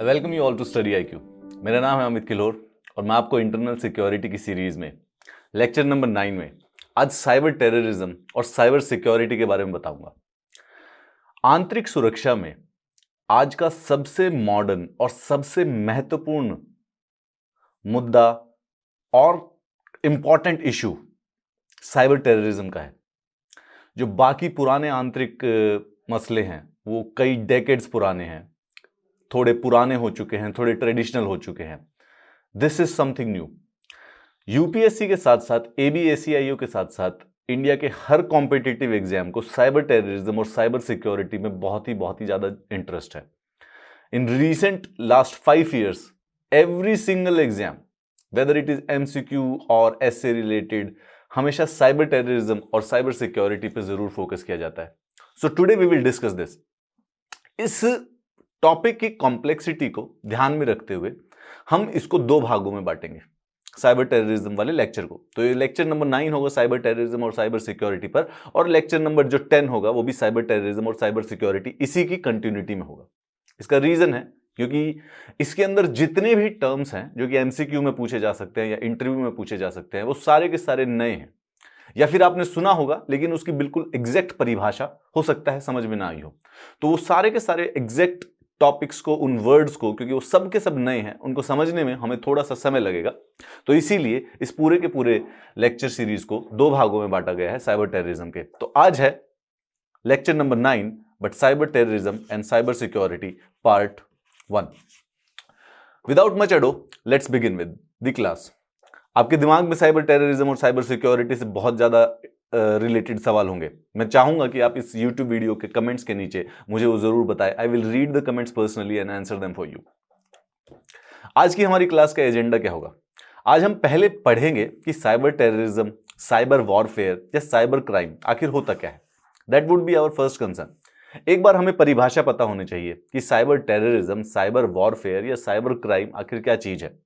Welcome you all to study IQ। मेरा नाम है अमित किलोर और मैं आपको इंटरनल सिक्योरिटी की सीरीज में लेक्चर नंबर 9 में आज साइबर टेररिज्म और साइबर सिक्योरिटी के बारे में बताऊंगा। आंतरिक सुरक्षा में आज का सबसे मॉडर्न और सबसे महत्वपूर्ण मुद्दा और इंपॉर्टेंट इशू साइबर टेररिज्म का है। जो बाकी पुराने आंतरिक मसले हैं वो कई डेकेड्स पुराने हैं, थोड़े पुराने हो चुके हैं, थोड़े ट्रेडिशनल हो चुके हैं। This is something new. UPSC के साथ साथ ABACIO के साथ साथ इंडिया के हर कॉम्पिटिटिव एग्जाम को साइबर टेररिज्म और साइबर सिक्योरिटी में बहुत ही ज्यादा इंटरेस्ट है। In recent last 5 years every single exam whether it is MCQ और essay रिलेटेड हमेशा साइबर टेररिज्म और साइबर सिक्योरिटी पे जरूर फोकस किया जाता है। So today we will discuss this. इस टॉपिक की कॉम्प्लेक्सिटी को ध्यान में रखते हुए हम इसको 2 भागों में बांटेंगे साइबर टेररिज्म वाले लेक्चर को। तो ये लेक्चर नंबर 9 होगा साइबर टेररिज्म और साइबर सिक्योरिटी पर, और लेक्चर नंबर जो 10 होगा वो भी साइबर टेररिज्म और साइबर सिक्योरिटी इसी की कंटिन्यूटी में होगा। इसका रीजन है क्योंकि इसके अंदर जितने भी टर्म्स हैं जो कि MCQ में पूछे जा सकते हैं या इंटरव्यू में पूछे जा सकते हैं वो सारे के सारे नए हैं, या फिर आपने सुना होगा लेकिन उसकी बिल्कुल एग्जैक्ट परिभाषा हो सकता है समझ में ना आई हो। तो वो सारे के सारे एग्जैक्ट टॉपिक्स को, उन वर्ड्स को, क्योंकि वो सब के सब नए हैं, उनको समझने में हमें थोड़ा सा समय लगेगा। तो इसीलिए इस पूरे के पूरे लेक्चर सीरीज को 2 भागों में बांटा गया है साइबर टेररिज्म के। तो आज है lecture number 9 but cyber terrorism and cyber security part 1। Without much ado let's begin with the class. आपके दिमाग में साइबर टेररिज्म और साइबर सिक्योरिटी से बहुत ज्यादा रिलेटेड सवाल होंगे। मैं चाहूंगा कि आप इस YouTube वीडियो के कमेंट्स के नीचे मुझे वो जरूर बताएं। I will read the comments personally and answer them for you. आज की हमारी क्लास का एजेंडा क्या होगा? आज हम पहले पढ़ेंगे कि साइबर टेररिज्म, साइबर वॉरफेयर या साइबर क्राइम आखिर होता क्या है। That would be our first concern. एक बार हमें परिभाषा पता होनी चाहिए कि साइबर टेररिज्म, साइबर वॉरफेयर या साइबर क्राइम आखिर क्या चीज है।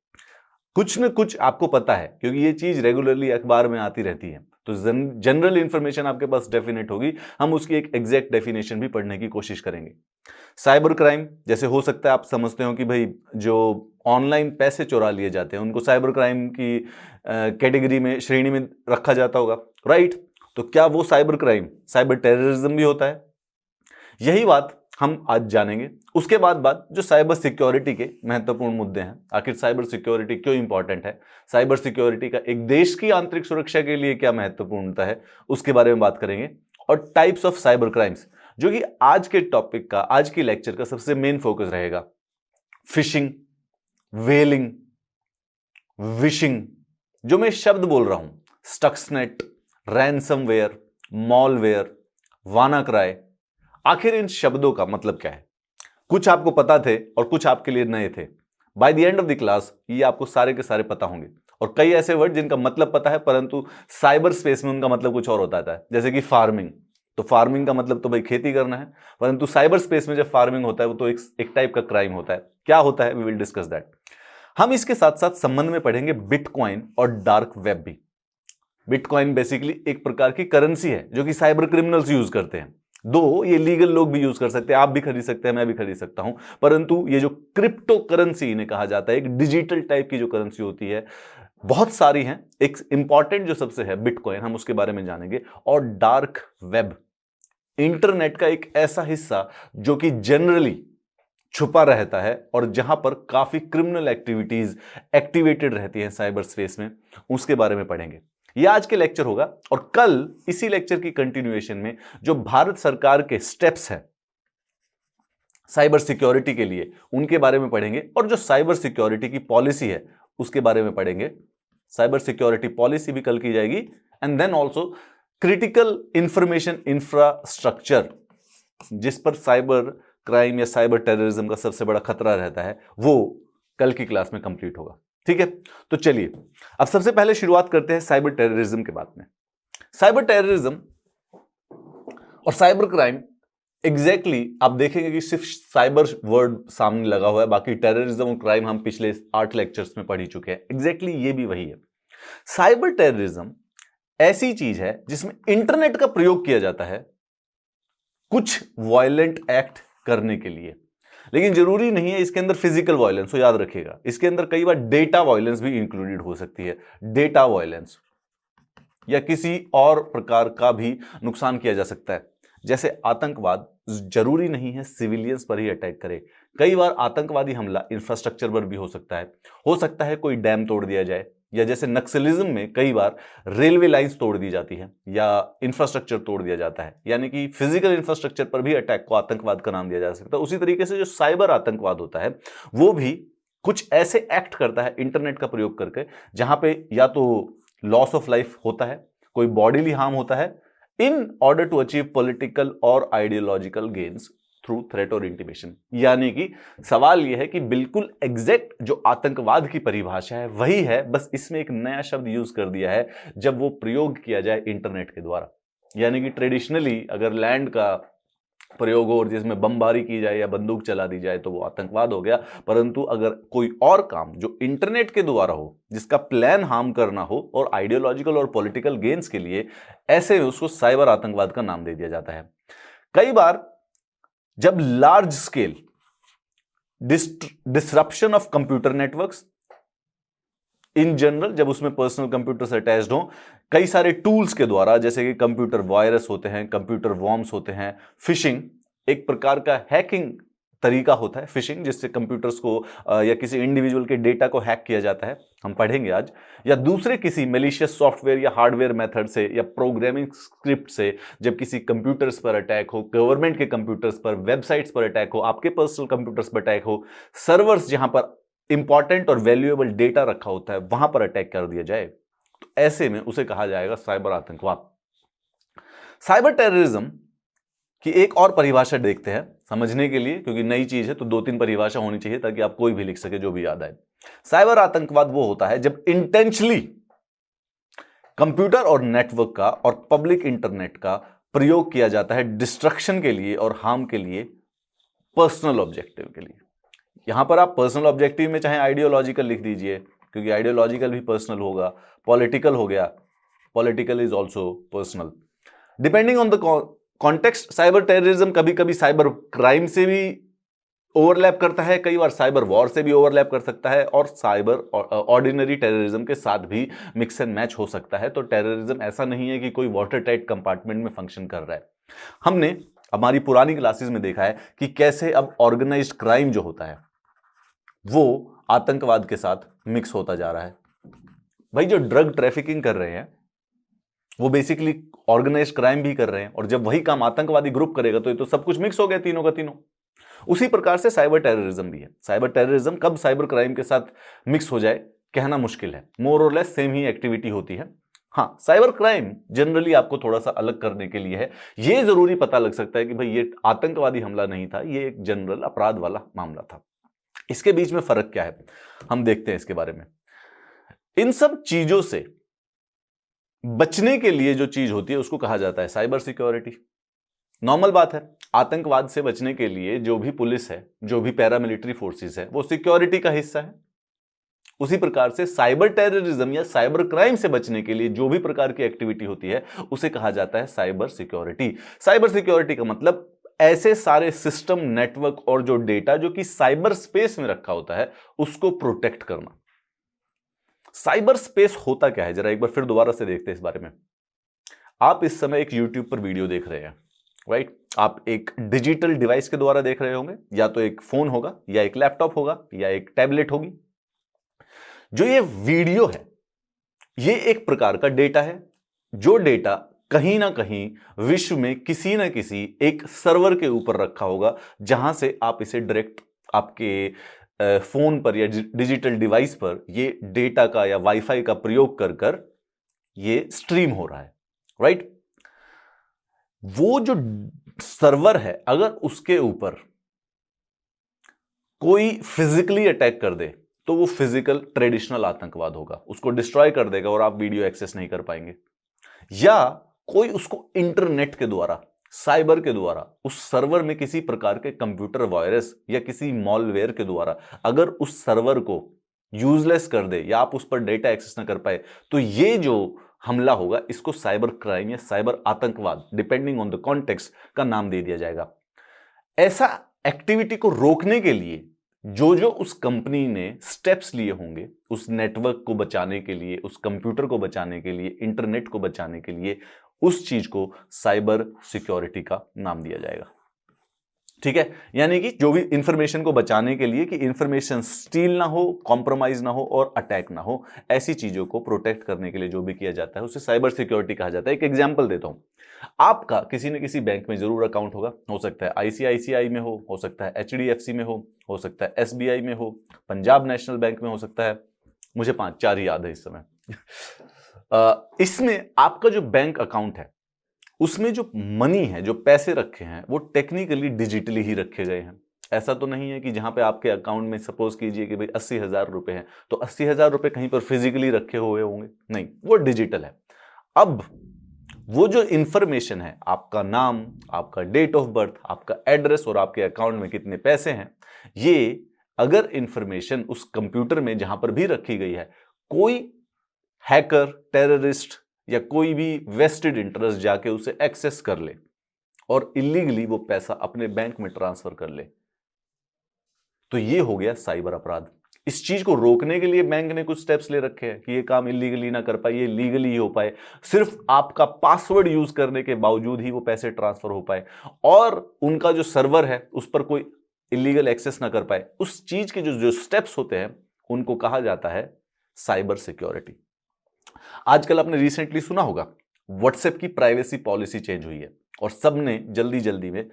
कुछ न कुछ आपको पता है क्योंकि ये चीज रेगुलरली अखबार में आती रहती है, तो जनरल इंफॉर्मेशन आपके पास डेफिनेट होगी। हम उसकी एक एग्जैक्ट डेफिनेशन भी पढ़ने की कोशिश करेंगे। साइबर क्राइम जैसे हो सकता है आप समझते हो कि भाई जो ऑनलाइन पैसे चुरा लिए जाते हैं उनको साइबर क्राइम की कैटेगरी में, श्रेणी में रखा जाता होगा, राइट? तो क्या वो साइबर क्राइम साइबर टेररिज्म भी होता है? यही बात हम आज जानेंगे। उसके बाद जो साइबर सिक्योरिटी के महत्वपूर्ण मुद्दे हैं, आखिर साइबर सिक्योरिटी क्यों इंपॉर्टेंट है, साइबर सिक्योरिटी का एक देश की आंतरिक सुरक्षा के लिए क्या महत्वपूर्णता है, उसके बारे में बात करेंगे। और टाइप्स ऑफ साइबर क्राइम्स जो कि आज के टॉपिक का, आज की लेक्चर का सबसे मेन फोकस रहेगा। फिशिंग, वेलिंग, विशिंग, जो मैं शब्द बोल रहा हूं, स्टक्सनेट, रैनसमवेयर, मॉलवेयर, वानाक्राई, आखिर इन शब्दों का मतलब क्या है? कुछ आपको पता थे और कुछ आपके लिए नए थे। By the end of the class ये आपको सारे के सारे पता होंगे। और कई ऐसे वर्ड जिनका मतलब पता है परंतु साइबर स्पेस में उनका मतलब कुछ और होता है। जैसे कि फार्मिंग, तो फार्मिंग का मतलब तो भाई खेती करना है, परंतु साइबर स्पेस में जब फार्मिंग होता है वो तो एक टाइप का क्राइम होता है। क्या होता है, वी विल डिस्कस दैट। हम इसके साथ साथ संबंध में पढ़ेंगे बिटकॉइन और डार्क वेब भी। बिटकॉइन बेसिकली एक प्रकार की करेंसी है जो कि साइबर क्रिमिनल्स यूज करते हैं। दो ये लीगल लोग भी यूज कर सकते हैं, आप भी खरीद सकते हैं, मैं भी खरीद सकता हूं, परंतु ये जो क्रिप्टो करेंसी इन्हें कहा जाता है, एक डिजिटल टाइप की जो करेंसी होती है, बहुत सारी हैं। एक इंपॉर्टेंट जो सबसे है बिटकॉइन, हम उसके बारे में जानेंगे। और डार्क वेब, इंटरनेट का एक ऐसा हिस्सा जो कि जनरली छुपा रहता है और जहां पर काफी क्रिमिनल एक्टिविटीज एक्टिवेटेड रहती हैं साइबर स्पेस में, उसके बारे में पढ़ेंगे। यह आज के लेक्चर होगा। और कल इसी लेक्चर की कंटिन्यूएशन में जो भारत सरकार के स्टेप्स हैं साइबर सिक्योरिटी के लिए, उनके बारे में पढ़ेंगे। और जो साइबर सिक्योरिटी की पॉलिसी है उसके बारे में पढ़ेंगे। साइबर सिक्योरिटी पॉलिसी भी कल की जाएगी। And then also critical information infrastructure, जिस पर साइबर क्राइम या साइबर टेररिज्म का सबसे बड़ा खतरा रहता है, वो कल की क्लास में कंप्लीट होगा। ठीक है, तो चलिए अब सबसे पहले शुरुआत करते हैं साइबर टेररिज्म के बारे में। साइबर टेररिज्म और साइबर क्राइम एग्जैक्टली आप देखेंगे कि सिर्फ साइबर वर्ड सामने लगा हुआ है, बाकी टेररिज्म और क्राइम हम पिछले 8 लेक्चर्स में पढ़ ही चुके हैं। एग्जैक्टली ये भी वही है। साइबर टेररिज्म ऐसी चीज है जिसमें इंटरनेट का प्रयोग किया जाता है कुछ वायलेंट एक्ट करने के लिए। लेकिन जरूरी नहीं है इसके अंदर फिजिकल वायलेंस हो, याद रखिएगा। इसके अंदर कई बार डेटा वायलेंस भी इंक्लूडेड हो सकती है। डेटा वायलेंस या किसी और प्रकार का भी नुकसान किया जा सकता है। जैसे आतंकवाद जरूरी नहीं है सिविलियंस पर ही अटैक करे, कई बार आतंकवादी हमला इंफ्रास्ट्रक्चर पर भी हो सकता है कोई डैम तोड़ दिया जाए, या जैसे नक्सलिज्म में कई बार रेलवे लाइंस तोड़ दी जाती है या इंफ्रास्ट्रक्चर तोड़ दिया जाता है, यानी कि फिजिकल इंफ्रास्ट्रक्चर पर भी अटैक को आतंकवाद का नाम दिया जा सकता है। उसी तरीके से जो साइबर आतंकवाद होता है वो भी कुछ ऐसे एक्ट करता है इंटरनेट का प्रयोग करके जहां पे या तो लॉस ऑफ लाइफ होता है, कोई बॉडीली हार्म होता है, in order to achieve political और आइडियोलॉजिकल गेन्स थ्रू थ्रेट और इंटिमेशन। यानी कि सवाल यह है कि बिल्कुल एग्जैक्ट जो आतंकवाद की परिभाषा है वही है, बस इसमें एक नया शब्द यूज कर दिया है जब वो प्रयोग किया जाए इंटरनेट के द्वारा। यानी कि ट्रेडिशनली अगर लैंड का प्रयोग हो और जिसमें बमबारी की जाए या बंदूक चला दी जाए तो वो आतंकवाद हो गया, परंतु अगर कोई और काम जो इंटरनेट के द्वारा हो, जिसका प्लान हार्म करना हो और आइडियोलॉजिकल और पॉलिटिकल गेन्स के लिए, ऐसे में उसको साइबर आतंकवाद का नाम दे दिया जाता है। कई बार जब large scale disruption of computer networks in general, जब उसमें पर्सनल कंप्यूटर्स अटैच्ड हो, कई सारे टूल्स के द्वारा, जैसे कि कंप्यूटर वायरस होते हैं, कंप्यूटर वॉर्म्स होते हैं, फिशिंग एक प्रकार का हैकिंग तरीका होता है, फिशिंग जिससे कंप्यूटर्स को या किसी इंडिविजुअल के डेटा को हैक किया जाता है, हम पढ़ेंगे आज, या दूसरे किसी मेलिशियस सॉफ्टवेयर या हार्डवेयर मेथड से या प्रोग्रामिंग स्क्रिप्ट से जब किसी कंप्यूटर्स पर अटैक हो, गवर्नमेंट के कंप्यूटर्स पर, वेबसाइट्स पर अटैक हो, आपके पर्सनल कंप्यूटर्स पर अटैक हो, सर्वर्स जहां पर इंपॉर्टेंट और वैल्यूएबल डेटा रखा होता है वहां पर अटैक कर दिया जाए, तो ऐसे में उसे कहा जाएगा साइबर आतंकवाद। साइबर टेररिज्म की एक और परिभाषा देखते हैं समझने के लिए, क्योंकि नई चीज है तो 2-3 परिभाषा होनी चाहिए ताकि आप कोई भी लिख सके जो भी याद आए। साइबर आतंकवाद वो होता है जब इंटेंशनली कंप्यूटर और नेटवर्क का और पब्लिक इंटरनेट का प्रयोग किया जाता है डिस्ट्रक्शन के लिए और हार्म के लिए, पर्सनल ऑब्जेक्टिव के लिए। यहां पर आप पर्सनल ऑब्जेक्टिव में चाहे आइडियोलॉजिकल लिख दीजिए, क्योंकि आइडियोलॉजिकल भी पर्सनल होगा, पॉलिटिकल हो गया, political is also personal, depending on the context. Cyber terrorism कभी कभी साइबर क्राइम से भी ओवरलैप करता है, कई बार साइबर वॉर से भी ओवरलैप कर सकता है, और साइबर ऑर्डिनरी टेररिज्म के साथ भी मिक्स एंड मैच हो सकता है। तो टेररिज्म ऐसा नहीं है कि कोई वाटर टाइट कंपार्टमेंट में फंक्शन कर रहा है। हमने हमारी पुरानी क्लासेस में देखा है कि कैसे अब ऑर्गेनाइज्ड क्राइम जो होता है वो आतंकवाद के साथ मिक्स होता जा रहा है। भाई जो ड्रग ट्रैफिकिंग कर रहे हैं वो बेसिकली ऑर्गेनाइज्ड क्राइम भी कर रहे हैं, और जब वही काम आतंकवादी ग्रुप करेगा तो ये तो सब कुछ मिक्स हो गया तीनों का तीनों। उसी प्रकार से साइबर टेररिज्म भी है। साइबर टेररिज्म कब साइबर क्राइम के साथ मिक्स हो जाए कहना मुश्किल है, मोर और लेस सेम ही एक्टिविटी होती है। हाँ, साइबर क्राइम जनरली आपको थोड़ा सा अलग करने के लिए है, ये जरूरी पता लग सकता है कि भाई ये आतंकवादी हमला नहीं था, ये एक जनरल अपराध वाला मामला था। इसके बीच में फर्क क्या है हम देखते हैं इसके बारे में। इन सब चीजों से बचने के लिए जो चीज होती है उसको कहा जाता है साइबर सिक्योरिटी। नॉर्मल बात है, आतंकवाद से बचने के लिए जो भी पुलिस है, जो भी पैरामिलिट्री फोर्सेस है, वो सिक्योरिटी का हिस्सा है। उसी प्रकार से साइबर टेररिज्म या साइबर क्राइम से बचने के लिए जो भी प्रकार की एक्टिविटी होती है उसे कहा जाता है साइबर सिक्योरिटी। साइबर सिक्योरिटी का मतलब ऐसे सारे सिस्टम, नेटवर्क और जो डेटा जो कि साइबर स्पेस में रखा होता है उसको प्रोटेक्ट करना। साइबर स्पेस होता क्या है जरा एक बार फिर दोबारा से देखते हैं इस बारे में। आप इस समय एक यूट्यूब पर वीडियो देख रहे हैं, राइट? आप एक डिजिटल डिवाइस के द्वारा देख रहे होंगे, या तो एक फोन होगा, या एक लैपटॉप होगा, या एक टैबलेट होगी। जो ये वीडियो है ये एक प्रकार का डेटा है, जो डेटा कहीं ना कहीं विश्व में किसी ना किसी एक सर्वर के ऊपर रखा होगा, जहां से आप इसे डायरेक्ट आपके फोन पर या डिजिटल डिवाइस पर ये डेटा का या वाईफाई का प्रयोग कर कर ये स्ट्रीम हो रहा है, राइट? वो जो सर्वर है अगर उसके ऊपर कोई फिजिकली अटैक कर दे तो वो फिजिकल ट्रेडिशनल आतंकवाद होगा, उसको डिस्ट्रॉय कर देगा और आप वीडियो एक्सेस नहीं कर पाएंगे। या कोई उसको इंटरनेट के द्वारा, साइबर के द्वारा, उस सर्वर में किसी प्रकार के कंप्यूटर वायरस या किसी मॉलवेयर के द्वारा अगर उस सर्वर को यूजलेस कर दे या आप उस पर डेटा एक्सेस ना कर पाए, तो ये जो हमला होगा इसको साइबर क्राइम या साइबर आतंकवाद, डिपेंडिंग ऑन द कॉन्टेक्स्ट, का नाम दे दिया जाएगा। ऐसा एक्टिविटी को रोकने के लिए जो जो उस कंपनी ने स्टेप्स लिए होंगे, उस नेटवर्क को बचाने के लिए, उस कंप्यूटर को बचाने के लिए, इंटरनेट को बचाने के लिए, उस चीज को साइबर सिक्योरिटी का नाम दिया जाएगा। ठीक है, यानी कि जो भी इंफॉर्मेशन को बचाने के लिए कि इंफॉर्मेशन स्टील ना हो, कॉम्प्रोमाइज ना हो और अटैक ना हो, ऐसी चीजों को प्रोटेक्ट करने के लिए जो भी किया जाता है उसे साइबर सिक्योरिटी कहा जाता है। एक एग्जांपल देता हूं, आपका किसी न किसी बैंक में जरूर अकाउंट होगा, हो सकता है आईसीआईसीआई में हो सकता है एचडीएफसी में हो सकता है एसबीआई में हो, पंजाब नेशनल बैंक में हो सकता है, मुझे 5-4 ही याद है इस समय। इसमें आपका जो बैंक अकाउंट है उसमें जो मनी है, जो पैसे रखे हैं, वो टेक्निकली डिजिटली ही रखे गए हैं। ऐसा तो नहीं है कि जहां पे आपके अकाउंट में सपोज कीजिए कि भाई 80,000 रुपए हैं तो 80,000 रुपए कहीं पर फिजिकली रखे हुए होंगे, नहीं, वो डिजिटल है। अब वो जो इंफॉर्मेशन है, आपका नाम, आपका डेट ऑफ बर्थ, आपका एड्रेस और आपके अकाउंट में कितने पैसे हैं, ये अगर इंफॉर्मेशन उस कंप्यूटर में जहां पर भी रखी गई है, कोई हैकर, टेररिस्ट या कोई भी वेस्टेड इंटरेस्ट जाके उसे एक्सेस कर ले और इलीगली वो पैसा अपने बैंक में ट्रांसफर कर ले, तो ये हो गया साइबर अपराध। इस चीज को रोकने के लिए बैंक ने कुछ स्टेप्स ले रखे हैं कि ये काम इलीगली ना कर पाए, ये लीगली ही हो पाए, सिर्फ आपका पासवर्ड यूज करने के बावजूद ही वो पैसे ट्रांसफर हो पाए और उनका जो सर्वर है उस पर कोई इलीगल एक्सेस ना कर पाए। उस चीज के जो स्टेप्स होते हैं उनको कहा जाता है साइबर सिक्योरिटी। आजकल आपने रिसेंटली सुना होगा व्हाट्सएप की प्राइवेसी पॉलिसी चेंज हुई है और सबने जल्दी जल्दी में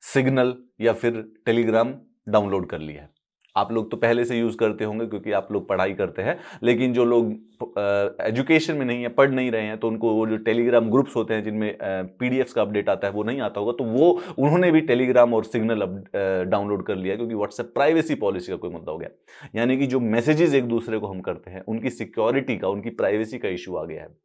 सिग्नल या फिर टेलीग्राम डाउनलोड कर लिया है। आप लोग तो पहले से यूज करते होंगे क्योंकि आप लोग पढ़ाई करते हैं, लेकिन जो लोग एजुकेशन में नहीं है, पढ़ नहीं रहे हैं, तो उनको वो जो टेलीग्राम ग्रुप्स होते हैं जिनमें पीडीएफ्स का अपडेट आता है वो नहीं आता होगा, तो वो उन्होंने भी टेलीग्राम और सिग्नल डाउनलोड कर लिया क्योंकि व्हाट्सएप प्राइवेसी पॉलिसी का कोई मुद्दा हो गया। यानी कि जो मैसेजेस एक दूसरे को हम करते हैं उनकी सिक्योरिटी का, उनकी प्राइवेसी का इशू आ गया है।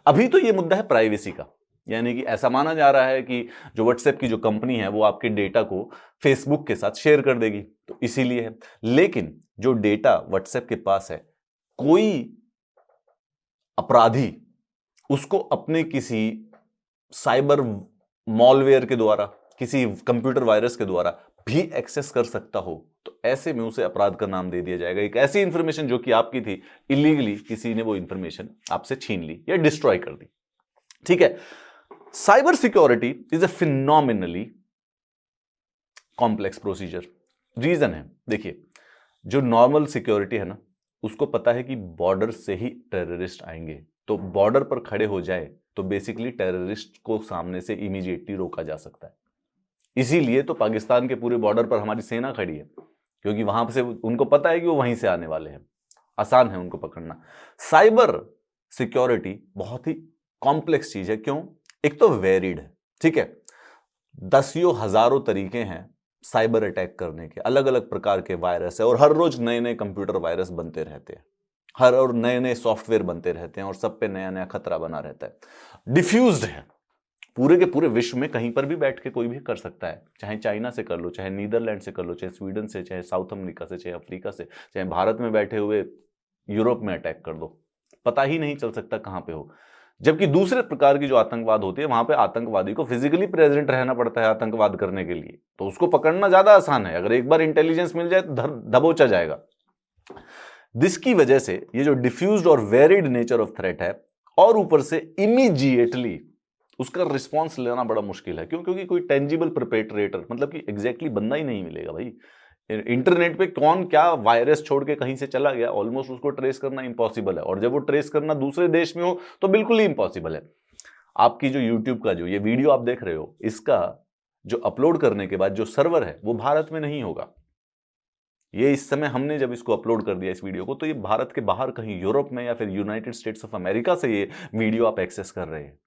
अभी तो ये मुद्दा है प्राइवेसी का, यानी कि ऐसा माना जा रहा है कि जो व्हाट्सएप की जो कंपनी है वो आपके डेटा को फेसबुक के साथ शेयर कर देगी, तो इसीलिए है। लेकिन जो डेटा व्हाट्सएप के पास है, कोई अपराधी उसको अपने किसी साइबर मॉलवेयर के द्वारा, किसी कंप्यूटर वायरस के द्वारा भी एक्सेस कर सकता हो, तो ऐसे में उसे अपराध का नाम दे दिया जाएगा। एक ऐसी इंफॉर्मेशन जो कि आपकी थी, इलीगली किसी ने वो इंफॉर्मेशन आपसे छीन ली या डिस्ट्रॉय कर दी। ठीक है, cyber security is a phenomenally complex procedure. Reason है, देखिए, जो नॉर्मल सिक्योरिटी है ना, उसको पता है कि बॉर्डर से ही टेररिस्ट आएंगे, तो बॉर्डर पर खड़े हो जाए तो बेसिकली टेररिस्ट को सामने से इमीडिएटली रोका जा सकता है। इसीलिए तो पाकिस्तान के पूरे बॉर्डर पर हमारी सेना खड़ी है, क्योंकि वहां से उनको पता है कि वो वहीं से आने वाले हैं, आसान है उनको पकड़ना। साइबर सिक्योरिटी बहुत ही कॉम्प्लेक्स चीज है। क्यों? एक तो वेरिड है, ठीक है, दसियों हजारों तरीके हैं साइबर अटैक करने के, अलग अलग प्रकार के वायरस है और हर रोज नए नए कंप्यूटर वायरस बनते रहते हैं, हर और नए नए सॉफ्टवेयर बनते रहते हैं और सब पे नया नया खतरा बना रहता है। डिफ्यूज्ड है पूरे के पूरे विश्व में, कहीं पर भी बैठ के कोई भी कर सकता है, चाहे चाइना से कर लो, चाहे नीदरलैंड से कर लो, चाहे स्वीडन से, चाहे साउथ अमेरिका से, चाहे अफ्रीका से, चाहे भारत में बैठे हुए यूरोप में अटैक कर दो, पता ही नहीं चल सकता कहां पे हो। जबकि दूसरे प्रकार की जो आतंकवाद होती है, वहां पे आतंकवादी को फिजिकली प्रेजेंट रहना पड़ता है आतंकवाद करने के लिए, तो उसको पकड़ना ज्यादा आसान है। अगर एक बार इंटेलिजेंस मिल जाए तो दबोचा जाएगा। जिसकी वजह से ये जो डिफ्यूज्ड और वेरिड नेचर ऑफ थ्रेट है, और ऊपर से इमीडिएटली उसका रिस्पॉन्स लेना बड़ा मुश्किल है। क्यों? क्योंकि कोई टेंजिबल परपेट्रेटर, मतलब कि एग्जैक्टली बंदा ही नहीं मिलेगा भाई। इंटरनेट पे कौन क्या वायरस छोड़ के कहीं से चला गया, ऑलमोस्ट उसको ट्रेस करना इंपॉसिबल है, और जब वो ट्रेस करना दूसरे देश में हो तो बिल्कुल ही इंपॉसिबल है। आपकी जो यूट्यूब का जो ये वीडियो आप देख रहे हो, इसका जो अपलोड करने के बाद जो सर्वर है वो भारत में नहीं होगा। ये इस समय हमने जब इसको अपलोड कर दिया इस वीडियो को, तो ये भारत के बाहर कहीं यूरोप में या फिर यूनाइटेड स्टेट्स ऑफ अमेरिका से ये वीडियो आप एक्सेस कर रहे हैं।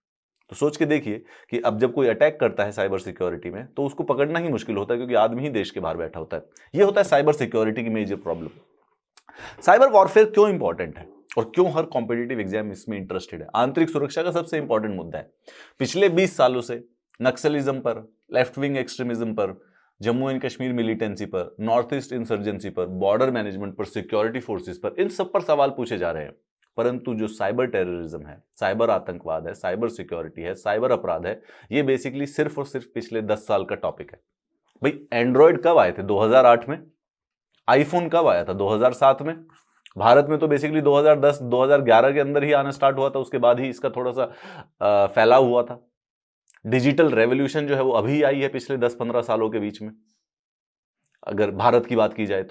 तो सोच के देखिए कि अब जब कोई अटैक करता है साइबर सिक्योरिटी में, तो उसको पकड़ना ही मुश्किल होता है, क्योंकि आदमी ही देश के बाहर बैठा होता है। यह होता है साइबर सिक्योरिटी की मेजर प्रॉब्लम। साइबर वॉरफेयर क्यों इंपॉर्टेंट है और क्यों हर कॉम्पिटिटिव एग्जाम इसमें इंटरेस्टेड है? आंतरिक सुरक्षा का सबसे इंपॉर्टेंट मुद्दा है। पिछले 20 सालों से नक्सलिज्म पर, लेफ्ट विंग एक्सट्रीमिज्म पर, जम्मू एंड कश्मीर मिलिटेंसी पर, नॉर्थ ईस्ट इंसर्जेंसी पर, बॉर्डर मैनेजमेंट पर, सिक्योरिटी फोर्सेस पर, इन सब पर सवाल पूछे जा रहे हैं। परंतु जो साइबर टेररिज्म है, साइबर आतंकवाद है, साइबर सिक्योरिटी है, साइबर अपराध है, ये बेसिकली सिर्फ और सिर्फ पिछले 10 साल का टॉपिक है। भाई एंड्रॉयड कब आए थे? 2008 में। आईफोन कब आया था? 2007 में। भारत में तो बेसिकली 2010 2011 के अंदर ही आना स्टार्ट हुआ था, उसके बाद ही इसका थोड़ा सा फैलाव हुआ था। डिजिटल रेवोल्यूशन जो है वो अभी आई है पिछले 10-15 सालों के बीच में, अगर भारत की बात की जाए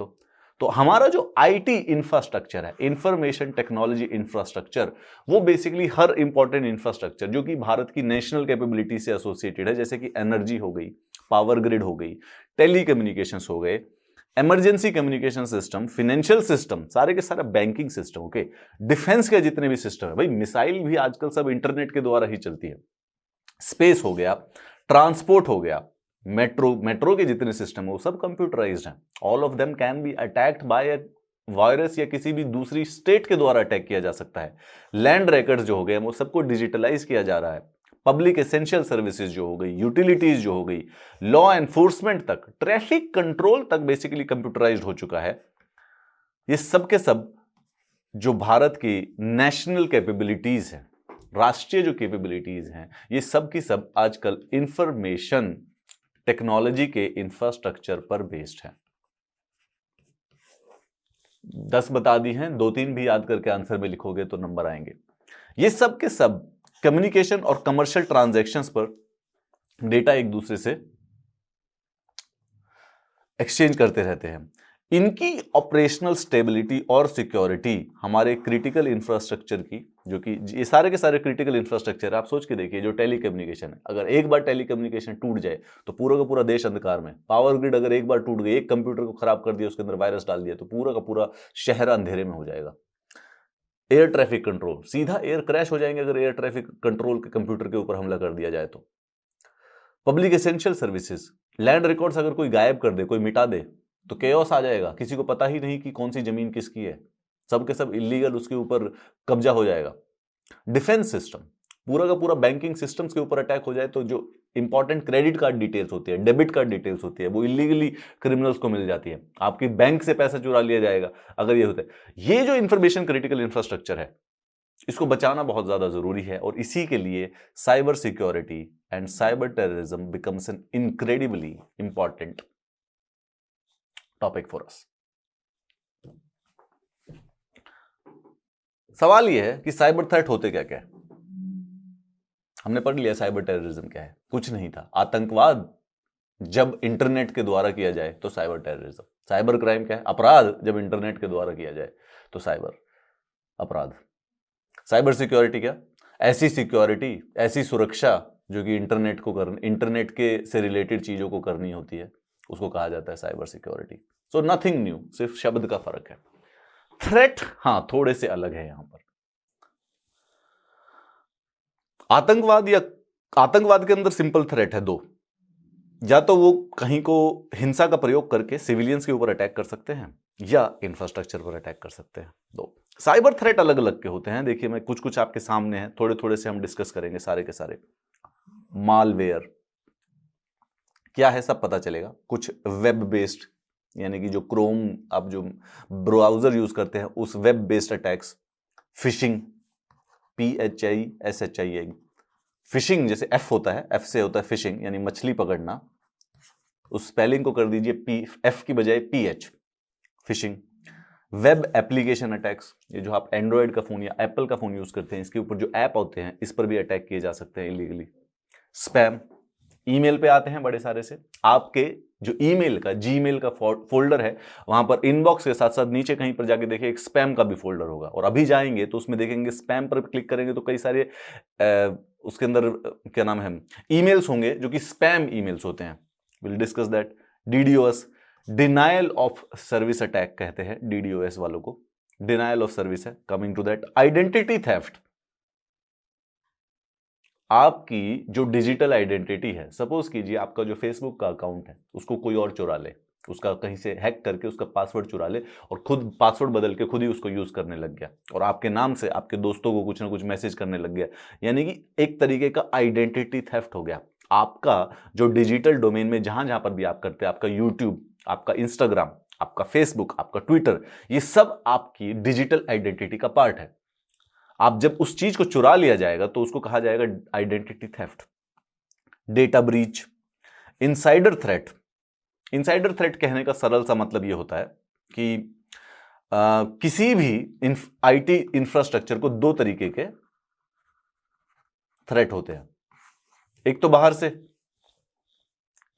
तो हमारा जो आईटी इंफ्रास्ट्रक्चर है, इंफॉर्मेशन टेक्नोलॉजी इंफ्रास्ट्रक्चर, वो बेसिकली हर इंपॉर्टेंट इंफ्रास्ट्रक्चर जो कि भारत की नेशनल कैपेबिलिटी से एसोसिएटेड है, जैसे कि एनर्जी हो गई, पावर ग्रिड हो गई, टेलीकम्युनिकेशंस हो गए, emergency communication system, financial system, सारे के सारे बैंकिंग सिस्टम, ओके, डिफेंस के जितने भी सिस्टम है, भाई मिसाइल भी आजकल सब इंटरनेट के द्वारा ही चलती है, स्पेस हो गया, ट्रांसपोर्ट हो गया, मेट्रो के जितने सिस्टम है वो सब कंप्यूटराइज्ड हैं। All of them can be attacked by a virus या किसी भी दूसरी स्टेट के द्वारा अटैक किया जा सकता है। लैंड रिकॉर्ड्स जो हो गए वो सबको डिजिटलाइज किया जा रहा है। पब्लिक एसेंशियल सर्विसेज जो हो गई, यूटिलिटीज जो हो गई, लॉ एनफोर्समेंट तक, ट्रैफिक कंट्रोल तक बेसिकली कंप्यूटराइज्ड हो चुका है। ये सब के सब जो भारत की नेशनल कैपेबिलिटीज है, राष्ट्रीय जो कैपेबिलिटीज हैं, ये सब की सब आजकल इंफॉर्मेशन टेक्नोलॉजी के इंफ्रास्ट्रक्चर पर बेस्ड है। 10 बता दी हैं, 2-3 भी याद करके आंसर में लिखोगे तो नंबर आएंगे। ये सब के सब कम्युनिकेशन और कमर्शियल ट्रांजैक्शंस पर डेटा एक दूसरे से एक्सचेंज करते रहते हैं। इनकी ऑपरेशनल स्टेबिलिटी और सिक्योरिटी हमारे क्रिटिकल इंफ्रास्ट्रक्चर की, जो कि ये सारे के सारे क्रिटिकल इंफ्रास्ट्रक्चर, आप सोच के देखिए, जो टेलीकम्युनिकेशन है, अगर एक बार टेलीकम्युनिकेशन टूट जाए तो पूरा का पूरा देश अंधकार में। पावर ग्रिड अगर एक बार टूट गई, एक कंप्यूटर को खराब कर दिया, उसके अंदर वायरस डाल दिया, तो पूरा का पूरा शहर अंधेरे में हो जाएगा। एयर ट्रैफिक कंट्रोल, सीधा एयर क्रैश हो जाएंगे अगर एयर ट्रैफिक कंट्रोल के कंप्यूटर के ऊपर हमला कर दिया जाए तो। Public essential services, land records अगर कोई गायब कर दे, कोई मिटा दे, तो केओस आ जाएगा, किसी को पता ही नहीं कि कौन सी जमीन किसकी है, सब के सब इलीगल उसके ऊपर कब्जा हो जाएगा। डिफेंस सिस्टम, पूरा का पूरा बैंकिंग सिस्टम्स के ऊपर अटैक हो जाए तो जो इंपॉर्टेंट क्रेडिट कार्ड डिटेल्स होती है, डेबिट कार्ड डिटेल्स होती है, वो इलीगली क्रिमिनल्स को मिल जाती है, आपकी बैंक से पैसा चुरा लिया जाएगा अगर ये होता है। ये जो इंफॉर्मेशन क्रिटिकल इंफ्रास्ट्रक्चर है, इसको बचाना बहुत ज्यादा जरूरी है, और इसी के लिए cyber security and cyber terrorism becomes N incredibly important topic for us. सवाल यह है कि साइबर थ्रेट होते क्या क्या है। हमने पढ़ लिया साइबर टेररिज्म क्या है, कुछ नहीं था। आतंकवाद जब इंटरनेट के द्वारा किया जाए तो साइबर टेररिज्म। साइबर क्राइम क्या है? अपराध जब इंटरनेट के द्वारा किया जाए तो साइबर अपराध। साइबर सिक्योरिटी क्या? ऐसी सिक्योरिटी, ऐसी सुरक्षा जो कि इंटरनेट के से रिलेटेड चीजों को करनी होती है, उसको कहा जाता है cyber security. So nothing new, सिर्फ शब्द का फर्क है। थ्रेट हाँ थोड़े से अलग है यहां पर। आतंकवाद के अंदर सिंपल थ्रेट है दो, या तो वो कहीं को हिंसा का प्रयोग करके सिविलियंस के ऊपर अटैक कर सकते हैं, या इंफ्रास्ट्रक्चर पर अटैक कर सकते हैं। दो साइबर थ्रेट अलग अलग के होते हैं। देखिए मैं कुछ कुछ आपके सामने हैं, थोड़े थोड़े से हम डिस्कस करेंगे सारे के सारे। मालवेयर क्या है सब पता चलेगा। कुछ वेब बेस्ड, यानी कि जो क्रोम आप जो ब्राउजर यूज करते हैं उस web based attacks. Fishing, PHISHING, fishing जैसे एफ होता है, एफ से होता है फिशिंग यानी मछली पकड़ना, उस स्पेलिंग को कर दीजिए एफ की बजाय PH, fishing. Web application attacks, ये जो आप एंड्रॉयड का फोन या एप्पल का फोन यूज करते हैं, इसके ऊपर जो ऐप होते हैं इस पर भी अटैक किए जा सकते हैं इलीगली। स्पैम, ईमेल पे आते हैं बड़े सारे से, आपके जो ईमेल का जीमेल का फोल्डर है वहां पर इनबॉक्स के साथ साथ नीचे कहीं पर जाके देखिए एक स्पैम का भी फोल्डर होगा, और अभी जाएंगे तो उसमें देखेंगे स्पैम पर क्लिक करेंगे तो कई सारे उसके अंदर क्या नाम है ईमेल्स होंगे जो कि स्पैम ईमेल्स होते हैं। Will discuss that. DDoS, denial of service attack कहते हैं DDoS वालों को, डिनायल ऑफ सर्विस है। Coming to that, identity theft, आपकी जो डिजिटल आइडेंटिटी है, सपोज कीजिए आपका जो फेसबुक का अकाउंट है उसको कोई और चुरा ले, उसका कहीं से हैक करके उसका पासवर्ड चुरा ले और खुद पासवर्ड बदल के खुद ही उसको यूज करने लग गया, और आपके नाम से आपके दोस्तों को कुछ ना कुछ मैसेज करने लग गया, यानी कि एक तरीके का आइडेंटिटी थेफ्ट हो गया। आपका जो डिजिटल डोमेन में जहां जहां पर भी आप करते हैं, आपका यूट्यूब, आपका इंस्टाग्राम, आपका फेसबुक, आपका ट्विटर, ये सब आपकी डिजिटल आइडेंटिटी का पार्ट है। आप जब उस चीज को चुरा लिया जाएगा तो उसको कहा जाएगा identity theft. Data breach, insider threat, insider threat कहने का सरल सा मतलब ये होता है कि किसी भी आईटी इंफ्रास्ट्रक्चर को दो तरीके के थ्रेट होते हैं। एक तो बाहर से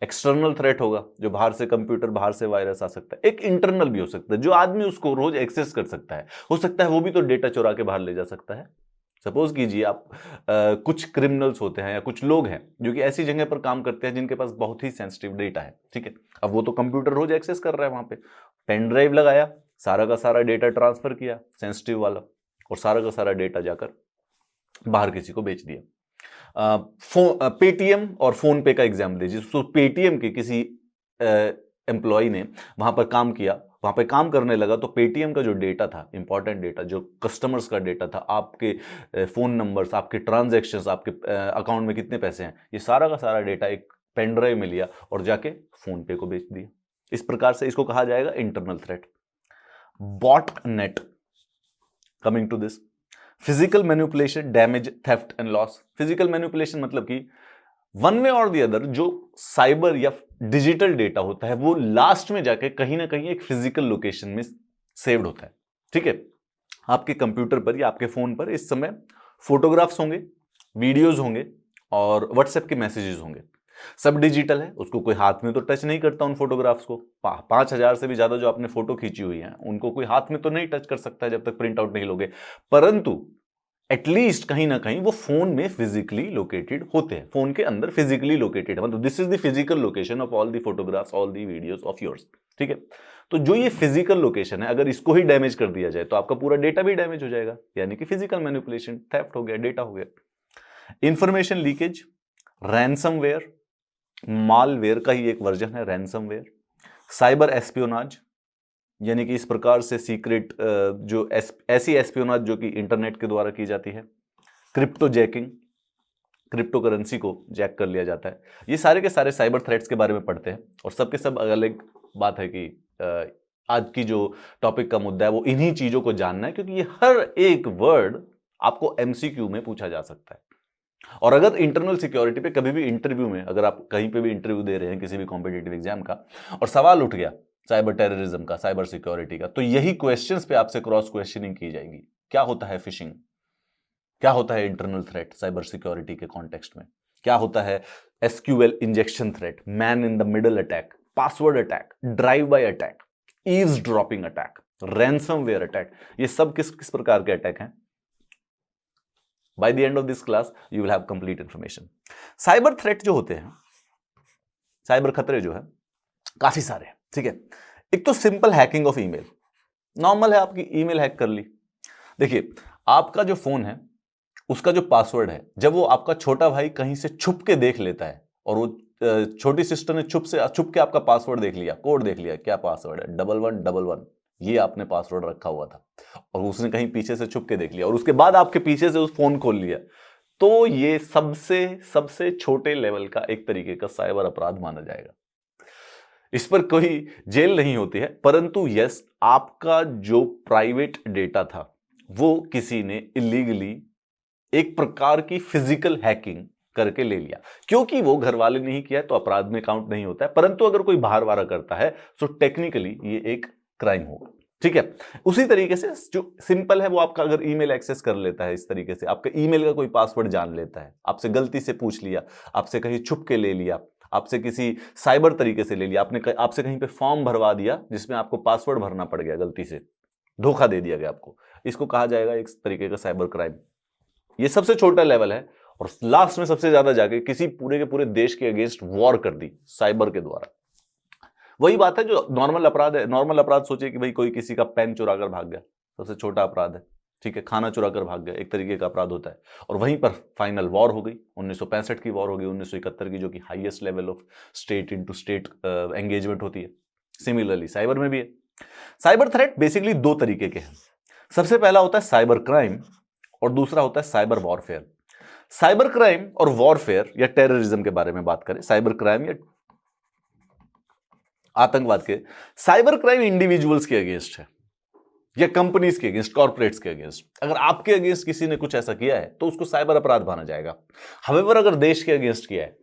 एक्सटर्नल थ्रेट होगा, जो बाहर से कंप्यूटर, बाहर से वायरस आ सकता है। एक इंटरनल भी हो सकता है, जो आदमी उसको रोज एक्सेस कर सकता है। हो सकता है वो भी तो डेटा चुरा के बाहर ले जा सकता है। सपोज कीजिए आप कुछ क्रिमिनल्स होते हैं या कुछ लोग हैं जो कि ऐसी जगह पर काम करते हैं जिनके पास बहुत ही सेंसिटिव डेटा है, ठीक है। अब वो तो कंप्यूटर रोज एक्सेस कर रहा है, वहां पे पेन ड्राइव लगाया, सारा का सारा डेटा ट्रांसफर किया सेंसिटिव वाला, और सारा का सारा डेटा जाकर बाहर किसी को बेच दिया। पेटीएम और फोन पे का एग्जाम्पल लीजिए। तो पेटीएम के किसी एम्प्लॉय ने वहां पर काम किया, वहां पे काम करने लगा, तो पेटीएम का जो डेटा था, इंपॉर्टेंट डेटा, जो कस्टमर्स का डेटा था, आपके फोन नंबर्स, आपके ट्रांजैक्शंस, आपके अकाउंट में कितने पैसे हैं, ये सारा का सारा डेटा एक पेन ड्राइव में लिया और जाके फोन पे को बेच दिया। इस प्रकार से इसको कहा जाएगा internal threat. Bot net, coming to this, physical manipulation, damage, theft and loss. Physical manipulation मतलब कि वन वे और दी अदर जो साइबर या डिजिटल डेटा होता है वो लास्ट में जाके कहीं ना कहीं एक फिजिकल लोकेशन में सेव्ड होता है, ठीक है। आपके कंप्यूटर पर या आपके फोन पर इस समय फोटोग्राफ्स होंगे, वीडियोस होंगे और व्हाट्सएप के मैसेजेस होंगे, सब डिजिटल है। उसको कोई हाथ में तो टच नहीं करता उन फोटोग्राफ्स को। 5,000 से भी ज्यादा जो आपने फोटो खींची हुई है उनको कोई हाथ में तो नहीं टच कर सकता है जब तक प्रिंट आउट नहीं लोगे, परंतु एटलीस्ट कहीं ना कहीं वो फोन में फिजिकली लोकेटेड होते हैं, फोन के अंदर फिजिकली लोकेटेड है। मतलब this is the physical location of all the photographs, all the videos of yours, ठीक है। तो जो ये फिजिकल लोकेशन है, अगर इसको ही डैमेज कर दिया जाए तो आपका पूरा डेटा भी डैमेज हो जाएगा, यानी कि फिजिकल मैनिपुलेशन, थेफ्ट हो गया, डेटा हो गया। इंफॉर्मेशन लीकेज, रैंसमवेयर, मालवेयर का ही एक वर्जन है रैंसमवेयर। साइबर एस्पियोनाज, यानी कि इस प्रकार से सीक्रेट जो ऐसी एस्पियोनाज जो कि इंटरनेट के द्वारा की जाती है। क्रिप्टो जैकिंग, क्रिप्टो करेंसी को जैक कर लिया जाता है। ये सारे के सारे साइबर थ्रेट्स के बारे में पढ़ते हैं, और सबके सब अलग बात है कि आज की जो टॉपिक का मुद्दा है वो इन्हीं चीजों को जानना है, क्योंकि ये हर एक वर्ड आपको एमसीक्यू में पूछा जा सकता है। और अगर इंटरनल सिक्योरिटी पे कभी भी इंटरव्यू में, अगर आप कहीं पे भी इंटरव्यू दे रहे हैं किसी भी कॉम्पिटिटिव एग्जाम का, और सवाल उठ गया साइबर टेररिज्म का, साइबर सिक्योरिटी का, तो यही क्वेश्चंस पे आपसे क्रॉस क्वेश्चनिंग की जाएगी। क्या होता है फिशिंग, क्या होता है इंटरनल थ्रेट साइबर सिक्योरिटी के कॉन्टेक्स्ट में, क्या होता है SQL injection threat, man in the middle attack, password attack, drive bye attack, eaves dropping attack, ransomware attack, ये सब किस किस प्रकार के अटैक हैं। By the end of this class, you will have complete information. Cyber threat जो होते हैं, साइबर खतरे जो है, काफी सारे हैं, ठीक है। एक तो simple hacking of email, normal है, आपकी ईमेल हैक कर ली। देखिए, आपका जो फोन है उसका जो पासवर्ड है, जब वो आपका छोटा भाई कहीं से छुप के देख लेता है, और वो छोटी सिस्टर ने छुप के आपका पासवर्ड देख लिया, कोड देख लिया, क्या पासवर्ड है, 1111, ये आपने पासवर्ड रखा हुआ था, और उसने कहीं पीछे से छुप के देख लिया, और उसके बाद आपके पीछे से उस फोन खोल लिया, तो ये सबसे छोटे लेवल का एक तरीके का साइबर अपराध माना जाएगा। इस पर कोई जेल नहीं होती है, परंतु यस, आपका जो प्राइवेट डेटा था वो किसी ने इलीगली एक प्रकार की फिजिकल हैकिंग करके ले लिया। क्योंकि वो घर वाले ने ही किया तो अपराध में काउंट नहीं होता है, परंतु अगर कोई बाहर वाला करता है तो टेक्निकली ये एक क्राइम होगा, ठीक है। उसी तरीके से जो सिंपल है, वो आपका अगर ईमेल एक्सेस कर लेता है, इस तरीके से आपका ईमेल का कोई पासवर्ड जान लेता है, आपसे गलती से पूछ लिया, आपसे कहीं छुप के ले लिया, आपसे किसी साइबर तरीके से ले लिया, आपसे कहीं पे फॉर्म भरवा दिया जिसमें आपको पासवर्ड भरना पड़ गया, गलती से धोखा दे दिया गया आपको, इसको कहा जाएगा एक तरीके का साइबर क्राइम। ये सबसे छोटा लेवल है, और लास्ट में सबसे ज्यादा जाके किसी पूरे के पूरे देश के अगेंस्ट वॉर कर दी साइबर के द्वारा। वही बात है जो नॉर्मल अपराध है। नॉर्मल अपराध सोचिए कि भाई कोई किसी का पेन चुरा कर भाग गया, सबसे छोटा अपराध है, ठीक है। खाना चुरा कर भाग गया, एक तरीके का अपराध होता है। और वहीं पर फाइनल वॉर हो गई, 1965 की वॉर हो गई, 1971 की, जो कि highest level of state into state engagement होती है। सिमिलरली साइबर में भी है। साइबर थ्रेट बेसिकली दो तरीके के हैं। सबसे पहला होता है साइबर क्राइम, और दूसरा होता है साइबर वॉरफेयर। साइबर क्राइम और वॉरफेयर या टेररिज्म के बारे में बात करें, साइबर क्राइम या आतंकवाद के, साइबर क्राइम इंडिविजुअल्स के अगेंस्ट है या कंपनीज के अगेंस्ट, कॉर्पोरेट्स के अगेंस्ट। अगर आपके अगेंस्ट किसी ने कुछ ऐसा किया है तो उसको साइबर अपराध माना जाएगा। हावेवर अगर देश के अगेंस्ट किया है,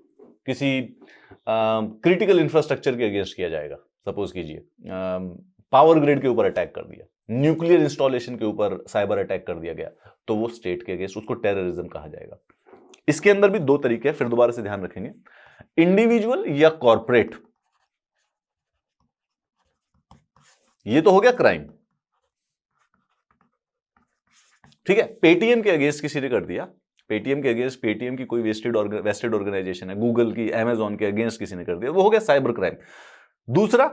किसी क्रिटिकल इंफ्रास्ट्रक्चर के अगेंस्ट किया जाएगा। सपोज कीजिए पावर ग्रिड के ऊपर अटैक कर दिया, न्यूक्लियर इंस्टॉलेशन के ऊपर साइबर अटैक कर दिया गया, तो वो स्टेट के अगेंस्ट, उसको टेररिज्म कहा जाएगा। इसके अंदर भी दो तरीके हैं, फिर दोबारा से ध्यान रखेंगे, इंडिविजुअल या कॉर्पोरेट। ये तो हो गया क्राइम, ठीक है। पेटीएम के अगेंस्ट किसी ने कर दिया, पेटीएम के अगेंस्ट, पेटीएम की कोई वेस्टेड ऑर्गेनाइजेशन है, गूगल की, अमेजॉन के अगेंस्ट किसी ने कर दिया, वो हो गया साइबर क्राइम। दूसरा,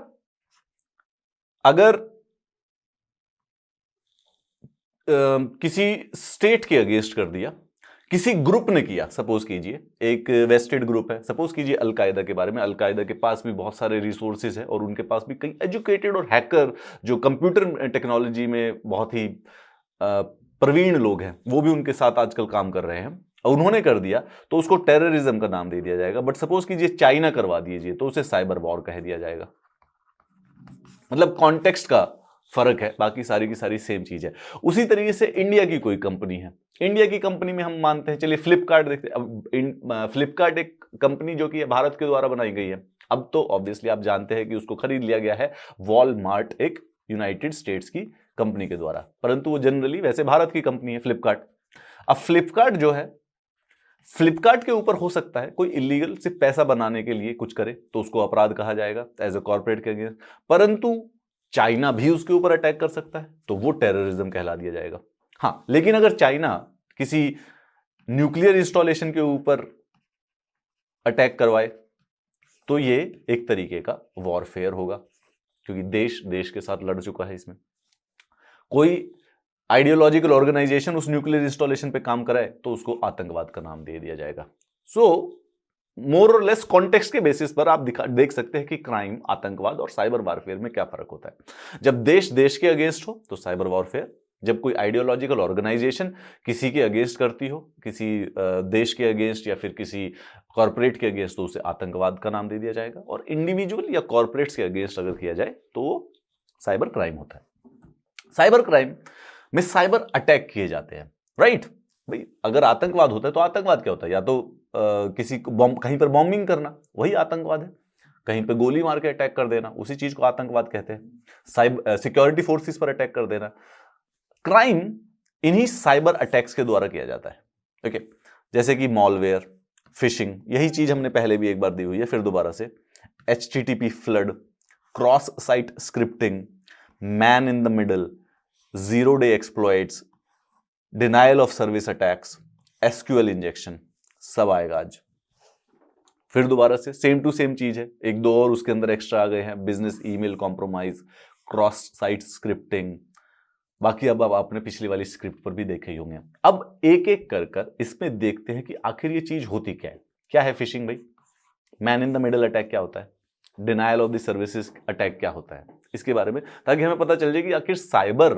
अगर किसी स्टेट के अगेंस्ट कर दिया, किसी ग्रुप ने किया, सपोज कीजिए एक वेस्टेड ग्रुप है, सपोज कीजिए अलकायदा के बारे में, अलकायदा के पास भी बहुत सारे रिसोर्सेज है और उनके पास भी कई एजुकेटेड और हैकर जो कंप्यूटर टेक्नोलॉजी में बहुत ही प्रवीण लोग हैं, वो भी उनके साथ आजकल काम कर रहे हैं, और उन्होंने कर दिया तो उसको टेररिज्म का नाम दे दिया जाएगा। बट सपोज कीजिए चाइना करवा दीजिए तो उसे साइबर वॉर कह दिया जाएगा। मतलब कॉन्टेक्स्ट का फर्क है, बाकी सारी की सारी सेम चीज है। उसी तरीके से इंडिया की कोई कंपनी है, इंडिया की कंपनी में हम मानते हैं, चलिए फ्लिपकार्ट देखते हैं। अब फ्लिपकार्ट एक कंपनी जो कि भारत के द्वारा बनाई गई है, अब तो ऑब्वियसली आप जानते हैं कि उसको खरीद लिया गया है वॉलमार्ट, एक यूनाइटेड स्टेट्स की कंपनी के द्वारा, परंतु वो जनरली वैसे भारत की कंपनी है फ्लिपकार्ट। अब फ्लिपकार्ट जो है, फ्लिपकार्ट के ऊपर हो सकता है कोई इलीगल सिर्फ पैसा बनाने के लिए कुछ करे तो उसको अपराध कहा जाएगा एज ए कॉर्पोरेट के अगेंस्ट, परंतु चाइना भी उसके ऊपर अटैक कर सकता है तो वो टेररिज्म कहला दिया जाएगा। हाँ, लेकिन अगर चाइना किसी न्यूक्लियर इंस्टॉलेशन के ऊपर अटैक करवाए तो ये एक तरीके का वॉरफेयर होगा, क्योंकि देश देश के साथ लड़ चुका है इसमें। कोई आइडियोलॉजिकल ऑर्गेनाइजेशन उस न्यूक्लियर इंस्टॉलेशन पे काम कराए तो उसको आतंकवाद का नाम दे दिया जाएगा। सो मोर और लेस कॉन्टेक्स्ट के बेसिस पर आप देख सकते हैं कि क्राइम, आतंकवाद और साइबर वॉरफेयर में क्या फर्क होता है। जब देश देश के अगेंस्ट हो तो साइबर वॉरफेयर, जब कोई आइडियोलॉजिकल ऑर्गेनाइजेशन किसी के अगेंस्ट करती हो, किसी देश के अगेंस्ट या फिर किसी कॉर्पोरेट के अगेंस्ट, तो उसे आतंकवाद का नाम दे दिया जाएगा। और इंडिविजुअल या कॉर्पोरेट्स के अगेंस्ट अगर किया जाए तो साइबर क्राइम होता है। साइबर क्राइम में साइबर अटैक किए जाते हैं, राइट भाई। अगर आतंकवाद होता है तो आतंकवाद क्या होता है? या तो किसी को बॉम्ब, कहीं पर बॉम्बिंग करना, वही आतंकवाद है। कहीं पर गोली मार के अटैक कर देना, उसी चीज को आतंकवाद कहते हैं। साइबर सिक्योरिटी फोर्सेस पर अटैक कर देना, क्राइम इन्हीं साइबर अटैक्स के द्वारा किया जाता है। ओके, जैसे कि मॉलवेयर, फिशिंग, यही चीज हमने पहले भी एक बार दी हुई है, फिर दोबारा से HTTP flood, cross site scripting, man in the middle, zero day exploits, denial of service attacks, SQL injection, सब आएगा आज। फिर दोबारा से सेम टू सेम चीज है, एक दो और उसके अंदर एक्स्ट्रा आ गए हैं, business email compromise, cross site scripting, बाकी अब आपने पिछली वाली स्क्रिप्ट पर भी देखे ही होंगे। अब एक एक कर इसमें देखते हैं कि आखिर ये चीज होती क्या है। क्या है फिशिंग भाई? Man in the middle attack क्या होता है? Denial of the services attack क्या होता है? इसके बारे में, ताकि हमें पता चल जाए कि आखिर साइबर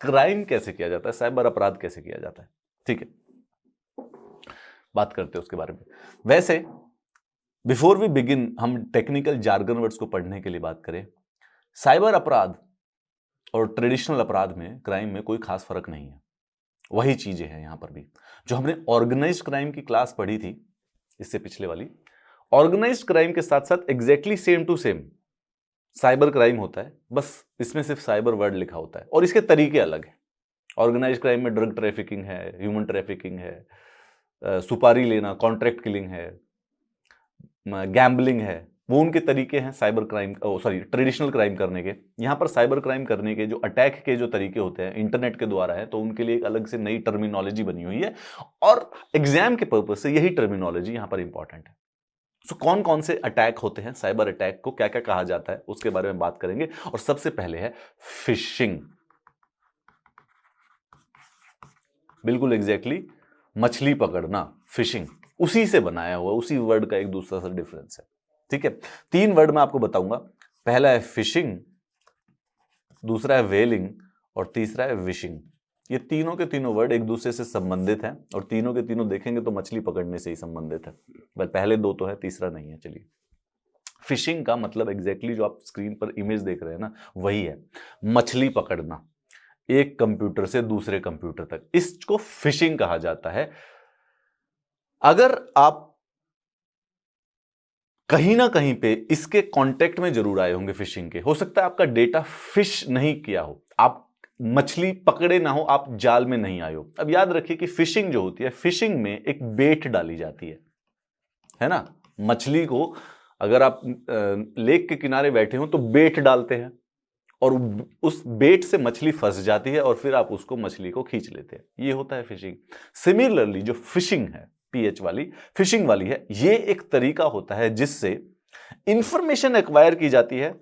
क्राइम कैसे किया जाता है, साइबर अपराध कैसे किया जाता है। ठीक है, बात करते हैं उसके बारे में। वैसे बिफोर वी बिगिन, हम टेक्निकल जार्गन वर्ड्स को पढ़ने के लिए बात करें। साइबर अपराध और ट्रेडिशनल अपराध में, क्राइम में कोई खास फर्क नहीं है, वही चीजें हैं यहां पर भी। जो हमने ऑर्गेनाइज्ड क्राइम की क्लास पढ़ी थी इससे पिछले वाली, ऑर्गेनाइज्ड क्राइम के साथ साथ exactly same to same cyber crime होता है, बस इसमें सिर्फ साइबर वर्ड लिखा होता है और इसके तरीके अलग हैं। ऑर्गेनाइज्ड क्राइम में ड्रग ट्रैफिकिंग है, ह्यूमन ट्रैफिकिंग है, सुपारी लेना, कॉन्ट्रैक्ट किलिंग है, गैम्बलिंग है, वो उनके तरीके हैं साइबर क्राइम, ट्रेडिशनल क्राइम करने के। यहाँ पर साइबर क्राइम करने के जो अटैक के जो तरीके होते हैं इंटरनेट के द्वारा है, तो उनके लिए एक अलग से नई टर्मिनोलॉजी बनी हुई है और एग्जाम के पर्पज से यही टर्मिनोलॉजी यहाँ पर इंपॉर्टेंट है। सो कौन कौन से अटैक होते हैं, साइबर अटैक को क्या क्या कहा जाता है, उसके बारे में बात करेंगे। और सबसे पहले है फिशिंग। बिल्कुल एग्जैक्टली, मछली पकड़ना, फिशिंग, उसी से बनाया हुआ, उसी वर्ड का एक दूसरा सा डिफरेंस है। ठीक है, 3 वर्ड मैं आपको बताऊंगा। पहला है फिशिंग, दूसरा है वेलिंग और तीसरा है विशिंग। ये तीनों के तीनों वर्ड एक दूसरे से संबंधित हैं और तीनों के तीनों देखेंगे तो मछली पकड़ने से ही संबंधित है, बस पहले 2 तो है, तीसरा नहीं है। चलिए, फिशिंग का मतलब एग्जैक्टली जो आप स्क्रीन पर इमेज देख रहे हैं ना, वही है, मछली पकड़ना एक कंप्यूटर से दूसरे कंप्यूटर तक, इसको फिशिंग कहा जाता है। अगर आप कहीं ना कहीं पे इसके कांटेक्ट में जरूर आए होंगे फिशिंग के। हो सकता है आपका डेटा फिश नहीं किया हो, आप मछली पकड़े ना हो, आप जाल में नहीं आए हो। अब याद रखिए कि फिशिंग जो होती है, फिशिंग में एक बेट डाली जाती है ना। मछली को अगर आप लेक के किनारे बैठे हो तो बेट डालते हैं और उस बेट से मछली फंस जाती है और फिर आप उसको मछली को खींच लेते हैं। ये होता है फिशिंग। सिमिलरली जो फिशिंग है, पीएच वाली फिशिंग वाली है, ये एक तरीका होता है जिससे इंफॉर्मेशन एक्वायर की जाती है,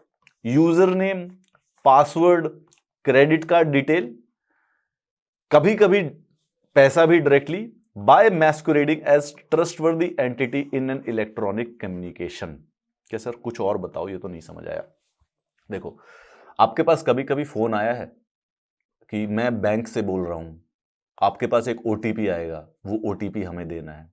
user name, password, credit card detail, कभी कभी पैसा भी directly, by masquerading as trustworthy entity in an electronic communication. क्या सर कुछ और बताओ, ये तो नहीं समझ आया। देखो, आपके पास कभी कभी फोन आया है कि मैं बैंक से बोल रहा हूं, आपके पास एक ओटीपी आएगा, वो ओटीपी हमें देना है।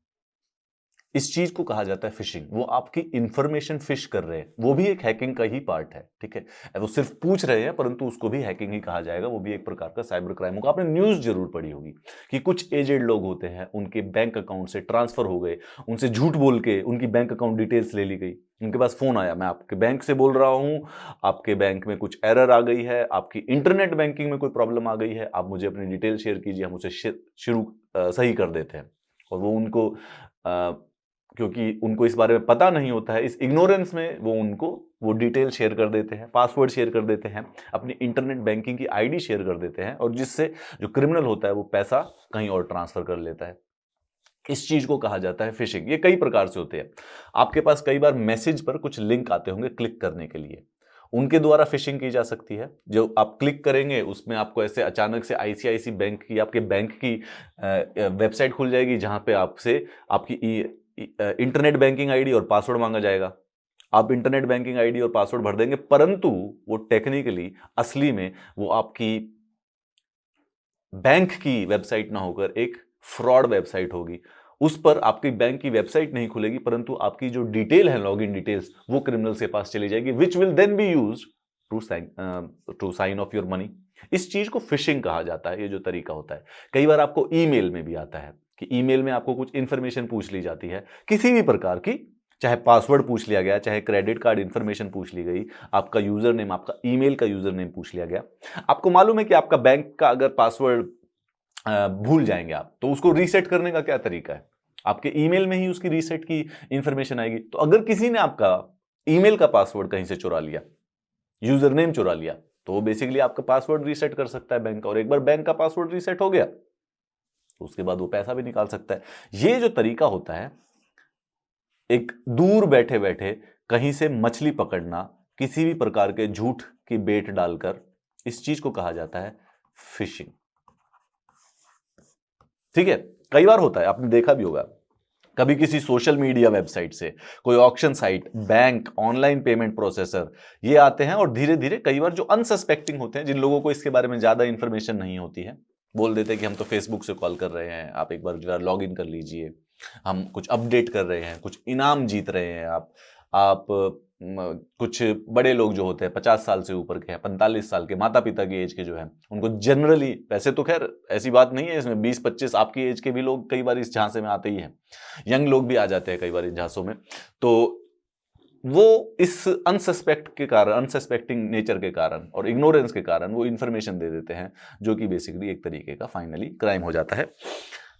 इस चीज को कहा जाता है फिशिंग। वो आपकी इंफॉर्मेशन फिश कर रहे हैं, वो भी एक हैकिंग का ही पार्ट है, ठीक है। वो सिर्फ पूछ रहे हैं परंतु उसको भी हैकिंग ही कहा जाएगा, वो भी एक प्रकार का साइबर क्राइम होगा। आपने न्यूज जरूर पढ़ी होगी कि कुछ एजेड लोग होते हैं, उनके बैंक अकाउंट से ट्रांसफर हो गए, उनसे झूठ बोल के उनकी बैंक अकाउंट डिटेल्स ले ली गई। उनके पास फोन आया, मैं आपके बैंक से बोल रहा हूं, आपके बैंक में कुछ एरर आ गई है, आपकी इंटरनेट बैंकिंग में कोई प्रॉब्लम आ गई है, आप मुझे अपनी डिटेल शेयर कीजिए, हम उसे शुरू सही कर देते हैं। और वो उनको क्योंकि उनको इस बारे में पता नहीं होता है, इस इग्नोरेंस में वो उनको वो डिटेल शेयर कर देते हैं, पासवर्ड शेयर कर देते हैं, अपनी इंटरनेट बैंकिंग की आईडी शेयर कर देते हैं, और जिससे जो क्रिमिनल होता है वो पैसा कहीं और ट्रांसफर कर लेता है। इस चीज को कहा जाता है फिशिंग। ये कई प्रकार से होते हैं। आपके पास कई बार मैसेज पर कुछ लिंक आते होंगे क्लिक करने के लिए, उनके द्वारा फिशिंग की जा सकती है। जो आप क्लिक करेंगे उसमें आपको ऐसे अचानक से आईसीआईसी बैंक की, आपके बैंक की वेबसाइट खुल जाएगी, जहां पे आपसे आपकी इंटरनेट बैंकिंग आईडी और पासवर्ड मांगा जाएगा। आप इंटरनेट बैंकिंग आईडी और पासवर्ड भर देंगे, परंतु वो टेक्निकली असली में वो आपकी बैंक की वेबसाइट ना होकर एक फ्रॉड वेबसाइट होगी। उस पर आपकी बैंक की वेबसाइट नहीं खुलेगी, परंतु आपकी जो डिटेल है, लॉगिन डिटेल्स, वो क्रिमिनल्स के पास चली जाएगी, which will then be used to siphon off your money. इस चीज को फिशिंग कहा जाता है। ये जो तरीका होता है, कई बार आपको ईमेल में भी आता है कि ईमेल में आपको कुछ इंफॉर्मेशन पूछ ली जाती है, किसी भी प्रकार की, चाहे पासवर्ड पूछ लिया गया, चाहे क्रेडिट कार्ड इंफॉर्मेशन पूछ ली गई, आपका यूजर नेम, आपका ईमेल का यूजर नेम पूछ लिया गया। आपको मालूम है कि आपका बैंक का अगर पासवर्ड भूल जाएंगे आप, तो उसको रीसेट करने का क्या तरीका है, आपके ईमेल में ही उसकी रीसेट की इंफॉर्मेशन आएगी। तो अगर किसी ने आपका ईमेल का पासवर्ड कहीं से चुरा लिया, यूजर नेम चुरा लिया, तो वो बेसिकली आपका पासवर्ड रीसेट कर सकता है बैंक का, और एक बार बैंक का पासवर्ड रीसेट हो गया तो उसके बाद वो पैसा भी निकाल सकता है। ये जो तरीका होता है, एक दूर बैठे बैठे कहीं से मछली पकड़ना, किसी भी प्रकार के झूठ की बेट डालकर, इस चीज को कहा जाता है फिशिंग। ठीक है, कई बार होता है, आपने देखा भी होगा, कभी किसी सोशल मीडिया वेबसाइट से, कोई auction site, bank, online payment processor, ये आते हैं और धीरे धीरे कई बार जो अनसस्पेक्टिंग होते हैं, जिन लोगों को इसके बारे में ज्यादा इंफॉर्मेशन नहीं होती है, बोल देते हैं कि हम तो फेसबुक से कॉल कर रहे हैं, आप एक बार जो है लॉग इन कर लीजिए, हम कुछ अपडेट कर रहे हैं, कुछ इनाम जीत रहे हैं आप कुछ बड़े लोग जो होते हैं 50 साल से ऊपर के हैं, 45 साल के, माता पिता की एज के जो है, उनको जनरली, वैसे तो खैर ऐसी बात नहीं है इसमें, 20-25 आपकी एज के भी लोग कई बार इस झांसे में आते ही हैं, यंग लोग भी आ जाते हैं कई बार इन झांसों में। तो वो इस अनसस्पेक्ट के कारण, अनसस्पेक्टिंग नेचर के कारण और इग्नोरेंस के कारण वो इंफॉर्मेशन दे देते हैं, जो कि बेसिकली एक तरीके का फाइनली क्राइम हो जाता है।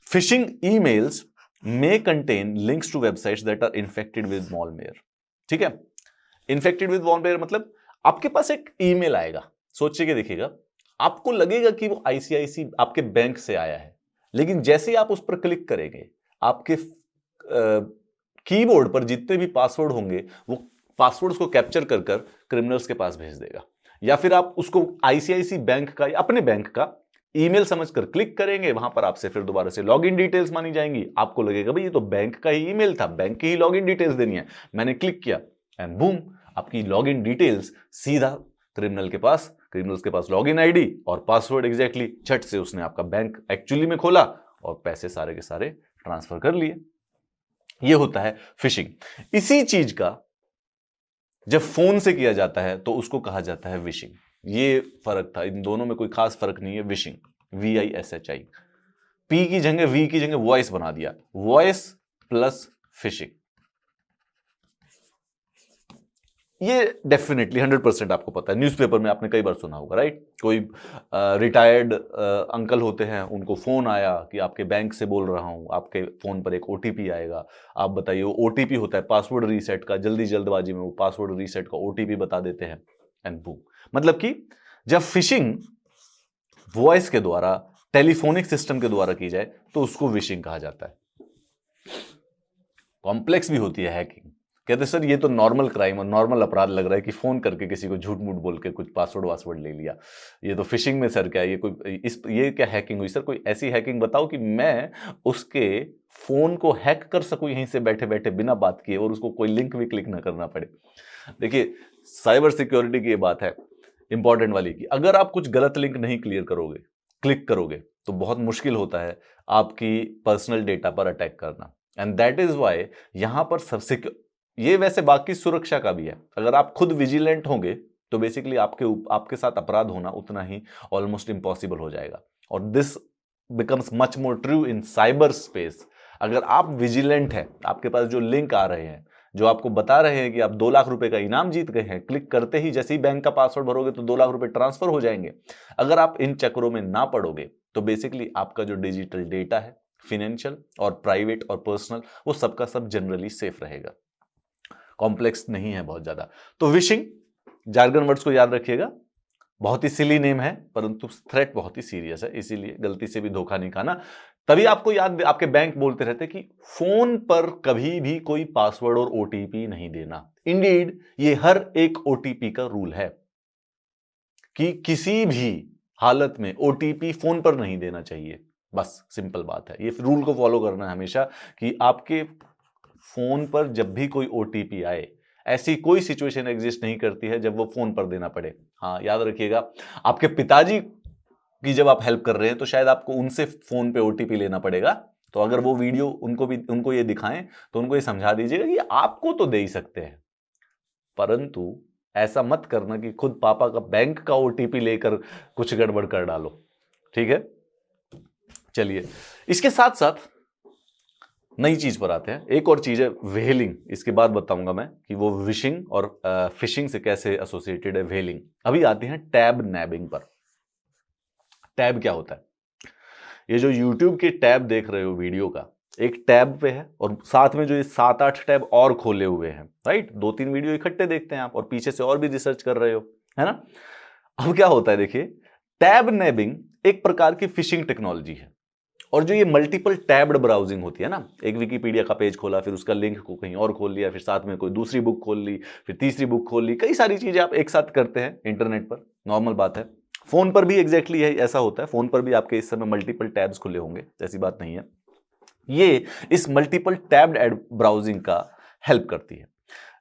Fishing emails may contain links to websites that are infected with malware। ठीक है, infected with malware मतलब आपके पास एक ईमेल आएगा, सोचिए कि देखिएगा, आपको लगेगा कि वो आईसीआईसी आपके बैंक से आया है, लेकिन जैसे ही आप उस पर क्लिक करेंगे, आपके कीबोर्ड पर जितने भी पासवर्ड होंगे, वो पासवर्ड्स को कैप्चर कर कर क्रिमिनल्स के पास भेज देगा। या फिर आप उसको आईसीआईसी बैंक का या अपने बैंक का ईमेल समझकर क्लिक करेंगे, वहां पर आपसे फिर दोबारा से लॉगिन डिटेल्स मांगी जाएंगी। आपको लगेगा भाई ये तो बैंक का ही ईमेल था, बैंक की ही लॉगिन डिटेल्स देनी है, मैंने क्लिक किया एंड बूम, आपकी लॉगिन डिटेल्स सीधा क्रिमिनल्स के पास लॉगिन आईडी और पासवर्ड एग्जैक्टली, झट से उसने आपका बैंक एक्चुअली में खोला और पैसे सारे के सारे ट्रांसफर कर लिए। ये होता है फिशिंग। इसी चीज का जब फोन से किया जाता है तो उसको कहा जाता है विशिंग। ये फर्क था, इन दोनों में कोई खास फर्क नहीं है। विशिंग, VISHI, पी की जगह वी की जगह वॉइस बना दिया, वॉइस प्लस फिशिंग। ये डेफिनेटली 100% आपको पता है, न्यूज़पेपर में आपने कई बार सुना होगा, राइट? कोई रिटायर्ड अंकल होते हैं, उनको फोन आया कि आपके बैंक से बोल रहा हूं, आपके फोन पर एक ओटीपी आएगा, आप बताइए। वो ओटीपी होता है पासवर्ड रीसेट का, जल्दबाजी में वो पासवर्ड रीसेट का ओटीपी बता देते हैं एंड बूम। मतलब कि जब फिशिंग वॉइस के द्वारा, टेलीफोनिक सिस्टम के द्वारा की जाए तो उसको विशिंग कहा जाता है। कॉम्प्लेक्स भी होती है हैकिंग। कहते सर ये तो नॉर्मल क्राइम और नॉर्मल अपराध लग रहा है कि फोन करके किसी को झूठ मूठ बोल के कुछ पासवर्ड ले लिया, ये तो फिशिंग में सर क्या ये कोई ये क्या हैकिंग हुई? सर कोई ऐसी हैकिंग बताओ कि मैं उसके फोन को हैक कर सकूं यहीं से बैठे बैठे बिना बात किए, और उसको कोई लिंक भी क्लिक ना करना पड़े। देखिए साइबर सिक्योरिटी की ये बात है इंपॉर्टेंट वाली कि अगर आप कुछ गलत लिंक नहीं क्लिक करोगे तो बहुत मुश्किल होता है आपकी पर्सनल डेटा पर अटैक करना। एंड दैट इज वाई यहां पर सबसे, ये वैसे बाकी सुरक्षा का भी है, अगर आप खुद विजिलेंट होंगे तो बेसिकली आपके साथ अपराध होना उतना ही ऑलमोस्ट इम्पॉसिबल हो जाएगा। और this becomes much more true in cyber space. अगर आप विजिलेंट हैं, आपके पास जो लिंक आ रहे हैं जो आपको बता रहे हैं कि आप 2 लाख रुपए का इनाम जीत गए हैं, क्लिक करते ही जैसे ही बैंक का पासवर्ड भरोगे तो 2 लाख रुपए ट्रांसफर हो जाएंगे, अगर आप इन चक्करों में ना पड़ोगे तो बेसिकली आपका जो डिजिटल डेटा है, फिनेंशियल और प्राइवेट और पर्सनल, वो सबका सब जनरली सेफ रहेगा। कॉम्प्लेक्स नहीं है बहुत ज्यादा। तो विशिंग, जार्गन वर्ड्स को याद रखिएगा, बहुत ही सिली नेम है परंतु थ्रेट बहुत ही सीरियस है, इसीलिए गलती से भी धोखा नहीं खाना। तभी आपको याद, आपके बैंक बोलते रहते कि फोन पर कभी भी कोई पासवर्ड और ओटीपी नहीं देना। इंडीड ये हर एक ओटीपी का रूल है कि किसी भी हालत में ओटीपी फोन पर नहीं देना चाहिए। बस सिंपल बात है, ये रूल को फॉलो करना है हमेशा कि आपके फोन पर जब भी कोई ओटीपी आए, ऐसी कोई सिचुएशन एग्जिस्ट नहीं करती है जब वो फोन पर देना पड़े। हाँ याद रखिएगा, आपके पिताजी की जब आप हेल्प कर रहे हैं तो शायद आपको उनसे फोन पे ओटीपी लेना पड़ेगा, तो अगर वो वीडियो उनको ये दिखाएं तो उनको ये समझा दीजिएगा कि आपको तो दे ही सकते हैं, परंतु ऐसा मत करना कि खुद पापा का बैंक का ओटीपी लेकर कुछ गड़बड़ कर डालो। ठीक है, चलिए इसके साथ साथ नई चीज पर आते हैं। एक और चीज है व्हेलिंग, इसके बाद बताऊंगा मैं कि वो विशिंग और फिशिंग से कैसे एसोसिएटेड है व्हेलिंग। अभी आते हैं टैब नैबिंग पर। टैब क्या होता है? ये जो YouTube के टैब देख रहे हो वीडियो का, एक टैब पे है और साथ में जो ये 7-8 टैब और खोले हुए हैं, राइट? 2-3 वीडियो इकट्ठे देखते हैं आप और पीछे से और भी रिसर्च कर रहे हो, है ना? अब क्या होता है देखिए, टैब नैबिंग एक प्रकार की फिशिंग टेक्नोलॉजी है। और जो ये मल्टीपल टैब्ड ब्राउजिंग होती है ना, एक विकिपीडिया का पेज खोला, फिर उसका लिंक को कहीं और खोल लिया, फिर साथ में कोई दूसरी बुक खोल ली, फिर तीसरी बुक खोल ली, कई सारी चीजें आप एक साथ करते हैं इंटरनेट पर, नॉर्मल बात है। फोन पर भी एग्जैक्टली ऐसा होता है, फोन पर भी आपके इस समय मल्टीपल टैब्स खुले होंगे, ऐसी बात नहीं है। ये इस मल्टीपल टैब्ड ब्राउजिंग का हेल्प करती है।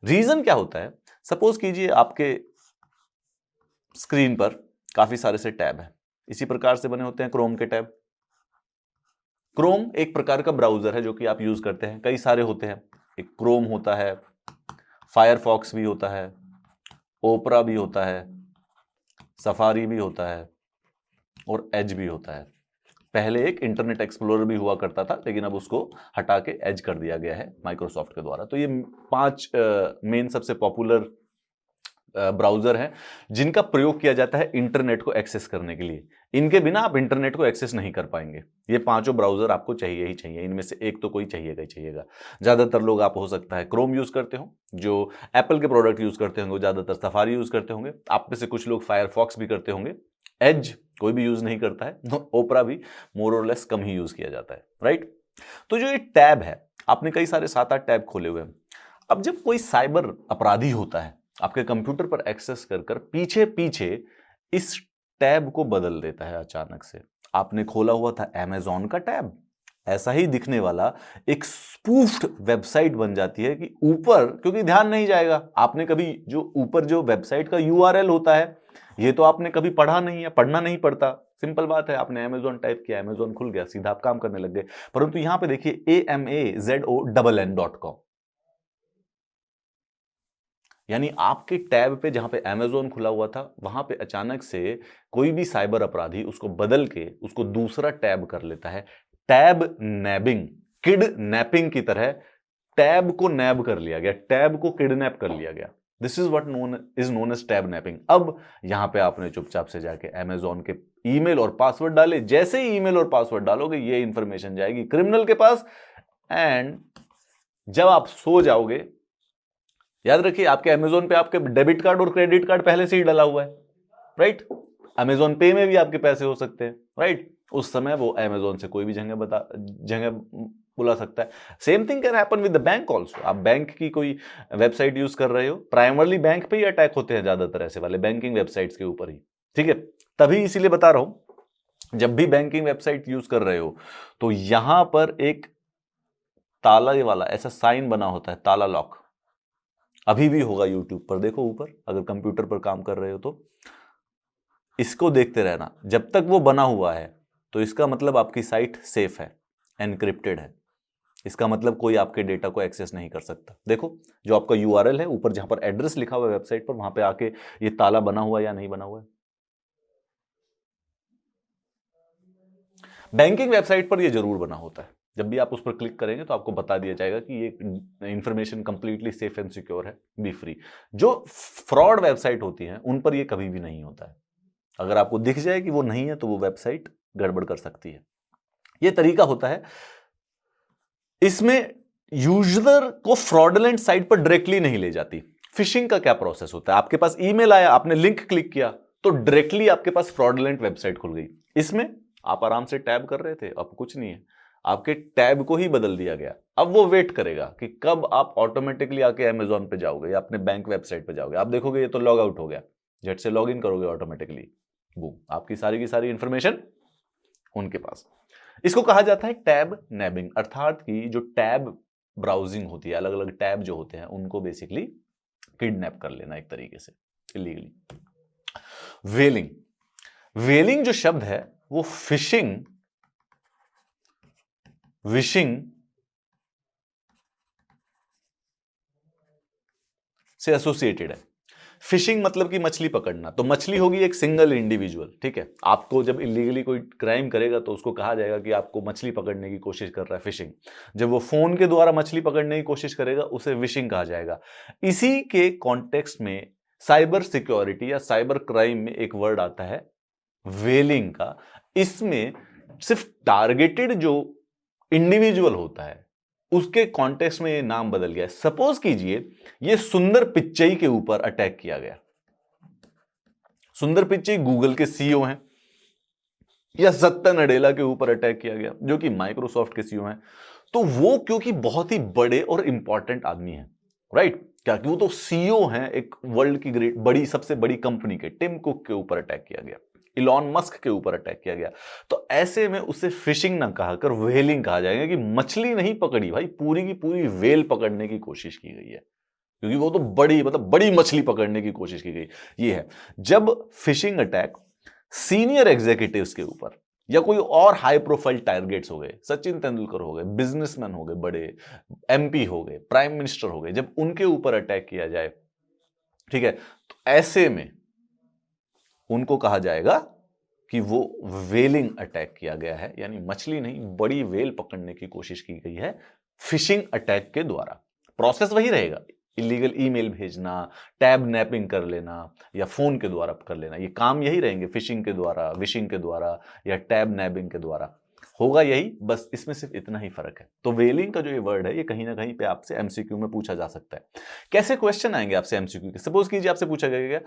रीजन क्या होता है? सपोज कीजिए आपके स्क्रीन पर काफी सारे से टैब हैं, इसी प्रकार से बने होते हैं क्रोम के टैब। क्रोम एक प्रकार का ब्राउजर है जो कि आप यूज करते हैं, कई सारे होते हैं, एक क्रोम होता है, फायरफॉक्स भी होता है, ओपरा भी होता है, सफारी भी होता है और एज भी होता है। पहले एक इंटरनेट एक्सप्लोरर भी हुआ करता था, लेकिन अब उसको हटा के एज कर दिया गया है माइक्रोसॉफ्ट के द्वारा। तो ये 5 मेन सबसे पॉपुलर ब्राउजर हैं जिनका प्रयोग किया जाता है इंटरनेट को एक्सेस करने के लिए। इनके बिना आप इंटरनेट को एक्सेस नहीं कर पाएंगे। ये 5 ब्राउजर आपको चाहिए ही चाहिए, इनमें से एक तो कोई चाहिएगा ही चाहिएगा। ज्यादातर लोग, आप हो सकता है क्रोम यूज करते हो, जो एप्पल के प्रोडक्ट यूज करते होंगे, ज्यादातर सफारी यूज करते होंगे, आप में से कुछ लोग फायरफॉक्स भी करते होंगे, एज कोई भी यूज नहीं करता है, ओपरा भी मोर और लेस कम ही यूज किया जाता है, राइट? तो जो ये टैब है, आपने कई सारे 7-8 टैब खोले हुए हैं। अब जब कोई साइबर अपराधी होता है, आपके कंप्यूटर पर एक्सेस कर पीछे पीछे इस टैब को बदल देता है अचानक से। आपने खोला हुआ था अमेज़न का टैब, ऐसा ही दिखने वाला एक स्पूफ्ड वेबसाइट बन जाती है कि ऊपर, क्योंकि ध्यान नहीं जाएगा, आपने कभी जो ऊपर जो वेबसाइट का URL होता है, ये तो आपने कभी पढ़ा नहीं है, पढ़ना नहीं पड़ता, सिंपल बात है, आपने अमेज़न टाइप किया, अमेज़न खुल गया, सीधा आप काम करने लग गए। परंतु यहां पे देखिए AMAZONN.com, यानी आपके टैब पे जहां पे अमेज़न खुला हुआ था, वहां पे अचानक से कोई भी साइबर अपराधी उसको बदल के उसको दूसरा टैब कर लेता है। टैब नैबिंग, किड नैपिंग की तरह टैब को नैब कर लिया गया, टैब को किडनैप कर लिया गया। This is what is known as tabnapping. अब यहां पे आपने चुपचाप से जाके अमेजोन के ईमेल और पासवर्ड डाले, जैसे ही ईमेल और पासवर्ड डालोगे ये इंफॉर्मेशन जाएगी क्रिमिनल के पास, एंड जब आप सो जाओगे, याद रखिए आपके अमेजोन पे आपके डेबिट कार्ड और क्रेडिट कार्ड पहले से ही डला हुआ है, राइट? अमेजोन पे में भी आपके पैसे हो सकते हैं, राइट? उस समय वो अमेजोन से कोई भी जगह बुला सकता है। Same thing can happen with the bank also. आप बैंक की कोई वेबसाइट यूज कर रहे हो, प्राइमरली बैंक पे ही अटैक होते हैं ज्यादातर ऐसे वाले, बैंकिंग वेबसाइट्स के ऊपर ही, ठीक है? तभी इसीलिए बता रहा हूं, जब भी बैंकिंग वेबसाइट यूज कर रहे हो तो यहां पर एक ताला वाला ऐसा साइन बना होता है, ताला लॉक, अभी भी होगा यूट्यूब पर, देखो ऊपर, अगर कंप्यूटर पर काम कर रहे हो तो इसको देखते रहना। जब तक वो बना हुआ है तो इसका मतलब आपकी साइट सेफ है, एनक्रिप्टेड है, इसका मतलब कोई आपके डेटा को एक्सेस नहीं कर सकता। देखो जो आपका यूआरएल है ऊपर, जहां पर एड्रेस लिखा हुआ है वेबसाइट पर, वहां पे आके ये ताला बना हुआ है या नहीं बना हुआ है। बैंकिंग वेबसाइट पर ये जरूर बना होता है, जब भी आप उस पर क्लिक करेंगे तो आपको बता दिया जाएगा कि ये information completely safe and secure है, बी फ्री। जो फ्रॉड वेबसाइट होती हैं उन पर ये कभी भी नहीं होता है। अगर आपको दिख जाए कि वो नहीं है तो वो वेबसाइट गड़बड़ कर सकती है। ये तरीका होता है। इसमें यूजर को फ्रॉडलेंट साइट पर डायरेक्टली नहीं ले जाती। फिशिंग का क्या प्रोसेस होता है? आपके पास ईमेल आया, आपने लिंक क्लिक किया तो डायरेक्टली आपके पास फ्रॉडलेंट वेबसाइट खुल गई। इसमें आप आराम से टैब कर रहे थे, अब कुछ नहीं है, आपके टैब को ही बदल दिया गया। अब वो वेट करेगा कि कब आप ऑटोमेटिकली आके अमेजोन पे जाओगे या अपने बैंक वेबसाइट पे जाओगे। आप देखोगे ये तो लॉग आउट हो गया, झट से लॉग इन करोगे ऑटोमेटिकली, बूम, आपकी सारी की सारी इंफॉर्मेशन उनके पास। इसको कहा जाता है टैब नैबिंग, अर्थात कि जो टैब ब्राउजिंग होती है, अलग अलग टैब जो होते हैं उनको बेसिकली किडनैप कर लेना एक तरीके से इलीगली। वेलिंग, वेलिंग जो शब्द है वो फिशिंग, विशिंग से एसोसिएटेड है। फिशिंग मतलब कि मछली पकड़ना, तो मछली होगी एक सिंगल इंडिविजुअल, ठीक है? आपको जब इलीगली कोई क्राइम करेगा तो उसको कहा जाएगा कि आपको मछली पकड़ने की कोशिश कर रहा है, फिशिंग। जब वो फोन के द्वारा मछली पकड़ने की कोशिश करेगा उसे विशिंग कहा जाएगा। इसी के कॉन्टेक्स्ट में साइबर सिक्योरिटी या साइबर क्राइम में एक वर्ड आता है वेलिंग का। इसमें सिर्फ टारगेटेड जो इंडिविजुअल होता है उसके कॉन्टेक्स्ट में ये नाम बदल गया। सपोज कीजिए ये सुंदर पिच्चई के ऊपर अटैक किया गया। सुंदर पिच्चई गूगल के सीईओ हैं, या सत्या नडेला के ऊपर अटैक किया गया जो कि माइक्रोसॉफ्ट के सीईओ हैं। तो वो क्योंकि बहुत ही बड़े और इंपॉर्टेंट आदमी हैं, राइट? क्या कि वो तो सीईओ हैं एक वर्ल्ड की बड़ी सबसे बड़ी कंपनी के, टिम कुक के ऊपर अटैक किया गया, इलॉन मस्क के ऊपर अटैक किया गया। तो ऐसे में उसे फिशिंग ना कहकर व्हेलिंग कहा जाएगा कि मछली नहीं पकड़ी भाई, पूरी की पूरी व्हेल पकड़ने की कोशिश की गई है, क्योंकि वो तो बड़ी मतलब बड़ी मछली पकड़ने की कोशिश की गई। ये है जब फिशिंग अटैक सीनियर एग्जीक्यूटिव्स के ऊपर या कोई और हाई प्रोफाइल टारगेट्स हो गए, सचिन तेंदुलकर हो गए, बिजनेसमैन हो गए, बड़े एमपी हो गए, प्राइम मिनिस्टर हो गए, जब उनके ऊपर अटैक किया जाए, ठीक है, तो ऐसे में उनको कहा जाएगा कि वो वेलिंग अटैक किया गया है, यानी मछली नहीं बड़ी वेल पकड़ने की कोशिश की गई है फिशिंग अटैक के द्वारा। प्रोसेस वही रहेगा, इलीगल ईमेल भेजना, टैब नैपिंग कर लेना या फोन के द्वारा कर लेना, ये काम यही रहेंगे, फिशिंग के द्वारा, विशिंग के द्वारा या टैब नैबिंग के द्वारा होगा यही, बस इसमें सिर्फ इतना ही फर्क है। तो वेलिंग का जो ये वर्ड है ये कहीं ना कहीं पे आपसे एमसीक्यू में पूछा जा सकता है। कैसे क्वेश्चन आएंगे आपसे एमसीक्यू के? सपोज कीजिए आपसे पूछा गया,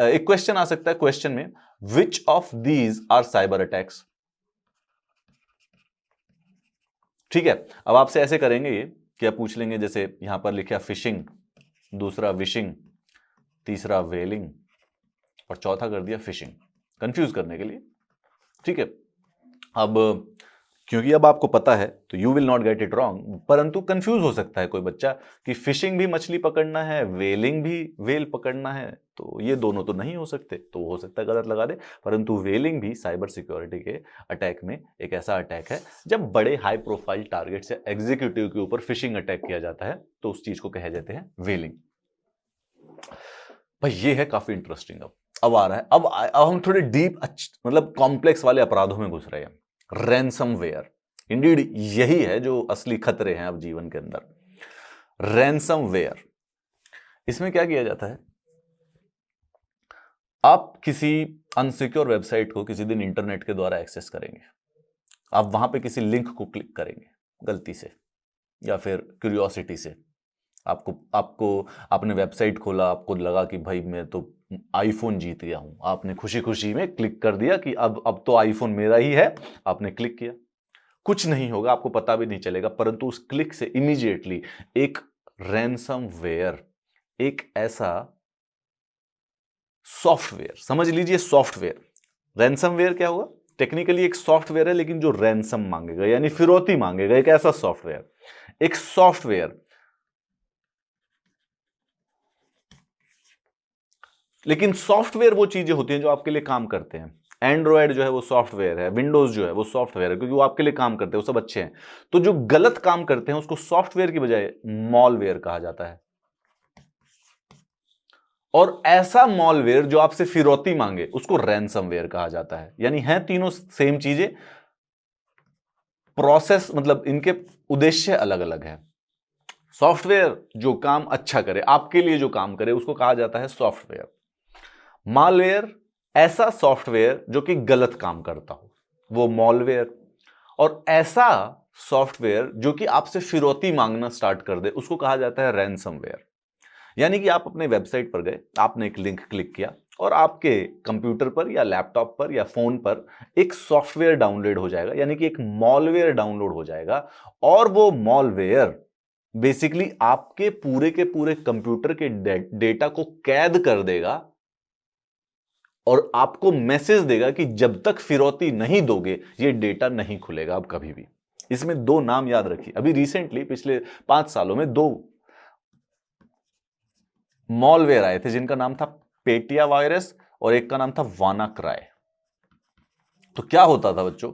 एक क्वेश्चन आ सकता है क्वेश्चन में, which of these are cyber attacks? ठीक है, अब आपसे ऐसे करेंगे ये कि आप पूछ लेंगे, जैसे यहां पर लिखा फिशिंग, दूसरा विशिंग, तीसरा वेलिंग और चौथा कर दिया फिशिंग, कंफ्यूज करने के लिए, ठीक है? अब क्योंकि अब आपको पता है तो you will not get it wrong, परंतु कंफ्यूज हो सकता है कोई बच्चा कि फिशिंग भी मछली पकड़ना है, वेलिंग भी वेल पकड़ना है, तो ये दोनों तो नहीं हो सकते, तो हो सकता है गलत लगा दे। परंतु वेलिंग भी साइबर सिक्योरिटी के अटैक में एक ऐसा अटैक है जब बड़े हाई प्रोफाइल टारगेट से एग्जीक्यूटिव के ऊपर फिशिंग अटैक किया जाता है, तो उस चीज को कहे जाते हैं वेलिंग। भाई ये है काफी इंटरेस्टिंग। अब आ रहा है, अब हम थोड़े डीप मतलब कॉम्प्लेक्स वाले अपराधों में घुस रहे हैं। रैंसमवेयर, इंडीड यही है जो असली खतरे हैं अब जीवन के अंदर। रैंसमवेयर इसमें क्या किया जाता है, आप किसी अनसिक्योर वेबसाइट को किसी दिन इंटरनेट के द्वारा एक्सेस करेंगे, आप वहां पे किसी लिंक को क्लिक करेंगे गलती से या फिर क्यूरियोसिटी से, आपको आपको आपने वेबसाइट खोला, आपको लगा कि भाई मैं तो आईफोन जीत गया हूं, आपने खुशी खुशी में क्लिक कर दिया कि अब तो आईफोन मेरा ही है, आपने क्लिक किया। कुछ नहीं होगा, आपको पता भी नहीं चलेगा, परंतु उस क्लिक से इमीडिएटली एक रैनसमवेयर, एक ऐसा सॉफ्टवेयर, समझ लीजिए सॉफ्टवेयर, रैनसमवेयर क्या हुआ, टेक्निकली एक सॉफ्टवेयर है लेकिन जो रैनसम मांगेगा यानी फिरौती मांगेगा, एक ऐसा सॉफ्टवेयर, एक सॉफ्टवेयर। लेकिन सॉफ्टवेयर वो चीजें होती हैं जो आपके लिए काम करते हैं। एंड्रॉयड जो है वो सॉफ्टवेयर है, विंडोज जो है वो सॉफ्टवेयर है, क्योंकि वो आपके लिए काम करते हैं, वो सब अच्छे हैं। तो जो गलत काम करते हैं उसको सॉफ्टवेयर की बजाय मॉलवेयर कहा जाता है। और ऐसा मॉलवेयर जो आपसे फिरौती मांगे उसको रैनसमवेयर कहा जाता है। यानी हैं तीनों सेम चीजें, प्रोसेस मतलब इनके उद्देश्य अलग अलग है। सॉफ्टवेयर जो काम अच्छा करे, आपके लिए जो काम करे, उसको कहा जाता है सॉफ्टवेयर। मालवेयर ऐसा सॉफ्टवेयर जो कि गलत काम करता हो, वो मॉलवेयर। और ऐसा सॉफ्टवेयर जो कि आपसे फिरौती मांगना स्टार्ट कर दे उसको कहा जाता है रैनसमवेयर। यानी कि आप अपने वेबसाइट पर गए, आपने एक लिंक क्लिक किया और आपके कंप्यूटर पर या लैपटॉप पर या फोन पर एक सॉफ्टवेयर डाउनलोड हो जाएगा, यानी कि एक मॉलवेयर डाउनलोड हो जाएगा। और वो मॉलवेयर बेसिकली आपके पूरे के पूरे कंप्यूटर के डेटा को कैद कर देगा और आपको मैसेज देगा कि जब तक फिरौती नहीं दोगे ये डेटा नहीं खुलेगा अब कभी भी। इसमें दो नाम याद रखिए, अभी रिसेंटली पिछले 5 सालों में 2 मॉलवेयर आए थे जिनका नाम था पेटिया वायरस और एक का नाम था वानाक्राई। तो क्या होता था बच्चों,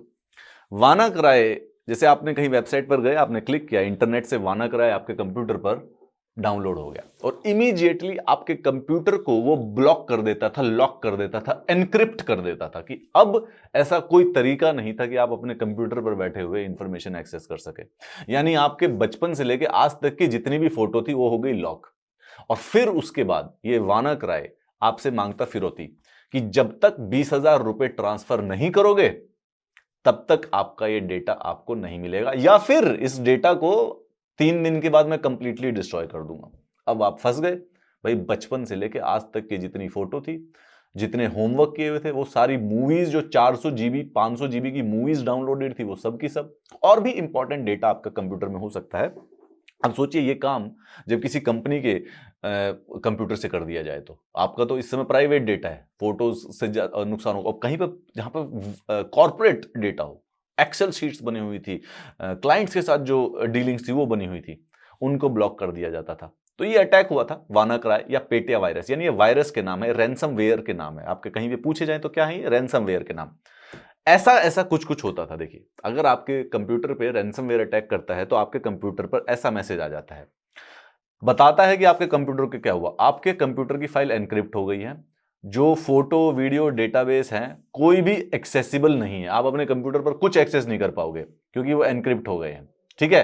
वानाक्राई जैसे आपने कहीं वेबसाइट पर गए, आपने क्लिक किया, इंटरनेट से वानाक्राई आपके कंप्यूटर पर डाउनलोड हो गया और इमीडिएटली आपके कंप्यूटर को वो ब्लॉक कर देता था, लॉक कर देता था, एनक्रिप्ट कर देता था कि अब ऐसा कोई तरीका नहीं था कि आप अपने कंप्यूटर पर बैठे हुए इंफॉर्मेशन एक्सेस कर सके। यानी आपके बचपन से लेकर आज तक की जितनी भी फोटो थी वो हो गई लॉक। और फिर उसके बाद ये वानाक्राई आपसे मांगता फिरौती कि जब तक 20,000 रुपए ट्रांसफर नहीं करोगे तब तक आपका ये डेटा आपको नहीं मिलेगा, या फिर इस डेटा को 3 दिन के बाद मैं कंप्लीटली डिस्ट्रॉय कर दूंगा। अब आप फंस गए भाई, बचपन से लेके आज तक की जितनी फोटो थी, जितने होमवर्क किए हुए थे, वो सारी मूवीज जो 400 जीबी 500 जीबी की मूवीज डाउनलोडेड थी वो सब की सब, और भी इंपॉर्टेंट डेटा आपका कंप्यूटर में हो सकता है। अब सोचिए ये काम जब किसी कंपनी के कंप्यूटर से कर दिया जाए तो आपका तो इस समय प्राइवेट डेटा है, फोटोज से नुकसान होगा। और कहीं पर जहां पर कॉर्पोरेट डेटा हो, एक्सेल शीट्स बनी हुई थी, क्लाइंट्स के साथ जो डीलिंग्स थी वो बनी हुई थी, उनको ब्लॉक कर दिया जाता था। तो ये अटैक हुआ था वानाक्राई या पेटिया वायरस, यानी ये वायरस के नाम है, रैनसमवेयर के नाम है। आपके कहीं भी पूछे जाए तो क्या है, ये रैनसमवेयर के नाम। ऐसा ऐसा कुछ कुछ होता था। देखिए अगर आपके कंप्यूटर पे रैनसमवेयर अटैक करता है तो आपके कंप्यूटर पर ऐसा मैसेज आ जाता है, बताता है कि आपके कंप्यूटर को क्या हुआ, आपके कंप्यूटर की फाइल एनक्रिप्ट हो गई है, जो फोटो वीडियो डेटाबेस हैं कोई भी एक्सेसिबल नहीं है, आप अपने कंप्यूटर पर कुछ एक्सेस नहीं कर पाओगे क्योंकि वो एनक्रिप्ट हो गए हैं। ठीक है,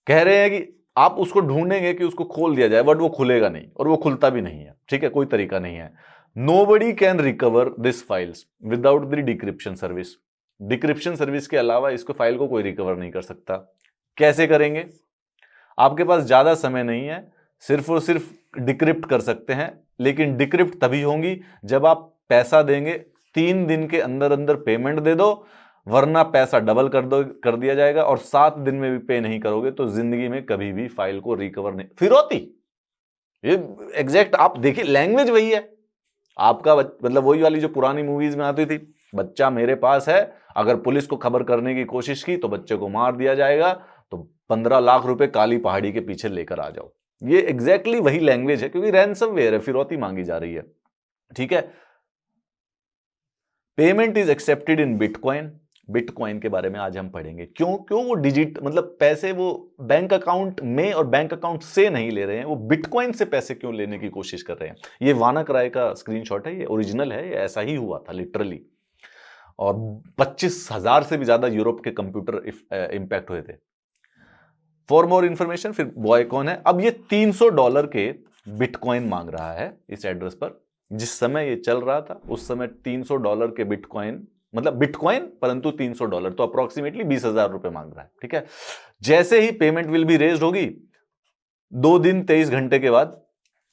कह रहे हैं कि आप उसको ढूंढेंगे कि उसको खोल दिया जाए, बट वो खुलेगा नहीं और वो खुलता भी नहीं है। ठीक है, कोई तरीका नहीं है। Nobody can recover this files without the decryption service. Decryption service के अलावा इसको फाइल को कोई रिकवर नहीं कर सकता। कैसे करेंगे, आपके पास ज्यादा समय नहीं है, सिर्फ और सिर्फ डिक्रिप्ट कर सकते हैं, लेकिन डिक्रिप्ट तभी होंगी जब आप पैसा देंगे। 3 दिन के अंदर अंदर पेमेंट दे दो, वरना पैसा डबल कर दिया जाएगा, और 7 दिन में भी पे नहीं करोगे तो जिंदगी में कभी भी फाइल को रिकवर नहीं। फिरौती, ये एग्जैक्ट आप देखिए, लैंग्वेज वही है आपका, मतलब वही वाली जो पुरानी मूवीज में आती थी, बच्चा मेरे पास है, अगर पुलिस को खबर करने की कोशिश की तो बच्चे को मार दिया जाएगा, तो 15 लाख रुपए काली पहाड़ी के पीछे लेकर आ जाओ। ये एग्जैक्टली वही लैंग्वेज है, क्योंकि रैनसमवेयर है, फिरौती मांगी जा रही है। ठीक है, payment is accepted in bitcoin. Bitcoin के बारे में आज हम पढ़ेंगे, क्यों वो डिजिट मतलब पैसे वो बैंक अकाउंट में और बैंक अकाउंट से नहीं ले रहे हैं, वो बिटकॉइन से पैसे क्यों लेने की कोशिश कर रहे हैं। ये वानाक्राई का स्क्रीनशॉट है, ये ओरिजिनल है, ये ऐसा ही हुआ था लिटरली। और 25,000 से भी ज्यादा यूरोप के कंप्यूटर इंपैक्ट हुए थे। फॉर मोर इंफॉर्मेशन, फिर बॉय कौन है, अब ये $300 के बिटकॉइन मांग रहा है इस एड्रेस पर। जिस समय ये चल रहा था उस समय $300 के बिटकॉइन, मतलब बिटकॉइन परंतु $300, तो अप्रोक्सीमेटली 20,000 रुपए मांग रहा है। ठीक है, जैसे ही पेमेंट विल बी रेज्ड होगी 2 दिन 23 घंटे के बाद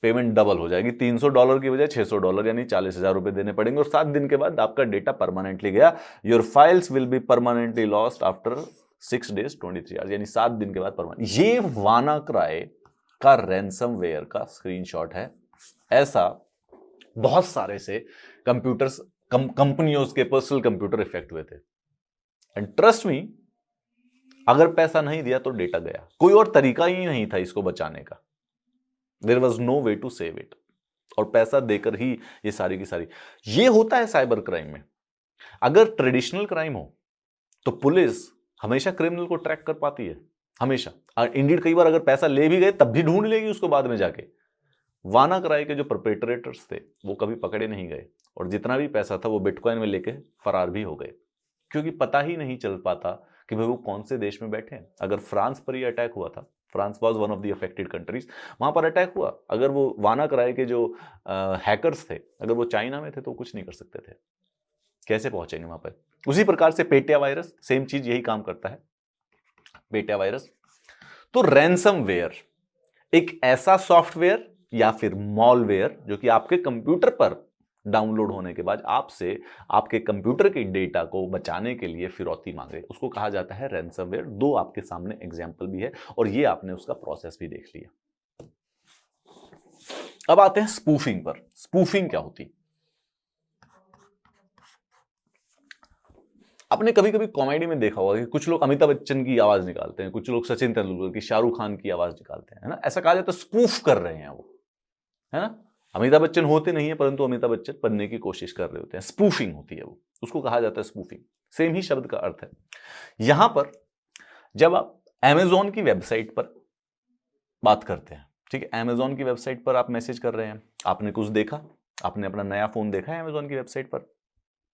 पेमेंट डबल हो जाएगी, $300 की बजाय $600, यानी 40,000 रुपए देने पड़ेंगे। और 7 दिन के बाद आपका डेटा परमानेंटली गया। Your files will be permanently lost after 6 days 23 hours, यानी 7 दिन के बाद परमानेंट। ये वानाक्राई का रैंसमवेयर का स्क्रीनशॉट है। ऐसा बहुत सारे से कंप्यूटर्स कंपनियों के पर्सनल कंप्यूटर इफेक्ट हुए थे। एंड ट्रस्ट मी, अगर पैसा नहीं दिया तो डेटा गया, कोई और तरीका ही नहीं था इसको बचाने का। There was no way to save it, और पैसा देकर ही ये सारी की सारी। ये होता है साइबर क्राइम में। अगर ट्रेडिशनल क्राइम हो तो पुलिस हमेशा क्रिमिनल को ट्रैक कर पाती है, हमेशा। और इंडीड कई बार अगर पैसा ले भी गए तब भी ढूंढ लेगी उसको बाद में जाके। वानाक्राई के जो परपेट्रेटर्स थे वो कभी पकड़े नहीं गए, और जितना भी पैसा था वो बिटकॉइन में लेके फरार भी हो गए, क्योंकि पता ही नहीं चल पाता कि भाई वो कौन से देश में बैठे हैं। अगर फ्रांस पर ही अटैक हुआ था, France was one of the affected countries, वहां पर अटैक हुआ, अगर वो वानाक्राई के जो हैकर्स थे अगर वो चाइना में थे तो कुछ नहीं कर सकते थे, कैसे पहुंचेंगे वहां पर। उसी प्रकार से पेटिया वायरस, सेम चीज, यही काम करता है पेटिया वायरस। तो रैंसमवेयर एक ऐसा सॉफ्टवेयर या फिर मॉलवेयर जो कि आपके कंप्यूटर पर डाउनलोड होने के बाद आपसे आपके कंप्यूटर के डेटा को बचाने के लिए फिरौती मांगे, उसको कहा जाता है रैंसमवेयर। 2 आपके सामने एग्जांपल भी है और ये आपने उसका प्रोसेस भी देख लिया। अब आते हैं स्पूफिंग पर। स्पूफिंग क्या होती? आपने कभी कभी कॉमेडी में देखा होगा कि कुछ लोग अमिताभ बच्चन की आवाज निकालते हैं, कुछ लोग सचिन तेंदुलकर की, शाहरुख खान की आवाज निकालते हैं, है ना। ऐसा कहा जाता है स्पूफ कर रहे हैं वो, है ना। अमिताभ बच्चन होते नहीं है परंतु अमिताभ बच्चन बनने की कोशिश कर रहे होते हैं। स्पूफिंग होती है वो, उसको कहा जाता है स्पूफिंग। सेम ही शब्द का अर्थ है। यहां पर जब आप अमेजोन की वेबसाइट पर बात करते हैं, ठीक है, अमेजोन की वेबसाइट पर आप मैसेज कर रहे हैं, आपने कुछ देखा, आपने अपना नया फोन देखा है अमेजोन की वेबसाइट पर,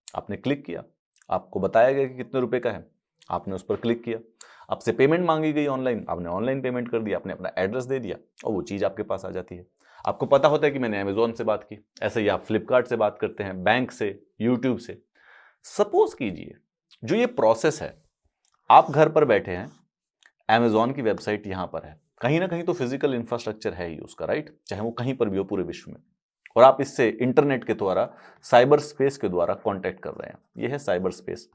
आपने क्लिक किया, आपको बताया गया कि कितने रुपए का है, आपने उस पर क्लिक किया, आपसे पेमेंट मांगी गई ऑनलाइन, आपने ऑनलाइन पेमेंट कर दिया, आपने अपना एड्रेस दे दिया और वो चीज़ आपके पास आ जाती है। आपको पता होता है कि मैंने अमेजोन से बात की। ऐसे ही आप फ्लिपकार्ट से बात करते हैं, बैंक से, यूट्यूब से। सपोज कीजिए जो ये प्रोसेस है, आप घर पर बैठे हैं, अमेजोन की वेबसाइट यहां पर है, कहीं ना कहीं तो फिजिकल इंफ्रास्ट्रक्चर है ही उसका, राइट, चाहे वो कहीं पर भी हो पूरे विश्व में, और आप इससे इंटरनेट के द्वारा, साइबर स्पेस के द्वारा कांटेक्ट कर रहे हैं। यह है साइबर स्पेस।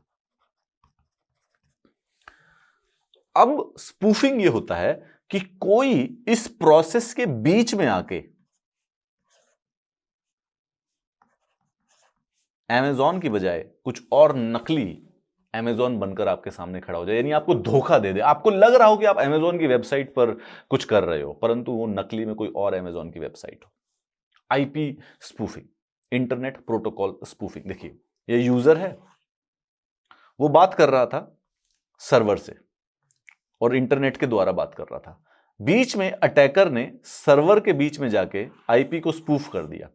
अब स्पूफिंग ये होता है कि कोई इस प्रोसेस के बीच में आके अमेजोन की बजाय कुछ और नकली अमेजोन बनकर आपके सामने खड़ा हो जाए, यानी आपको धोखा दे दे। आपको लग रहा हो कि आप अमेजोन की वेबसाइट पर कुछ कर रहे हो परंतु वो नकली में कोई और अमेजोन की वेबसाइट हो। IP spoofing, internet protocol spoofing. देखिए ये यूजर है, वो बात कर रहा था सर्वर से और इंटरनेट के द्वारा बात कर रहा था। बीच में अटैकर ने सर्वर के बीच में जाके आईपी को स्पूफ कर दिया,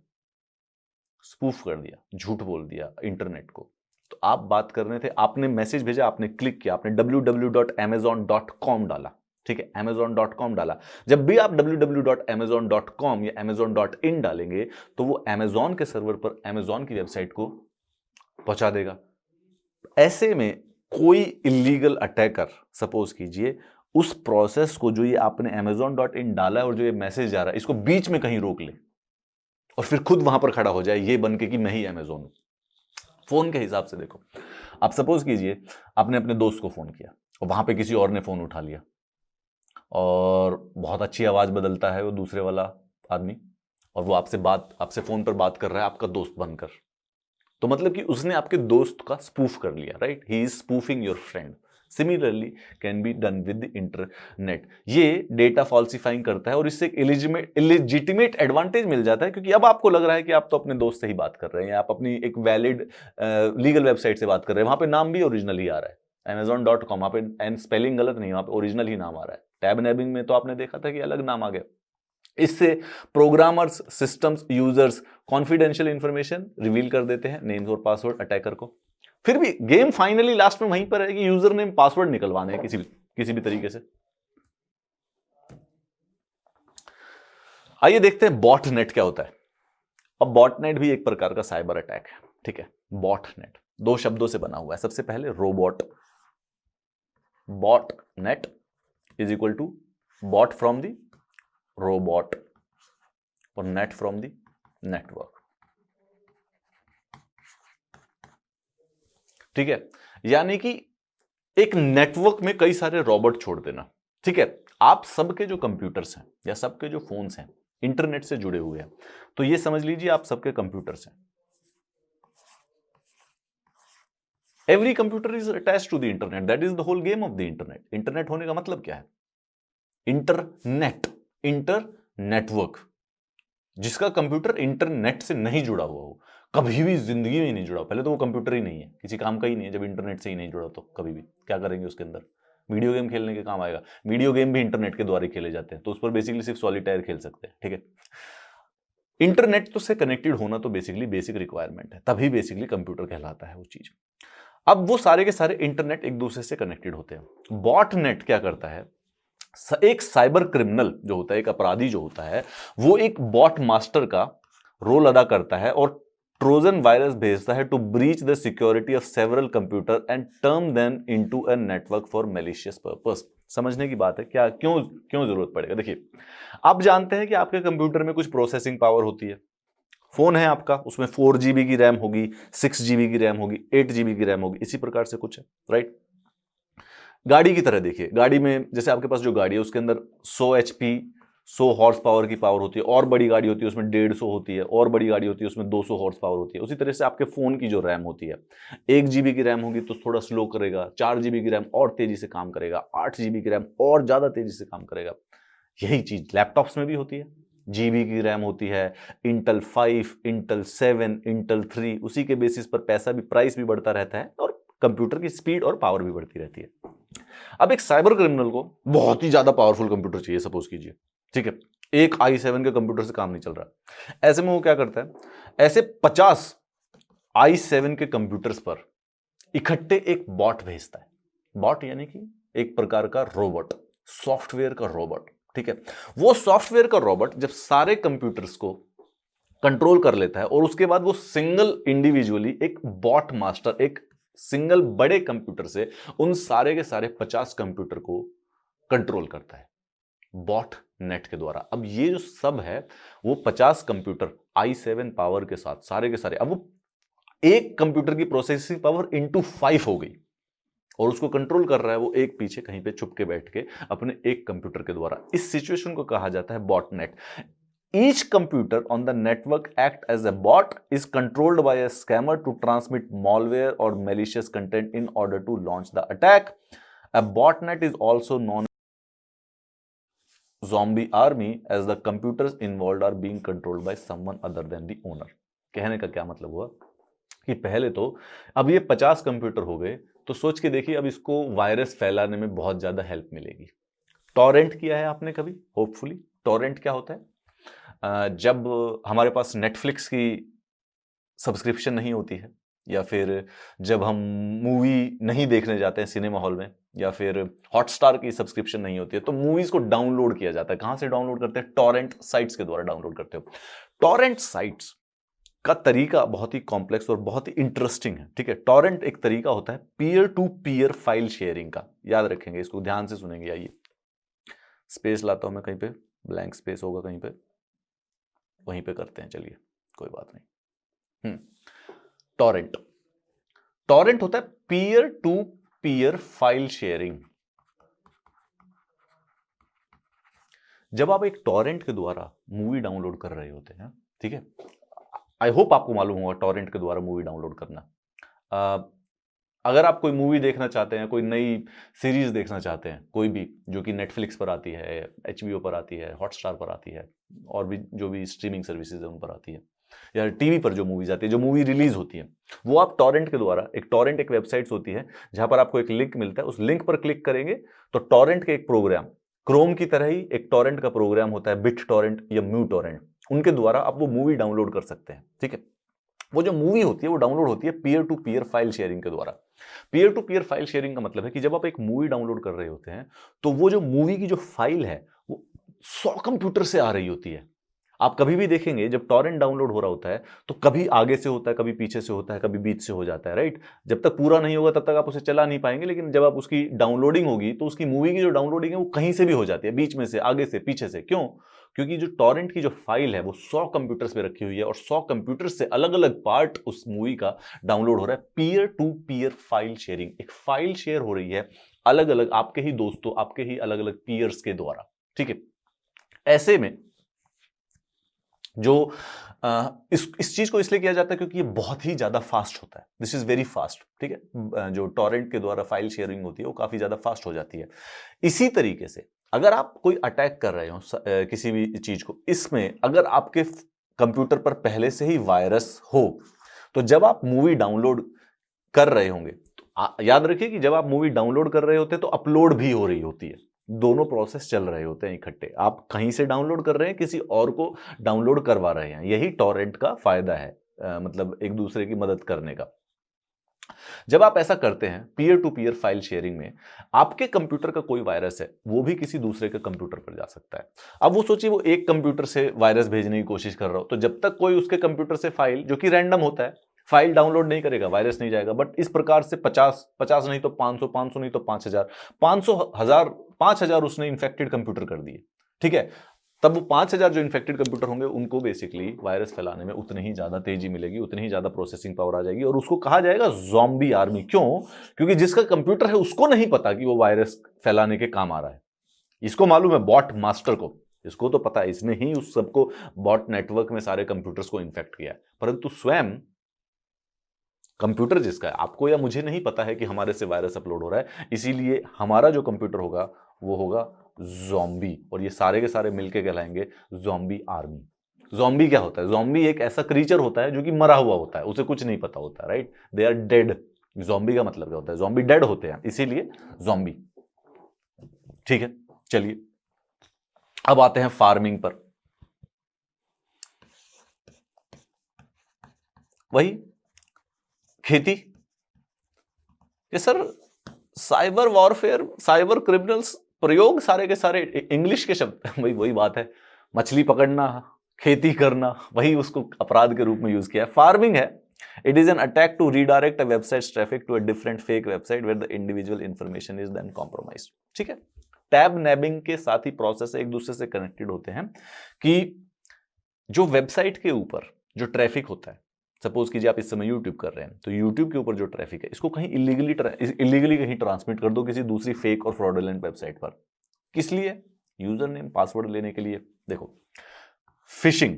झूठ बोल दिया इंटरनेट को। तो आप बात कर रहे थे, आपने मैसेज भेजा, आपने क्लिक किया, आपने www.amazon.com डाला, ठीक है, amazon.com डाला। जब भी आप www.amazon.com या amazon.in डालेंगे तो वो अमेजॉन के सर्वर पर अमेजॉन की वेबसाइट को पहुंचा देगा। ऐसे में कोई इलीगल अटैकर, सपोज कीजिए, उस प्रोसेस को जो ये आपने amazon.in डाला है और जो ये मैसेज जा रहा है, इसको बीच में कहीं रोक ले और फिर खुद वहां पर खड़ा हो जाए ये बन के कि मैं ही अमेजोन हूं। फोन के हिसाब से देखो, आप सपोज कीजिए आपने अपने दोस्त को फोन किया और वहां पे किसी और ने फोन उठा लिया और बहुत अच्छी आवाज बदलता है वो दूसरे वाला आदमी, और वो आपसे फोन पर बात कर रहा है आपका दोस्त बनकर। तो मतलब कि उसने आपके दोस्त का स्पूफ कर लिया, right, he is spoofing your friend. Similarly can be done with the internet. ये डेटा फॉल्सिफाइंग करता है और इससे एक इलेजिटिमेट एडवांटेज मिल जाता है, क्योंकि अब आपको लग रहा है कि आप तो अपने दोस्त से ही बात कर रहे हैं, आप अपनी एक वैलिड लीगल वेबसाइट से बात कर रहे हैं, वहां पे नाम भी ओरिजिनल ही आ रहा है amazon.com, वहां पे एंड स्पेलिंग गलत नहीं, वहां पे ओरिजिनल ही नाम आ रहा है। टैब नैबिंग में तो आपने देखा था कि अलग नाम आ गया। इससे programmers, systems, users confidential information reveal कर देते हैं, नेम्स और पासवर्ड अटैकर को। फिर भी गेम फाइनली लास्ट में वहीं पर है कि यूजर नेम पासवर्ड निकलवाने हैं किसी भी तरीके से। आइए देखते हैं बॉटनेट क्या होता है। अब बॉटनेट भी एक प्रकार का साइबर अटैक है, ठीक है। बॉटनेट दो शब्दों से बना हुआ है। सबसे पहले robot, botnet is equal to bot from the robot और नेट फ्रॉम द नेटवर्क, ठीक है। यानी कि एक नेटवर्क में कई सारे रोबोट छोड़ देना, ठीक है। आप सबके जो कंप्यूटर्स हैं या सबके जो फोन्स हैं इंटरनेट से जुड़े हुए हैं, तो ये समझ लीजिए आप सबके कंप्यूटर्स हैं। Every computer is attached to the internet, that is the whole game of the internet. Internet होने का मतलब क्या है? Internet, inter network. जिसका कंप्यूटर इंटरनेट से नहीं जुड़ा हुआ हो, कभी भी जिंदगी में नहीं जुड़ा, पहले तो वो कंप्यूटर ही नहीं है, किसी काम का ही नहीं है। जब इंटरनेट से ही नहीं जुड़ा तो कभी भी क्या करेंगे उसके अंदर? वीडियो गेम खेलने के काम आएगा। वीडियो गेम भी इंटरनेट के द्वारा खेले जाते हैं, तो उस पर बेसिकली सिर्फ सॉलिटायर खेल सकते हैं, ठीक है। इंटरनेट तो से कनेक्टेड होना तो बेसिकली बेसिक रिक्वायरमेंट है, तभी बेसिकली कंप्यूटर कहलाता है वो चीज। अब वो सारे के सारे इंटरनेट एक दूसरे से कनेक्टेड होते हैं। बॉटनेट क्या करता है? एक साइबर क्रिमिनल जो होता है, एक अपराधी जो होता है, वो एक बॉट मास्टर का रोल अदा करता है और ट्रोजन वायरस भेजता है to breach the security of several computer and turn them into a network for malicious purpose. समझने की बात है क्या, क्यों क्यों जरूरत पड़ेगा? देखिए, आप जानते हैं कि आपके कंप्यूटर में कुछ प्रोसेसिंग पावर होती है। फोन है आपका, उसमें 4 GB की रैम होगी, 6 GB की रैम होगी, 8 GB की रैम होगी, इसी प्रकार से कुछ है, राइट। गाड़ी की तरह देखिए, गाड़ी में जैसे आपके पास जो गाड़ी है उसके अंदर 100 HP 100 हॉर्स पावर की पावर होती है, और बड़ी गाड़ी होती है उसमें 150 होती है, और बड़ी गाड़ी होती है उसमें 200 हॉर्स पावर होती है। उसी तरह से आपके फोन की जो रैम होती है, 1 GB की रैम होगी तो थोड़ा स्लो करेगा, 4 GB की रैम और तेजी से काम करेगा, 8 GB की रैम और ज्यादा तेजी से काम करेगा। यही चीज लैपटॉप्स में भी होती है। GB की रैम होती है, इंटेल 5, इंटेल 7, इंटेल 3, उसी के बेसिस पर पैसा भी, प्राइस भी बढ़ता रहता है और कंप्यूटर की स्पीड और पावर भी बढ़ती रहती है। अब एक साइबर क्रिमिनल को बहुत ही ज्यादा पावरफुल कंप्यूटर चाहिए, सपोज कीजिए, ठीक है। एक i7 के कंप्यूटर से काम नहीं चल रहा। ऐसे में वो क्या करता है? ऐसे 50 i7 के कंप्यूटर्स पर इकट्ठे एक बॉट भेजता है। बॉट यानी कि एक प्रकार का रोबोट, सॉफ्टवेयर का रोबोट, ठीक है। वो सॉफ्टवेयर का रोबोट जब सारे कंप्यूटर्स को कंट्रोल कर लेता है और उसके बाद वो सिंगल इंडिविजुअली एक बॉट मास्टर, एक सिंगल बड़े कंप्यूटर से उन सारे के सारे 50 कंप्यूटर को कंट्रोल करता है बॉट नेट के द्वारा। अब ये जो सब है वो 50 कंप्यूटर i7 पावर के साथ सारे के सारे, अब वो एक कंप्यूटर की प्रोसेसिंग पावर इंटू 5 हो गई और उसको कंट्रोल कर रहा है वो एक पीछे कहीं पे छुप के बैठ के अपने एक कंप्यूटर के द्वारा। इस सिचुएशन को कहा जाता है botnet. Each computer on the network act as a bot is controlled by a scammer to transmit malware or malicious content in order to launch the attack. A botnet is also known as zombie army as the computers involved are being controlled by someone other than the owner. कहने का क्या मतलब हुआ कि पहले तो अब ये 50 कंप्यूटर हो गए, तो सोच के देखिए अब इसको वायरस फैलाने में बहुत ज्यादा हेल्प मिलेगी। टॉरेंट किया है आपने कभी? होपफुली। टॉरेंट क्या होता है? जब हमारे पास नेटफ्लिक्स की सब्सक्रिप्शन नहीं होती है, या फिर जब हम मूवी नहीं देखने जाते हैं सिनेमा हॉल में, या फिर हॉटस्टार की सब्सक्रिप्शन नहीं होती है, तो मूवीज को डाउनलोड किया जाता है। कहां से डाउनलोड करते हैं? टॉरेंट साइट्स के द्वारा डाउनलोड करते हो। टॉरेंट साइट्स का तरीका बहुत ही कॉम्प्लेक्स और बहुत ही इंटरेस्टिंग है, ठीक है। टॉरेंट एक तरीका होता है peer to peer file sharing का, याद रखेंगे इसको, ध्यान से सुनेंगे। आइए स्पेस लाता हूं मैं कहीं पे, ब्लैंक स्पेस होगा कहीं पे, वहीं पे करते हैं, चलिए कोई बात नहीं। टॉरेंट, टॉरेंट होता है peer to peer file sharing. जब आप एक टॉरेंट के द्वारा मूवी डाउनलोड कर रहे होते हैं, ठीक है, आई होप आपको मालूम होगा टॉरेंट के द्वारा मूवी डाउनलोड करना। अगर आप कोई मूवी देखना चाहते हैं, कोई नई सीरीज देखना चाहते हैं, कोई भी जो कि नेटफ्लिक्स पर आती है, HBO पर आती है, हॉटस्टार पर आती है, और भी जो भी स्ट्रीमिंग सर्विसेज है उन पर आती है, या टीवी पर जो मूवीज आती है, जो मूवी रिलीज होती है, वो आप टॉरेंट के द्वारा, एक टॉरेंट एक वेबसाइट होती है जहां पर आपको एक लिंक मिलता है, उस लिंक पर क्लिक करेंगे तो टॉरेंट के एक प्रोग्राम, क्रोम की तरह ही एक टॉरेंट का प्रोग्राम होता है, बिट टॉरेंट या म्यू टॉरेंट, उनके द्वारा आप वो मूवी डाउनलोड कर सकते हैं, ठीक है। वो जो मूवी होती है वो डाउनलोड होती है peer to peer file sharing के द्वारा। Peer to peer file sharing का मतलब है कि जब आप एक मूवी डाउनलोड कर रहे होते हैं तो वो जो मूवी की जो फाइल है वो 100 कंप्यूटर से आ रही होती है, आप कभी भी देखेंगे जब टॉरेंट डाउनलोड हो रहा होता है तो कभी आगे से होता है, कभी पीछे से होता है, कभी बीच से हो जाता है, राइट। जब तक पूरा नहीं होगा तब तक आप उसे चला नहीं पाएंगे, लेकिन जब आप उसकी डाउनलोडिंग होगी तो उसकी मूवी की जो डाउनलोडिंग है वो कहीं से भी हो जाती है, बीच में से, आगे से, पीछे से। क्यों? क्योंकि जो टॉरेंट की जो फाइल है वो 100 कंप्यूटर्स पे रखी हुई है और 100 कंप्यूटर से अलग अलग पार्ट उस मूवी का डाउनलोड हो रहा है। Peer to peer file sharing, एक फाइल शेयर हो रही है अलग अलग आपके ही दोस्तों, आपके ही अलग अलग पीयर्स के द्वारा, ठीक है। ऐसे में जो इस चीज को इसलिए किया जाता है क्योंकि ये बहुत ही ज्यादा फास्ट होता है, दिस इज वेरी फास्ट, ठीक है। जो टॉरेंट के द्वारा फाइल शेयरिंग होती है वो काफी ज्यादा फास्ट हो जाती है। इसी तरीके से अगर आप कोई अटैक कर रहे हो किसी भी चीज को, इसमें अगर आपके कंप्यूटर पर पहले से ही वायरस हो तो जब आप मूवी डाउनलोड कर रहे होंगे तो याद रखिए कि जब आप मूवी डाउनलोड कर रहे होते हैं तो अपलोड भी हो रही होती है, दोनों प्रोसेस चल रहे होते हैं इकट्ठे। आप कहीं से डाउनलोड कर रहे हैं, किसी और को डाउनलोड करवा रहे हैं, यही टॉरेंट का फायदा है, मतलब एक दूसरे की मदद करने का। जब आप ऐसा करते हैं peer to peer file sharing में, आपके कंप्यूटर का कोई वायरस है वो भी किसी दूसरे के कंप्यूटर पर जा सकता है। अब वो सोचिए वो एक कंप्यूटर से वायरस भेजने की कोशिश कर रहा हो, तो जब तक कोई उसके कंप्यूटर से फाइल, जो कि रैंडम होता है, फाइल डाउनलोड नहीं करेगा, वायरस नहीं जाएगा। बट इस प्रकार से 50 नहीं तो 500, 500 नहीं तो 5000, 5000 उसने इंफेक्टेड कंप्यूटर कर दिए, ठीक है। तब वो 5000 जो इन्फेक्टेड कंप्यूटर होंगे उनको बेसिकली वायरस फैलाने में उतनी ही ज्यादा तेजी मिलेगी, उतनी ही ज्यादा प्रोसेसिंग पावर आ जाएगी और उसको कहा जाएगा ज़ॉम्बी आर्मी। क्यों? क्योंकि जिसका कंप्यूटर है उसको नहीं पता कि वो वायरस फैलाने के काम आ रहा है, इसको मालूम है बॉट मास्टर को, इसको तो पता है, इसने ही उस सबको बॉट नेटवर्क में सारे कंप्यूटर्स को इन्फेक्ट किया है। परंतु स्वयं कंप्यूटर जिसका है, आपको या मुझे नहीं पता है कि हमारे से वायरस अपलोड हो रहा है, इसीलिए हमारा जो कंप्यूटर होगा वो होगा ज़ॉम्बी, और ये सारे के सारे मिलके कहलाएंगे ज़ॉम्बी आर्मी। ज़ॉम्बी क्या होता है? ज़ॉम्बी एक ऐसा क्रीचर होता है जो कि मरा हुआ होता है, उसे कुछ नहीं पता होता, right, they are dead. Zombie का मतलब क्या होता है? ज़ॉम्बी डेड होते हैं, इसीलिए ज़ॉम्बी, ठीक है। चलिए अब आते हैं फार्मिंग पर। वही खेती, ये sir cyber warfare, cyber criminals, प्रयोग सारे के सारे इंग्लिश के शब्द वही वही बात है, मछली पकड़ना, खेती करना, वही उसको अपराध के रूप में यूज किया है। फार्मिंग है, it is an attack to redirect a website traffic to a different fake website where the individual information is then compromised, ठीक है। टैब नैबिंग के साथ ही प्रोसेस एक दूसरे से कनेक्टेड होते हैं कि जो वेबसाइट के ऊपर जो ट्रैफिक होता है, सपोज कीजिए आप इस समय यूट्यूब कर रहे हैं, तो यूट्यूब के ऊपर जो ट्रैफिक है इसको कहीं इलीगली कहीं ट्रांसमिट कर दो किसी दूसरी फेक और फ्रॉडुलेंट वेबसाइट पर। किस लिए? यूजर नेम पासवर्ड लेने के लिए। देखो, फिशिंग,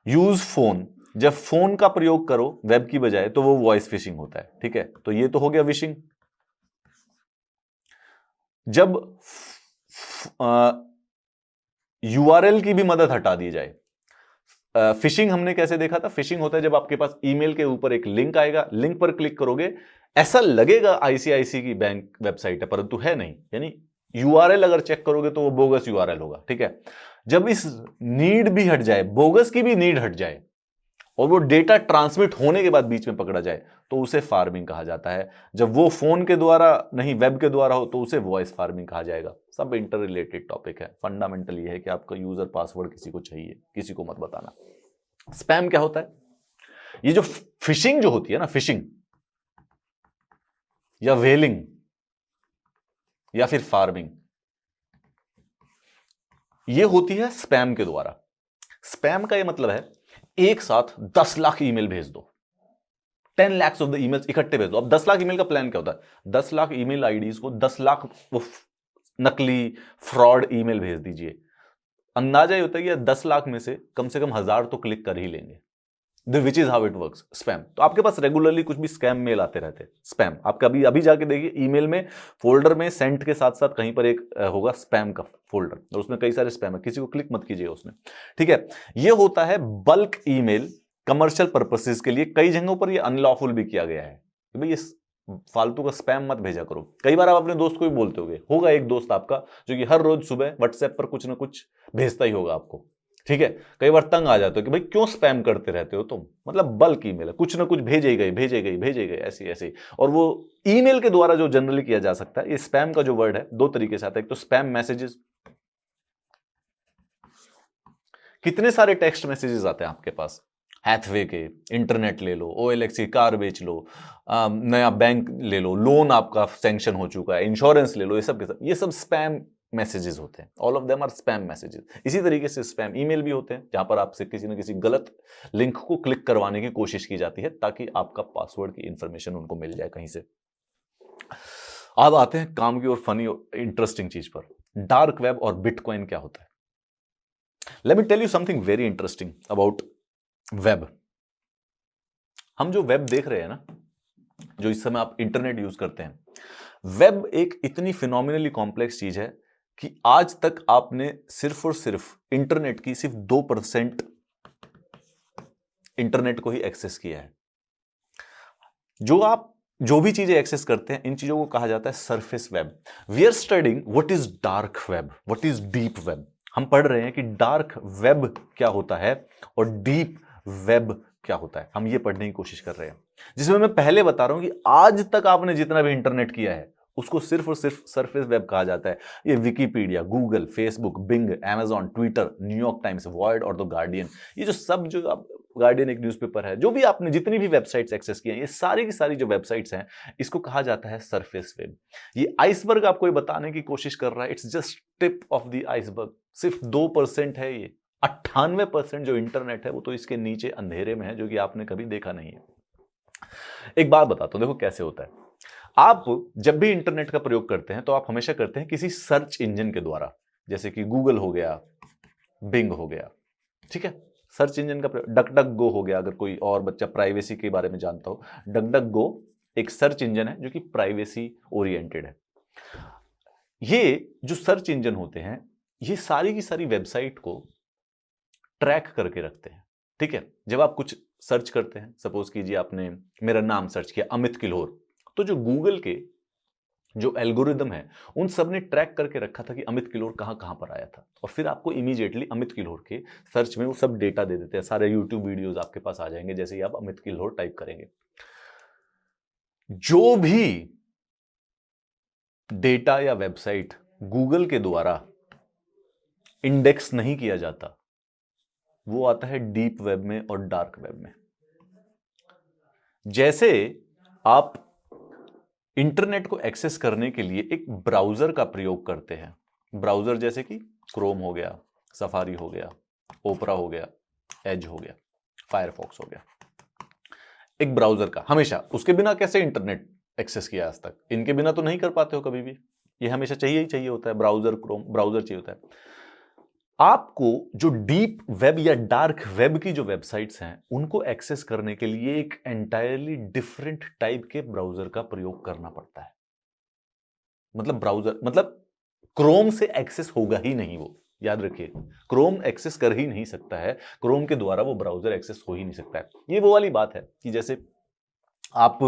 यूज फोन, जब फोन का प्रयोग करो वेब की बजाय तो वो वॉइस फिशिंग होता है, ठीक है। तो ये तो हो गया विशिंग। जब यूआरएल की भी मदद हटा दी जाए, फिशिंग हमने कैसे देखा था? फिशिंग होता है जब आपके पास ईमेल के ऊपर एक लिंक आएगा, लिंक पर क्लिक करोगे, ऐसा लगेगा आईसीआईसी की बैंक वेबसाइट है, परंतु है नहीं, यानी यूआरएल अगर चेक करोगे तो वो बोगस यूआरएल होगा, ठीक है। जब इस नीड भी हट जाए, बोगस की भी नीड हट जाए और वो डेटा ट्रांसमिट होने के बाद बीच में पकड़ा जाए तो उसे फार्मिंग कहा जाता है। जब वो फोन के द्वारा नहीं वेब के द्वारा हो तो उसे वॉइस फार्मिंग कहा जाएगा। सब इंटर रिलेटेड टॉपिक है। फंडामेंटल ये है कि आपका यूजर पासवर्ड किसी को चाहिए, किसी को मत बताना। स्पैम क्या होता है? ये जो फिशिंग जो होती है ना, फिशिंग या वेलिंग या फिर फार्मिंग, ये होती है स्पैम के द्वारा। स्पैम का ये मतलब है एक साथ 10 लाख ईमेल भेज दो, 10 lakhs ऑफ द ईमेल्स इकट्ठे भेज दो। अब 10 लाख ईमेल का प्लान क्या होता है? 10 लाख ईमेल आईडीज को 10 लाख वो नकली फ्रॉड ईमेल भेज दीजिए। अंदाजा ये होता है कि 10 लाख में से कम 1000 तो क्लिक कर ही लेंगे, which is how it works. Spam, तो आपके पास रेगुलरली कुछ भी स्कैम मेल आते रहते हैं। स्पैम, आप कभी अभी जाके देखिए ईमेल में फोल्डर में सेंट के साथ साथ कहीं पर एक होगा स्पैम का फोल्डर और उसमें कई सारे स्पैम है, किसी को क्लिक मत कीजिए उसमें, ठीक है। ये होता है बल्क ईमेल, कमर्शियल पर्पसेस के लिए। कई जगहों पर ये अनलॉफुल भी किया गया है कि भाई इस फालतू का स्पैम मत भेजा करो। कई बार आप अपने दोस्त को भी बोलते होगे, होगा एक दोस्त आपका जो कि हर रोज सुबह व्हाट्सएप पर कुछ ना कुछ भेजता ही होगा आपको, ठीक है। कई बार तंग आ जाते हो कि भाई क्यों स्पैम करते रहते हो तुम, मतलब बल्क ईमेल है, कुछ ना कुछ भेजे गए ऐसे ऐसे। और वो ईमेल के द्वारा जो जनरली किया जा सकता है, ये स्पैम का जो वर्ड है दो तरीके से आता है। एक तो स्पैम मैसेजेस, कितने सारे टेक्स्ट मैसेजेस आते हैं आपके पास, हैथवे के, इंटरनेट ले लो, OLX की कार बेच लो, नया बैंक ले लो, लोन आपका सैंक्शन हो चुका है, इंश्योरेंस ले लो, ये सब स्पैम मैसेजेस होते हैं। All of them are spam messages. इसी तरीके से स्पैम ईमेल भी होते हैं, जहां पर आपसे किसी न किसी गलत लिंक को क्लिक करवाने की कोशिश की जाती है ताकि आपका पासवर्ड की इंफॉर्मेशन उनको मिल जाए कहीं से। अब आते हैं काम की और फनी और इंटरेस्टिंग चीज पर, डार्क वेब और बिटकॉइन क्या होता है। Let me tell you something very interesting about web. हम जो वेब देख रहे हैं ना, जो इस समय आप इंटरनेट यूज करते हैं, वेब एक इतनी फिनोमिनली कॉम्प्लेक्स चीज है कि आज तक आपने सिर्फ और सिर्फ इंटरनेट की सिर्फ 2% इंटरनेट को ही एक्सेस किया है। जो भी चीजें एक्सेस करते हैं, इन चीजों को कहा जाता है surface web. We are studying what is dark web, what is deep web. हम पढ़ रहे हैं कि डार्क वेब क्या होता है और डीप वेब क्या होता है, हम ये पढ़ने की कोशिश कर रहे हैं। जिसमें मैं पहले बता रहा हूं कि आज तक आपने जितना भी इंटरनेट किया है उसको सिर्फ और सिर्फ सरफेस वेब कहा जाता है। ये Wikipedia, Google, Facebook, Bing, Amazon, Twitter, New York Times, वॉयड और द गार्डियन, ये जो आप गार्डियन एक न्यूज़पेपर है, जो भी आपने जितनी भी वेबसाइट्स एक्सेस की हैं, ये सारी की सारी जो वेबसाइट्स हैं, इसको कहा जाता है सरफेस वेब। ये आइसबर्ग आपको ये बताने की कोशिश कर रहा है, it's just tip of the iceberg. सिर्फ 2% है ये, 98% जो इंटरनेट है वो तो इसके नीचे अंधेरे में है, जो कि आपने कभी देखा नहीं है। एक बात बताता हूं, देखो कैसे होता है। आप जब भी इंटरनेट का प्रयोग करते हैं तो आप हमेशा करते हैं किसी सर्च इंजन के द्वारा, जैसे कि गूगल हो गया, बिंग हो गया, ठीक है। सर्च इंजन का प्रयोग, डक डक गो हो गया, अगर कोई और बच्चा प्राइवेसी के बारे में जानता हो, डक डक गो एक सर्च इंजन है जो कि प्राइवेसी ओरिएंटेड है। ये जो सर्च इंजन होते हैं, ये सारी की सारी वेबसाइट को ट्रैक करके रखते हैं, ठीक है। जब आप कुछ सर्च करते हैं, सपोज कीजिए आपने मेरा नाम सर्च किया अमित किल्लोर, तो जो गूगल के जो एल्गोरिदम है उन सब ने ट्रैक करके रखा था कि अमित किल्लोर कहां कहां पर आया था, और फिर आपको इमीडिएटली अमित किल्लोर के सर्च में वो सब डेटा दे देते हैं। सारे यूट्यूब वीडियोस आपके पास आ जाएंगे जैसे ही आप अमित किल्लोर टाइप करेंगे। जो भी डेटा या वेबसाइट गूगल के द्वारा इंडेक्स नहीं किया जाता, वो आता है डीप वेब में और डार्क वेब में। जैसे आप इंटरनेट को एक्सेस करने के लिए एक ब्राउजर का प्रयोग करते हैं, ब्राउजर जैसे कि क्रोम हो गया, सफारी हो गया, ओपरा हो गया, एज हो गया, फायरफॉक्स हो गया, एक ब्राउजर का। हमेशा उसके बिना कैसे इंटरनेट एक्सेस किया आज तक, इनके बिना तो नहीं कर पाते हो कभी भी, ये हमेशा चाहिए ही चाहिए होता है, ब्राउजर, क्रोम ब्राउजर चाहिए होता है। आपको जो डीप वेब या डार्क वेब की जो वेबसाइट्स हैं उनको एक्सेस करने के लिए एक एंटायरली डिफरेंट टाइप के ब्राउजर का प्रयोग करना पड़ता है। मतलब ब्राउजर, मतलब क्रोम से एक्सेस होगा ही नहीं, वो याद रखिए, क्रोम एक्सेस कर ही नहीं सकता है, क्रोम के द्वारा वो ब्राउजर एक्सेस हो ही नहीं सकता है। ये वो वाली बात है कि जैसे आप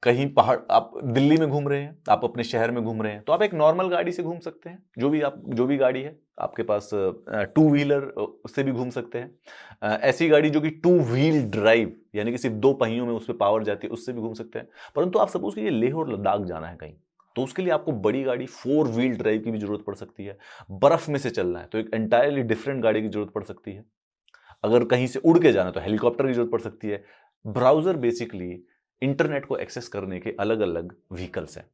कहीं पहाड़, आप दिल्ली में घूम रहे हैं, आप अपने शहर में घूम रहे हैं, तो आप एक नॉर्मल गाड़ी से घूम सकते हैं, जो भी गाड़ी है आपके पास, 2 व्हीलर से भी घूम सकते हैं। ऐसी गाड़ी जो कि 2 व्हील ड्राइव यानी कि सिर्फ 2 पहियों में उस पर पावर जाती है, उससे भी घूम सकते हैं। परंतु आप सपोज कीजिए लेह और लद्दाख जाना है कहीं, तो उसके लिए आपको बड़ी गाड़ी 4 व्हील ड्राइव की भी जरूरत पड़ सकती है। बर्फ में से चलना है तो एक एंटायरली डिफरेंट गाड़ी की जरूरत पड़ सकती है। अगर कहीं से उड़ के जाना है तो हेलीकॉप्टर की जरूरत पड़ सकती है। ब्राउजर बेसिकली इंटरनेट को एक्सेस करने के अलग अलग व्हीकल्स हैं।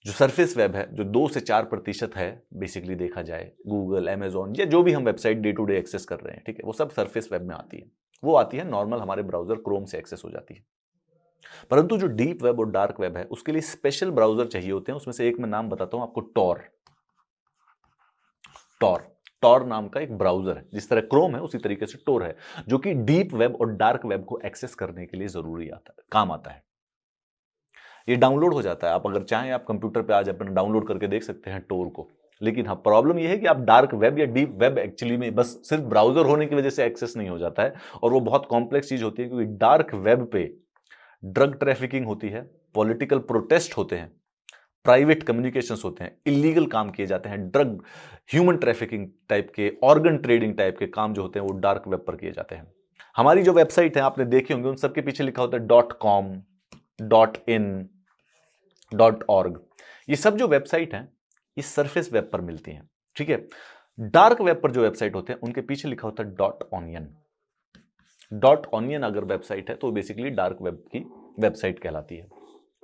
जो सरफेस वेब है, जो 2 से 4% है बेसिकली देखा जाए, गूगल, अमेजॉन या जो भी हम website day to day access कर रहे हैं, ठीक है, वो सब सरफेस वेब में आती है। वो आती है नॉर्मल हमारे ब्राउजर क्रोम से एक्सेस हो जाती है। परंतु जो डीप वेब और डार्क वेब है उसके लिए स्पेशल ब्राउजर चाहिए होते हैं। उसमें से एक मैं नाम बताता हूं आपको, टॉर। टॉर टॉर नाम का एक ब्राउजर है, जिस तरह क्रोम है उसी तरीके से टॉर है, जो कि डीप वेब और डार्क वेब को एक्सेस करने के लिए जरूरी आता है, काम आता है। ये डाउनलोड हो जाता है, आप अगर चाहें आप कंप्यूटर पे आज अपना डाउनलोड करके देख सकते हैं टोर को। लेकिन हाँ, प्रॉब्लम ये है कि आप डार्क वेब या डीप वेब एक्चुअली में बस सिर्फ ब्राउजर होने की वजह से एक्सेस नहीं हो जाता है, और वो बहुत कॉम्प्लेक्स चीज होती है, क्योंकि डार्क वेब पे ड्रग ट्रैफिकिंग होती है, पॉलिटिकल प्रोटेस्ट होते हैं, प्राइवेट कम्युनिकेशंस होते हैं, इलीगल काम किए जाते हैं, ड्रग, ह्यूमन ट्रैफिकिंग टाइप के, ऑर्गन ट्रेडिंग टाइप के काम जो होते हैं वो डार्क वेब पर किए जाते हैं। हमारी जो वेबसाइट है आपने देखी होंगे, उन सबके पीछे लिखा होता है .com, .in, .org। ये सब जो वेबसाइट हैं ये सरफेस वेब पर मिलती हैं, ठीक है। डार्क वेब पर जो वेबसाइट होते हैं उनके पीछे लिखा होता है डॉट ऑनियन। डॉट ऑनियन अगर वेबसाइट है तो बेसिकली डार्क वेब की वेबसाइट कहलाती है।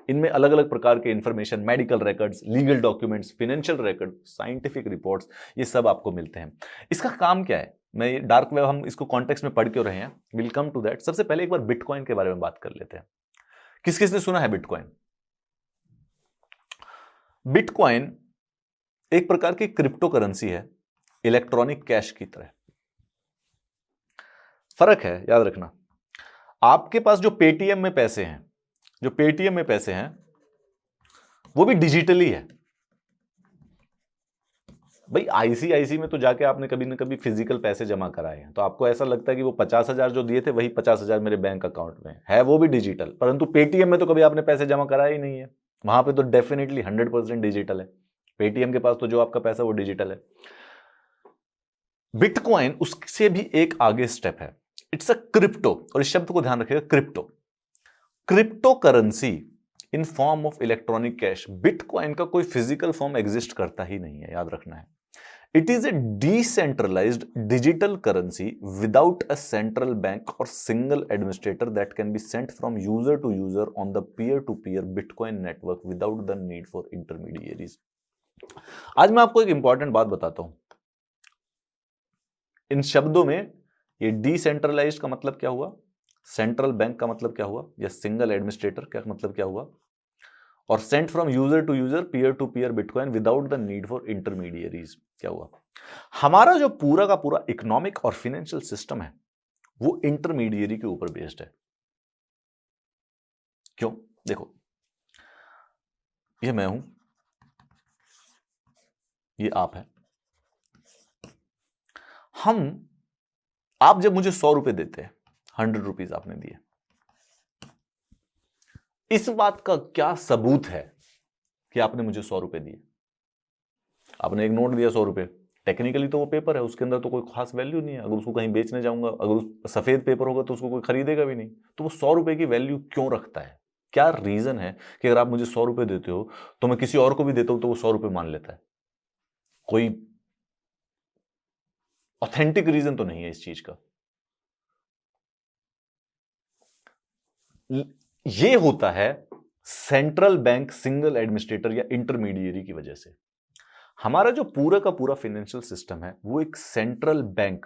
इनमें अलग अलग प्रकार के information, medical records, legal documents, financial record, scientific reports, ये सब आपको मिलते हैं। इसका काम क्या है, मैं डार्क वेब हम इसको कॉन्टेक्स्ट में पढ़ क्यों रहे हैं, विल कम टू दैट। सबसे पहले एक बार बिटकॉइन के बारे में बात कर लेते हैं। किस किसने सुना है बिटकॉइन? बिटकॉइन एक प्रकार की क्रिप्टो करेंसी है, इलेक्ट्रॉनिक कैश की तरह। फर्क है, याद रखना। आपके पास जो पेटीएम में पैसे हैं, जो पेटीएम में पैसे हैं वो भी डिजिटली है। भाई आईसीआईसी में तो जाके आपने कभी ना कभी फिजिकल पैसे जमा कराए हैं, तो आपको ऐसा लगता है कि वो 50,000 जो दिए थे वही 50,000 मेरे बैंक अकाउंट में है, वो भी डिजिटल। परंतु पेटीएम में तो कभी आपने पैसे जमा कराए ही नहीं है, वहां पे तो डेफिनेटली 100% डिजिटल है। पेटीएम के पास तो जो आपका पैसा वो डिजिटल है। बिटकॉइन उससे भी एक आगे स्टेप है, इट्स अ क्रिप्टो, और इस शब्द को ध्यान रखिएगा, crypto, crypto currency in form of electronic cash. Bitcoin का कोई फिजिकल फॉर्म एग्जिस्ट करता ही नहीं है, याद रखना है। It is a decentralised digital currency without a central bank और single administrator that can be sent from user to user on the peer to peer bitcoin network without the need for intermediaries. आज मैं आपको एक important बात बताता हूं। इन शब्दों में ये डिसेंट्रलाइज्ड का मतलब क्या हुआ, सेंट्रल बैंक का मतलब क्या हुआ, या सिंगल एडमिनिस्ट्रेटर का मतलब क्या हुआ, और sent from user to user peer to peer bitcoin without the need for intermediaries क्या हुआ। हमारा जो पूरा का पूरा इकोनॉमिक और फाइनेंशियल सिस्टम है वो इंटरमीडिएरी के ऊपर बेस्ड है। क्यों? देखो, ये मैं हूं, ये आप है। आप जब मुझे 100 रुपए देते हैं, 100 रुपीज आपने दिए, इस बात का क्या सबूत है कि आपने मुझे 100 रुपए दिए? आपने एक नोट दिया 100 रुपए, टेक्निकली तो वो पेपर है, उसके अंदर तो कोई खास वैल्यू नहीं है। अगर उसको कहीं बेचने जाऊंगा, अगर उस सफेद पेपर होगा तो उसको कोई खरीदेगा भी नहीं। तो वो 100 रुपए की वैल्यू क्यों रखता है? क्या रीजन है कि अगर आप मुझे 100 रुपए देते हो तो मैं किसी और को भी देता हूं तो वो 100 रुपए मान लेता है? कोई ऑथेंटिक रीजन तो नहीं है इस चीज का। ये होता है सेंट्रल बैंक सिंगल एडमिनिस्ट्रेटर या इंटरमीडिएरी की वजह से। हमारा जो पूरा का पूरा फाइनेंशियल सिस्टम है वो एक सेंट्रल बैंक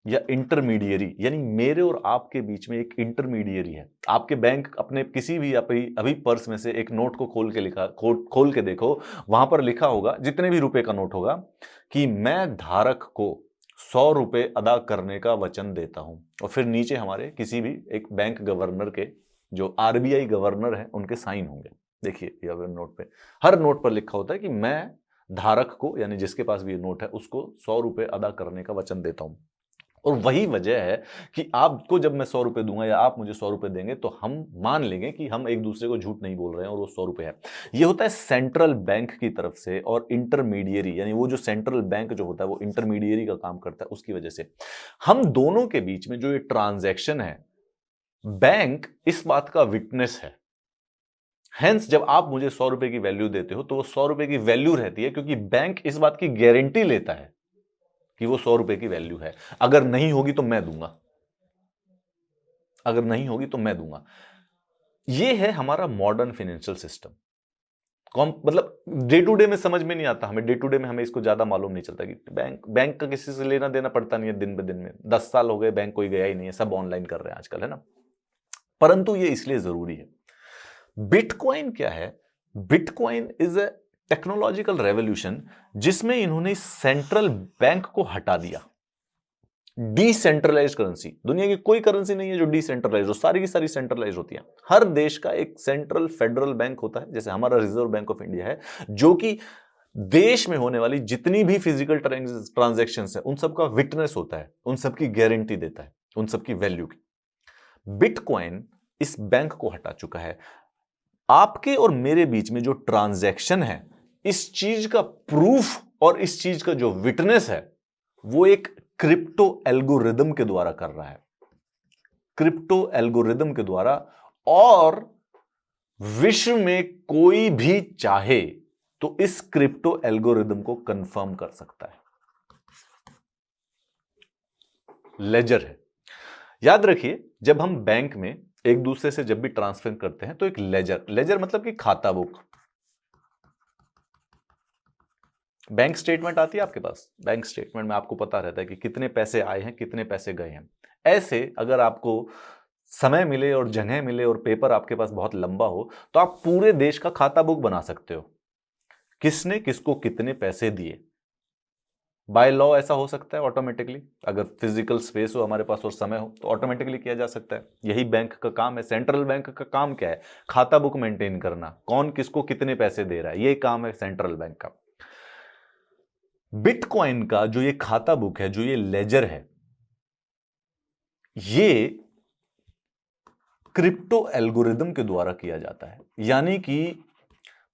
या इंटरमीडिएरी, यानी मेरे और आपके बीच में एक इंटरमीडिएरी है। आपके बैंक अपने किसी भी अभी पर्स में से एक नोट को खोल के देखो, वहां पर लिखा होगा, जितने भी रुपए का नोट होगा, कि मैं धारक को 100 रुपए अदा करने का वचन देता हूं। और फिर नीचे हमारे किसी भी एक बैंक गवर्नर के, जो आरबीआई गवर्नर है, उनके साइन होंगे। देखिए ये नोट पे, हर नोट पर लिखा होता है कि मैं धारक को, यानी जिसके पास भी ये नोट है, उसको 100 रुपए अदा करने का वचन देता हूं। और वही वजह है कि आपको जब मैं 100 रुपए दूंगा या आप मुझे 100 रुपए देंगे तो हम मान लेंगे कि हम एक दूसरे को झूठ नहीं बोल रहे हैं और वो 100 रुपए है। ये होता है सेंट्रल बैंक की तरफ से, और इंटरमीडिएरी, यानी वो जो सेंट्रल बैंक जो होता है वो इंटरमीडिएरी का काम करता है, उसकी वजह से हम दोनों के बीच में जो ये ट्रांजैक्शन है, बैंक इस बात का विटनेस है। हेंस जब आप मुझे 100 रुपए की वैल्यू देते हो तो वो 100 रुपए की वैल्यू रहती है, क्योंकि बैंक इस बात की गारंटी लेता है कि वो 100 रुपए की वैल्यू है। अगर नहीं होगी तो मैं दूंगा, अगर नहीं होगी तो मैं दूंगा। ये है हमारा मॉडर्न फाइनेंशियल सिस्टम। मतलब डे टू डे में समझ में नहीं आता हमें, डे टू डे में हमें इसको ज्यादा मालूम नहीं चलता कि बैंक का किसी से लेना देना पड़ता नहीं है। दिन ब दिन में 10 साल हो गए, बैंक कोई गया ही नहीं है, सब ऑनलाइन कर रहे हैं आजकल, है ना। परंतु ये इसलिए जरूरी है। बिटकॉइन क्या है? Bitcoin is a technological revolution जिसमें इन्होंने सेंट्रल बैंक को हटा दिया। डिसेंट्रलाइज्ड करेंसी, दुनिया की कोई करेंसी नहीं है जो डिसेंट्रलाइज्ड हो, सारी की सारी सेंट्रलाइज होती है। हर देश का एक सेंट्रल फेडरल बैंक होता है, जैसे हमारा रिजर्व बैंक ऑफ इंडिया है, जो कि देश में होने वाली जितनी भी फिजिकल ट्रांजैक्शंस है उन सबका विटनेस होता है, उन सबकी गारंटी देता है, उन सबकी वैल्यू की। बिटकॉइन इस बैंक को हटा चुका है। आपके और मेरे बीच में जो ट्रांजैक्शन है, इस चीज का प्रूफ और इस चीज का जो विटनेस है वो एक क्रिप्टो एल्गोरिदम के द्वारा कर रहा है, क्रिप्टो एल्गोरिदम के द्वारा। और विश्व में कोई भी चाहे तो इस क्रिप्टो एल्गोरिदम को कंफर्म कर सकता है। लेजर है। याद रखिए, जब हम बैंक में एक दूसरे से जब भी ट्रांसफर करते हैं तो एक लेजर मतलब कि खाता बुक, बैंक स्टेटमेंट आती है आपके पास। बैंक स्टेटमेंट में आपको पता रहता है कि कितने पैसे आए हैं, कितने पैसे गए हैं। ऐसे अगर आपको समय मिले और जगह मिले और पेपर आपके पास बहुत लंबा हो तो आप पूरे देश का खाता बुक बना सकते हो, किसने किसको कितने पैसे दिए। बाय लॉ ऐसा हो सकता है ऑटोमेटिकली, अगर फिजिकल स्पेस हो हमारे पास और समय हो तो ऑटोमेटिकली किया जा सकता है। यही बैंक का काम है। सेंट्रल बैंक का काम क्या है? खाता बुक मेंटेन करना, कौन किसको कितने पैसे दे रहा है, ये काम है सेंट्रल बैंक का। बिटकॉइन का जो ये खाता बुक है, जो ये लेजर है, ये क्रिप्टो एल्गोरिदम के द्वारा किया जाता है। यानी कि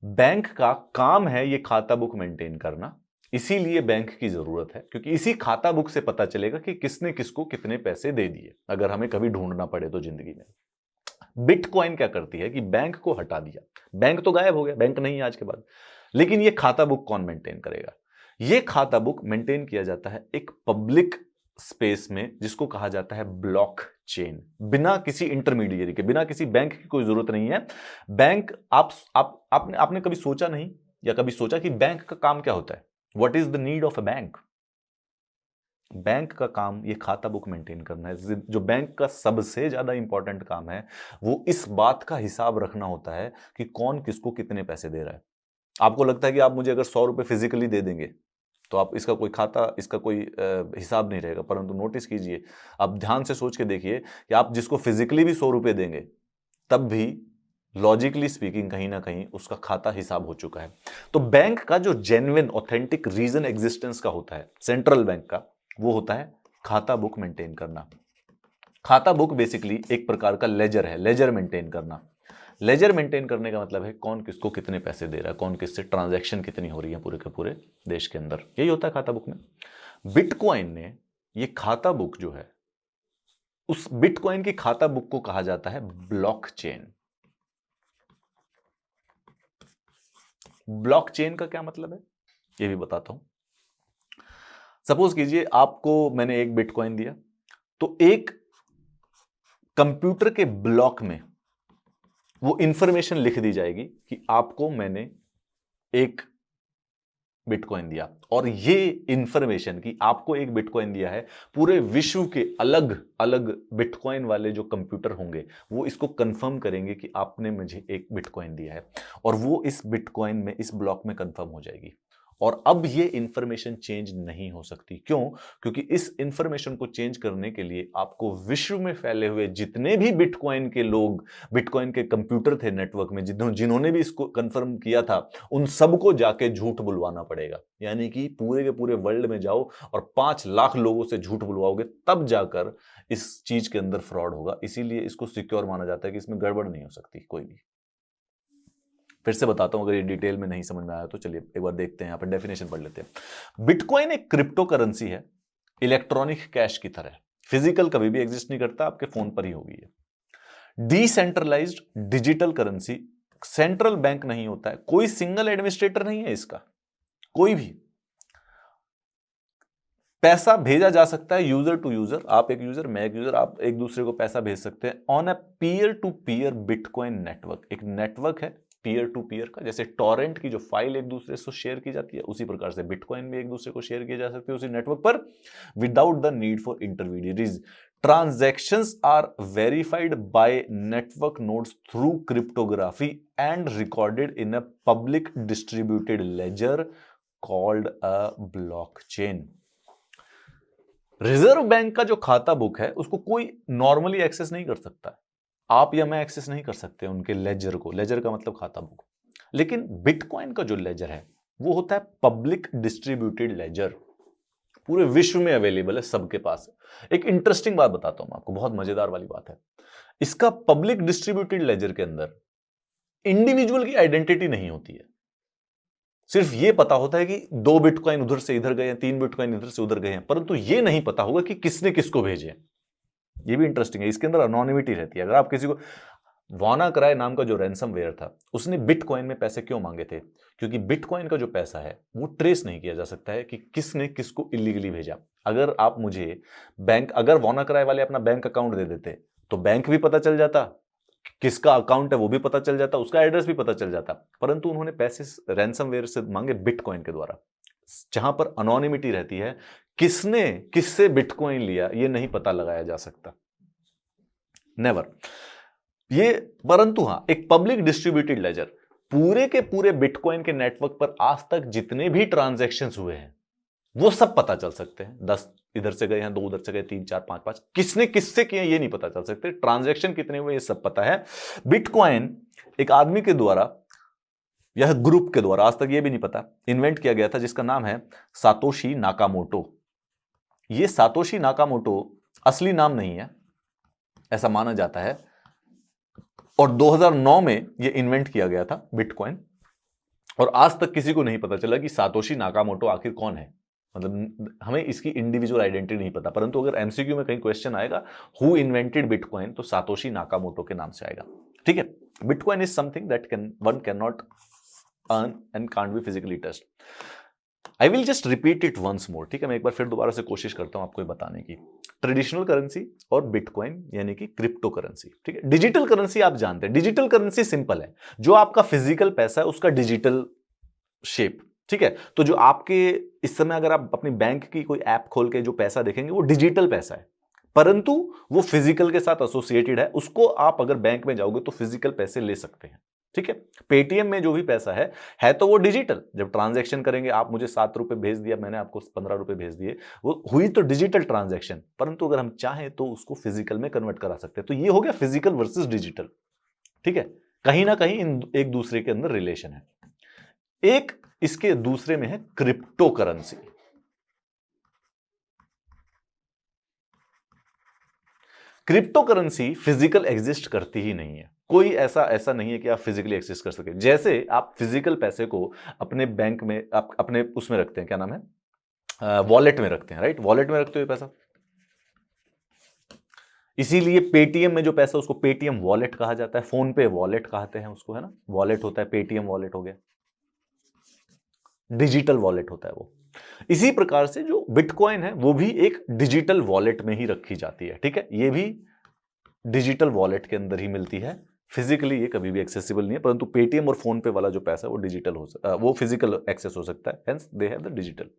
बैंक का काम है ये खाता बुक मेंटेन करना, इसीलिए बैंक की जरूरत है, क्योंकि इसी खाता बुक से पता चलेगा कि किसने किसको कितने पैसे दे दिए, अगर हमें कभी ढूंढना पड़े तो जिंदगी में। बिटकॉइन क्या करती है कि बैंक को हटा दिया, बैंक तो गायब हो गया, बैंक नहीं है आज के बाद, लेकिन ये खाता बुक कौन मेंटेन करेगा? ये खाता बुक मेंटेन किया जाता है एक पब्लिक स्पेस में, जिसको कहा जाता है ब्लॉक चेन। बिना किसी इंटरमीडिएरी के, बिना किसी बैंक की कोई जरूरत नहीं है। बैंक आपने कभी सोचा नहीं या कभी सोचा कि बैंक का काम क्या होता है? What is the need of a bank? Bank का काम ये खाता बुक मेंटेन करना है। जो बैंक का सबसे ज्यादा इंपॉर्टेंट काम है वो इस बात का हिसाब रखना होता है कि कौन किसको कितने पैसे दे रहा है। आपको लगता है कि आप मुझे अगर 100 रुपए फिजिकली दे देंगे तो आप इसका कोई खाता, इसका कोई हिसाब नहीं रहेगा, परंतु नोटिस कीजिए, आप ध्यान से सोच के देखिए कि आप जिसको फिजिकली भी 100 रुपए देंगे तब भी लॉजिकली स्पीकिंग कहीं ना कहीं उसका खाता हिसाब हो चुका है। तो बैंक का जो जेन्युइन ऑथेंटिक रीजन एग्जिस्टेंस का होता है सेंट्रल बैंक का, वो होता है खाता बुक मेंटेन करना। खाता बुक बेसिकली एक प्रकार का लेजर है, लेजर मेंटेन करना। लेजर मेंटेन करने का मतलब है कौन किसको कितने पैसे दे रहा है, कौन किससे ट्रांजैक्शन कितनी हो रही है पूरे के पूरे देश के अंदर, यही होता है खाता बुक में। बिटकॉइन ने ये खाता बुक जो है, उस बिटकॉइन की खाता बुक को कहा जाता है ब्लॉकचेन। ब्लॉकचेन का क्या मतलब है ये भी बताता हूं। सपोज कीजिए आपको मैंने एक बिटकॉइन दिया, तो एक कंप्यूटर के ब्लॉक में वो इंफॉर्मेशन लिख दी जाएगी कि आपको मैंने एक बिटकॉइन दिया, और ये इंफॉर्मेशन कि आपको एक बिटकॉइन दिया है, पूरे विश्व के अलग अलग बिटकॉइन वाले जो कंप्यूटर होंगे वो इसको कंफर्म करेंगे कि आपने मुझे एक बिटकॉइन दिया है, और वो इस बिटकॉइन में, इस ब्लॉक में कंफर्म हो जाएगी। और अब ये इंफॉर्मेशन चेंज नहीं हो सकती। क्यों? क्योंकि इस इंफॉर्मेशन को चेंज करने के लिए आपको विश्व में फैले हुए जितने भी बिटकॉइन के लोग, बिटकॉइन के कंप्यूटर थे नेटवर्क में, जिन्होंने भी इसको कंफर्म किया था, उन सबको जाके झूठ बुलवाना पड़ेगा। यानी कि पूरे के पूरे वर्ल्ड में जाओ और 5 लाख लोगों से झूठ बुलवाओगे, तब जाकर इस चीज के अंदर फ्रॉड होगा। इसीलिए इसको सिक्योर माना जाता है कि इसमें गड़बड़ नहीं हो सकती कोई भी। फिर से बताता हूं, अगर ये डिटेल में नहीं समझ में आया तो चलिए एक बार देखते हैं, यहां पर डेफिनेशन पढ़ लेते हैं। बिटकॉइन एक क्रिप्टो करेंसी है, इलेक्ट्रॉनिक कैश की तरह, फिजिकल कभी भी एग्जिस्ट नहीं करता, आपके फोन पर ही होगी ये। Decentralised digital currency, central bank नहीं होता है, कोई सिंगल एडमिनिस्ट्रेटर नहीं है इसका, कोई भी। पैसा भेजा जा सकता है यूजर टू यूजर, आप एक यूजर मैं एक यूजर, आप एक दूसरे को पैसा भेज सकते हैं on a peer to peer bitcoin network. एक नेटवर्क है पीयर टू पीयर का, जैसे टॉरेंट की जो फाइल एक दूसरे से शेयर की जाती है, उसी प्रकार से बिटकॉइन भी एक दूसरे को शेयर किया जा सकते हैं उसी नेटवर्क पर, without the need for intermediaries. Transactions are verified by network nodes through cryptography and recorded in a public distributed ledger called a blockchain. Reserve Bank का जो खाता बुक है उसको कोई नॉर्मली एक्सेस नहीं कर सकता, आप या मैं एक्सेस नहीं कर सकते उनके लेजर को। लेजर का मतलब खाता बुक। लेकिन बिटकॉइन का जो लेजर है वो होता है पब्लिक डिस्ट्रीब्यूटेड लेजर, पूरे विश्व में अवेलेबल है, सबके पास है। एक इंटरेस्टिंग बात बताता हूं आपको, बहुत मजेदार वाली बात है। इसका पब्लिक डिस्ट्रीब्यूटेड लेजर के अंदर इंडिविजुअल की आइडेंटिटी नहीं होती है, सिर्फ ये पता होता है कि 2 बिटकॉइन उधर से इधर गए हैं, 3 बिटकॉइन इधर से उधर गए हैं, परंतु ये नहीं पता होगा कि किसने किसको भेजे। ये भी इंटरेस्टिंग है, इसके अंदर अनोनिमिटी रहती है। अगर आप किसी को, WannaCry नाम का जो रैंसमवेयर था उसने बिटकॉइन में पैसे क्यों मांगे थे? क्योंकि बिटकॉइन का जो पैसा है वो ट्रेस नहीं किया जा सकता है कि किसने किसको इलीगली भेजा। अगर आप मुझे अगर WannaCry वाले अपना बैंक अकाउंट दे देते तो बैंक भी पता चल जाता, किसका अकाउंट है वो भी पता चल जाता, उसका एड्रेस भी पता चल जाता। परंतु उन्होंने पैसे रैंसमवेयर से मांगे बिटकॉइन के द्वारा, जहां पर अनोनिमिटी रहती है, किसने किससे बिटकॉइन लिया ये नहीं पता लगाया जा सकता, नेवर। ये परंतु हां, एक पब्लिक डिस्ट्रीब्यूटेड लेजर, पूरे के पूरे बिटकॉइन के नेटवर्क पर आज तक जितने भी ट्रांजैक्शंस हुए हैं वो सब पता चल सकते हैं। 10 इधर से गए हैं, 2 उधर से गए, 3 4 5 5, किसने किससे किए ये नहीं पता चल सकते। ट्रांजैक्शन कितने हुए ये सब पता है। बिटकॉइन एक आदमी के द्वारा, यह ग्रुप के द्वारा, आज तक ये भी नहीं पता, इन्वेंट किया गया था, जिसका नाम है सातोशी नाकामोटो। ये सातोशी नाकामोटो असली नाम नहीं है ऐसा माना जाता है, और 2009 में यह इन्वेंट किया गया था बिटकॉइन, और आज तक किसी को नहीं पता चला कि सातोशी नाकामोटो आखिर कौन है। मतलब हमें इसकी इंडिविजुअल आइडेंटिटी नहीं पता, परंतु अगर एमसीक्यू में कहीं क्वेश्चन आएगा हु इन्वेंटेड बिटकॉइन, तो सातोशी नाकामोटो के नाम से आएगा। ठीक है, bitcoin is something that one can not earn and can't be physically touched. I will just repeat it once more. ठीक है, मैं एक बार फिर दोबारा से कोशिश करता हूं आपको ये बताने की। ट्रेडिशनल करेंसी और बिटकॉइन यानी कि क्रिप्टो करेंसी। ठीक है, डिजिटल करेंसी आप जानते हैं, डिजिटल करेंसी सिंपल है, जो आपका फिजिकल पैसा है उसका डिजिटल शेप। ठीक है, तो जो आपके इस समय अगर आप अपनी बैंक की कोई ऐप खोल के जो पैसा देखेंगे वो डिजिटल पैसा है, परंतु वो फिजिकल के साथ एसोसिएटेड है। उसको आप अगर बैंक में जाओगे तो फिजिकल पैसे ले सकते हैं। ठीक है, पेटीएम में जो भी पैसा है तो वो डिजिटल। जब ट्रांजैक्शन करेंगे, आप मुझे 7 रुपए भेज दिया, मैंने आपको 15 रुपए भेज दिए, वो हुई तो डिजिटल ट्रांजैक्शन, परंतु अगर हम चाहें तो उसको फिजिकल में कन्वर्ट करा सकते हैं। तो ये हो गया फिजिकल वर्सेस डिजिटल। ठीक है, कहीं ना कहीं इन एक दूसरे के अंदर रिलेशन है। एक इसके दूसरे में है crypto currency. Crypto currency physical exist करती ही नहीं है। कोई ऐसा नहीं है कि आप फिजिकली एक्सेस कर सके। जैसे आप फिजिकल पैसे को अपने बैंक में, आप अपने उसमें रखते हैं, क्या नाम है, वॉलेट में रखते हैं, राइट, वॉलेट में रखते हुए पैसा। इसीलिए पेटीएम में जो पैसा उसको पेटीएम वॉलेट कहा जाता है, फोन पे वॉलेट कहते हैं उसको, है ना, वॉलेट होता है, पेटीएम वॉलेट हो गया, डिजिटल वॉलेट होता है वो। इसी प्रकार से जो बिटकॉइन है वो भी एक डिजिटल वॉलेट में ही रखी जाती है। ठीक है, ये भी डिजिटल वॉलेट के अंदर ही मिलती है, फिजिकली ये कभी भी एक्सेसिबल नहीं है। परंतु पेटीएम और फोन पे वाला जो पैसा है वो डिजिटल वो फिजिकल एक्सेस हो सकता है, hence they have the digital.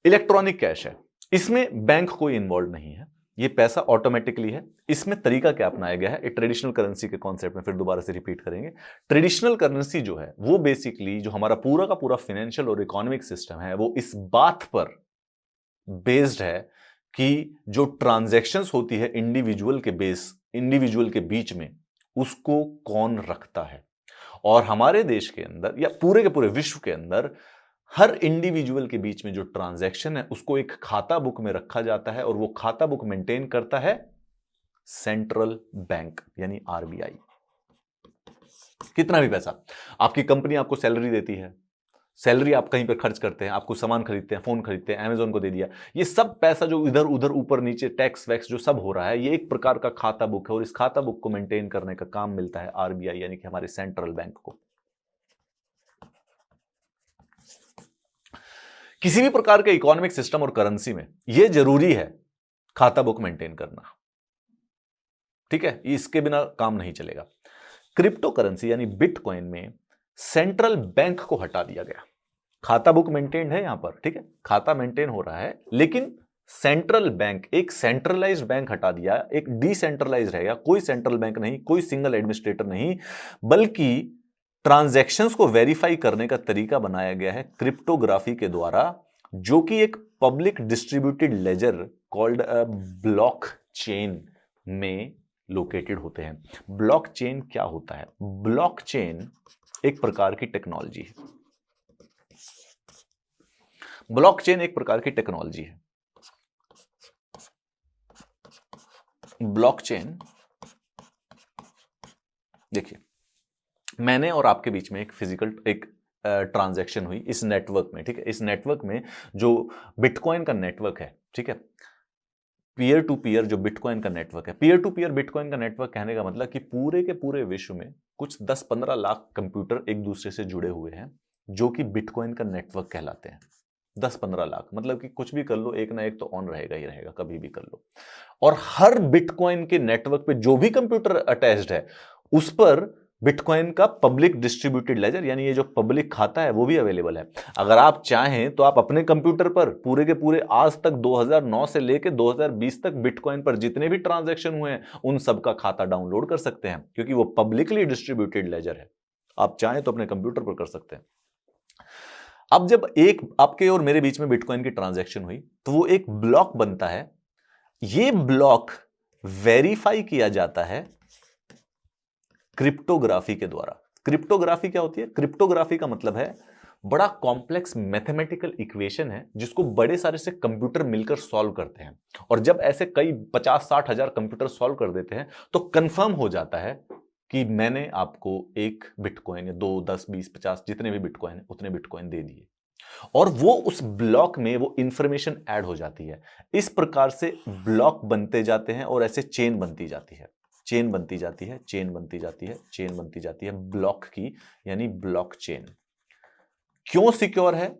Electronic cash है, इसमें बैंक कोई इन्वॉल्व नहीं है, ये पैसा ऑटोमेटिकली है। इसमें तरीका क्या अपनाया गया है, ट्रेडिशनल करेंसी के कॉन्सेप्ट में फिर दोबारा से रिपीट करेंगे। ट्रेडिशनल करेंसी जो है वो बेसिकली जो हमारा पूरा का पूरा फाइनेंशियल और इकोनॉमिक सिस्टम है वो इस बात पर बेस्ड है कि जो ट्रांजैक्शंस होती है इंडिविजुअल के बीच में, उसको कौन रखता है। और हमारे देश के अंदर या पूरे के पूरे विश्व के अंदर हर इंडिविजुअल के बीच में जो ट्रांजैक्शन है उसको एक खाता बुक में रखा जाता है, और वो खाता बुक मेंटेन करता है सेंट्रल बैंक यानी आरबीआई। कितना भी पैसा, आपकी कंपनी आपको सैलरी देती है, सैलरी आप कहीं पर खर्च करते हैं, आपको सामान खरीदते हैं, फोन खरीदते हैं, अमेजोन को दे दिया, ये सब पैसा जो इधर उधर ऊपर नीचे टैक्स वैक्स जो सब हो रहा है, ये एक प्रकार का खाता बुक है, और इस खाता बुक को मेंटेन करने का काम मिलता है आरबीआई यानी कि हमारे सेंट्रल बैंक को। किसी भी प्रकार के इकोनॉमिक सिस्टम और करेंसी में यह जरूरी है खाता बुक मेंटेन करना। ठीक है, इसके बिना काम नहीं चलेगा। क्रिप्टो करेंसी यानी बिटकॉइन में सेंट्रल बैंक को हटा दिया गया। खाता बुक मेंटेन है यहां पर, ठीक है, खाता मेंटेन हो रहा है, लेकिन सेंट्रल बैंक, एक सेंट्रलाइज्ड बैंक हटा दिया, एक डिसेंट्रलाइज्ड रहेगा, कोई सेंट्रल बैंक नहीं, कोई सिंगल एडमिनिस्ट्रेटर नहीं, बल्कि ट्रांजैक्शंस को वेरीफाई करने का तरीका बनाया गया है क्रिप्टोग्राफी के द्वारा, जो कि एक public distributed ledger called blockchain में लोकेटेड होते हैं। ब्लॉकचेन क्या होता है? ब्लॉकचेन एक प्रकार की टेक्नोलॉजी है। ब्लॉकचेन एक प्रकार की टेक्नोलॉजी है। ब्लॉकचेन, देखिए, मैंने और आपके बीच में एक फिजिकल ट्रांजैक्शन हुई इस नेटवर्क में, ठीक है, इस नेटवर्क में जो बिटकॉइन का नेटवर्क है, ठीक है, पीयर टू पीयर जो बिटकॉइन का नेटवर्क है, पीयर टू पीयर बिटकॉइन का नेटवर्क कहने का मतलब कि पूरे के पूरे विश्व में कुछ 10-15 लाख कंप्यूटर एक दूसरे से जुड़े हुए हैं जो कि बिटकॉइन का नेटवर्क कहलाते हैं। 10-15 लाख मतलब कि कुछ भी कर लो, एक ना एक तो ऑन रहेगा ही रहेगा, कभी भी कर लो। और हर बिटकॉइन के नेटवर्क पे जो भी कंप्यूटर अटैच्ड है उस पर बिटकॉइन का पब्लिक डिस्ट्रीब्यूटेड लेजर यानी ये जो पब्लिक खाता है वो भी अवेलेबल है। अगर आप चाहें तो आप अपने कंप्यूटर पर पूरे के पूरे आज तक 2009 से लेकर 2020 तक बिटकॉइन पर जितने भी ट्रांजैक्शन हुए हैं उन सब का खाता डाउनलोड कर सकते हैं, क्योंकि वो पब्लिकली डिस्ट्रीब्यूटेड लेजर है। आप चाहें तो अपने कंप्यूटर पर कर सकते हैं। अब जब एक आपके और मेरे बीच में बिटकॉइन की ट्रांजैक्शन हुई तो वो एक ब्लॉक बनता है। ये ब्लॉक वेरीफाई किया जाता है क्रिप्टोग्राफी के द्वारा। क्रिप्टोग्राफी क्या होती है? क्रिप्टोग्राफी का मतलब है बड़ा कॉम्प्लेक्स मैथमेटिकल इक्वेशन है जिसको बड़े सारे से कंप्यूटर मिलकर सॉल्व करते हैं। और जब ऐसे कई 50-60 हजार कंप्यूटर सॉल्व कर देते हैं तो कंफर्म हो जाता है कि मैंने आपको एक बिटकॉइन या 2, 10, 20, 50 जितने भी बिटकॉइन है उतने बिटकॉइन दे दिए, और वो उस ब्लॉक में वो इंफॉर्मेशन ऐड हो जाती है। इस प्रकार से ब्लॉक बनते जाते हैं और ऐसे चेन बनती जाती है, चेन बनती जाती है, चेन बनती जाती है, चेन बनती जाती है ब्लॉक की, यानी ब्लॉक चेन। क्यों सिक्योर है?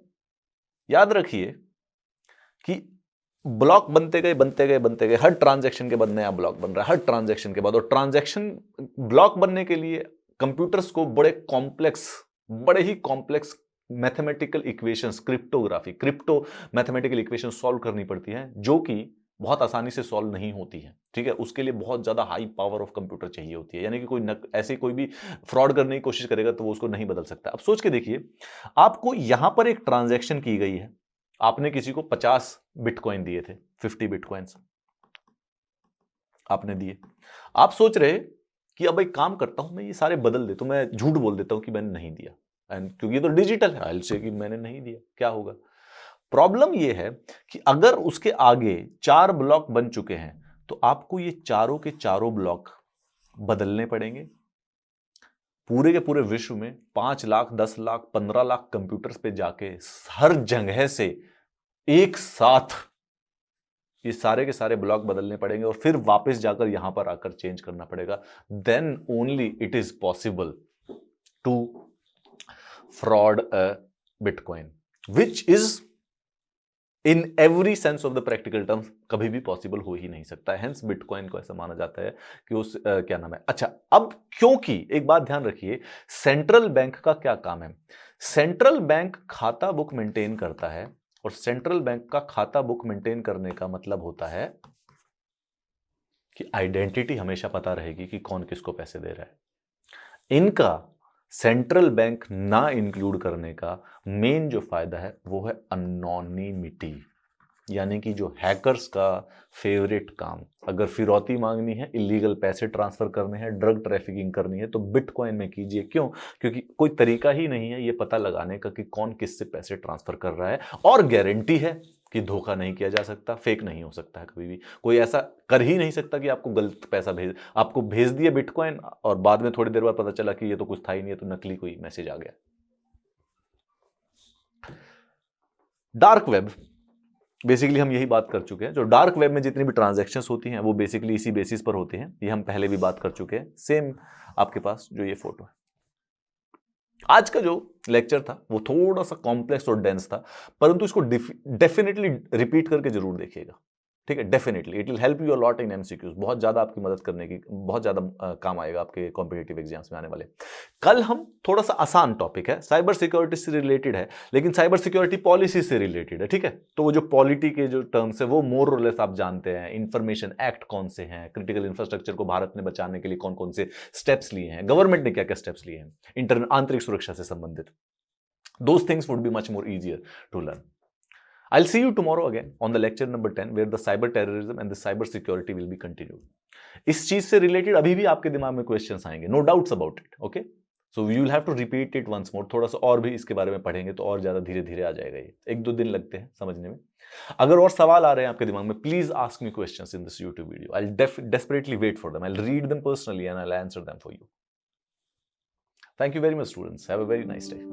याद रखिए कि ब्लॉक बनते गए बनते गए बनते गए, हर ट्रांजैक्शन के बाद नया ब्लॉक बन रहा है, हर ट्रांजैक्शन के बाद। और ट्रांजैक्शन ब्लॉक बनने के लिए कंप्यूटर्स को बड़े ही complex mathematical equations, crypto mathematical equation solve करनी पड़ती है, जो कि बहुत आसानी से सॉल्व नहीं होती है। ठीक है, उसके लिए बहुत ज्यादा हाई पावर ऑफ कंप्यूटर चाहिए होती है, यानी कि ऐसे कोई भी फ्रॉड करने की कोशिश करेगा तो वो उसको नहीं बदल सकता। अब सोच के देखिए, आपको यहां पर एक ट्रांजैक्शन की गई है, आपने किसी को 50 बिटकॉइन दिए थे, 50 बिटकॉइंस आपने दिए। आप सोच रहे कि अब एक काम करता हूं, मैं ये सारे बदल देता हूं, मैं झूठ बोल देता हूं कि मैंने नहीं दिया, एंड क्योंकि ये तो डिजिटल है, आई से कि मैंने नहीं दिया, क्या होगा? प्रॉब्लम ये है कि अगर उसके आगे 4 ब्लॉक बन चुके हैं तो आपको ये चारों के चारों ब्लॉक बदलने पड़ेंगे। पूरे के पूरे विश्व में 5 लाख, 10 लाख, 15 लाख कंप्यूटर्स पे जाके हर जगह से एक साथ ये सारे के सारे ब्लॉक बदलने पड़ेंगे और फिर वापस जाकर यहां पर आकर चेंज करना पड़ेगा। Then only it is possible to fraud a bitcoin, which is in every sense of the practical terms कभी भी पॉसिबल हो ही नहीं सकता है। हेंस बिटकॉइन को ऐसा माना जाता है कि उस क्या नाम है। अच्छा, अब क्योंकि एक बात ध्यान रखिए, सेंट्रल बैंक का क्या काम है? सेंट्रल बैंक खाता बुक मेंटेन करता है, और सेंट्रल बैंक का खाता बुक मेंटेन करने का मतलब होता है कि आइडेंटिटी हमेशा पता रहेगी कि कौन किसको पैसे दे रहा है। इनका सेंट्रल बैंक ना इंक्लूड करने का मेन जो फायदा है वो है अनोनिमिटी, यानी कि जो हैकर्स का फेवरेट काम, अगर फिरौती मांगनी है, इलीगल पैसे ट्रांसफर करने हैं, ड्रग ट्रैफिकिंग करनी है तो बिटकॉइन में कीजिए। क्यों? क्योंकि कोई तरीका ही नहीं है ये पता लगाने का कि कौन किससे पैसे ट्रांसफर कर रहा है, और गारंटी है कि धोखा नहीं किया जा सकता, फेक नहीं हो सकता है कभी भी। कोई ऐसा कर ही नहीं सकता कि आपको गलत पैसा आपको भेज दिया बिटकॉइन और बाद में थोड़ी देर बाद पता चला कि ये तो कुछ था ही नहीं, है तो नकली कोई मैसेज आ गया। डार्क वेब, बेसिकली हम यही बात कर चुके हैं। जो डार्क वेब में जितनी भी ट्रांजैक्शंस होती हैं वो बेसिकली इसी बेसिस पर होती हैं, ये हम पहले भी बात कर चुके हैं। सेम आपके पास जो ये फोटो है। आज का जो लेक्चर था वो थोड़ा सा कॉम्प्लेक्स और डेंस था, परंतु इसको डेफिनेटली रिपीट करके जरूर देखिएगा। ठीक है, definitely it will help you a lot in MCQs, बहुत ज्यादा आपकी मदद करने की, बहुत ज्यादा काम आएगा आपके कॉम्पिटिटिव एग्जाम्स में आने वाले। कल हम थोड़ा सा आसान टॉपिक है, साइबर सिक्योरिटी से रिलेटेड है, लेकिन साइबर सिक्योरिटी पॉलिसी से रिलेटेड है। ठीक है, तो वो जो पॉलिटी के जो टर्म्स है वो मोर और लेस आप जानते हैं। इंफॉर्मेशन एक्ट कौन से हैं, क्रिटिकल इंफ्रास्ट्रक्चर को भारत ने बचाने के लिए कौन कौन से स्टेप्स लिए हैं, गवर्नमेंट ने क्या क्या स्टेप्स लिए हैं, इंटरनल आंतरिक सुरक्षा से संबंधित, those things would be much more easier to learn. I'll see you tomorrow again on the lecture number 10 where the cyber terrorism and the cyber security will be continued. इस चीज से related अभी भी आपके दिमाग में क्वेश्चंस आएंगे, no doubts about it. Okay, so you will have to repeat it once more, थोड़ा सा और भी इसके बारे में पढ़ेंगे तो और ज्यादा धीरे धीरे आ जाएगा। ये 1-2 दिन लगते हैं समझने में। अगर और सवाल आ रहे हैं आपके दिमाग में, please ask me questions in this YouTube video. I will desperately wait for them. I'll read them personally and I'll answer them for you. Thank you very much, students. Have a very nice day.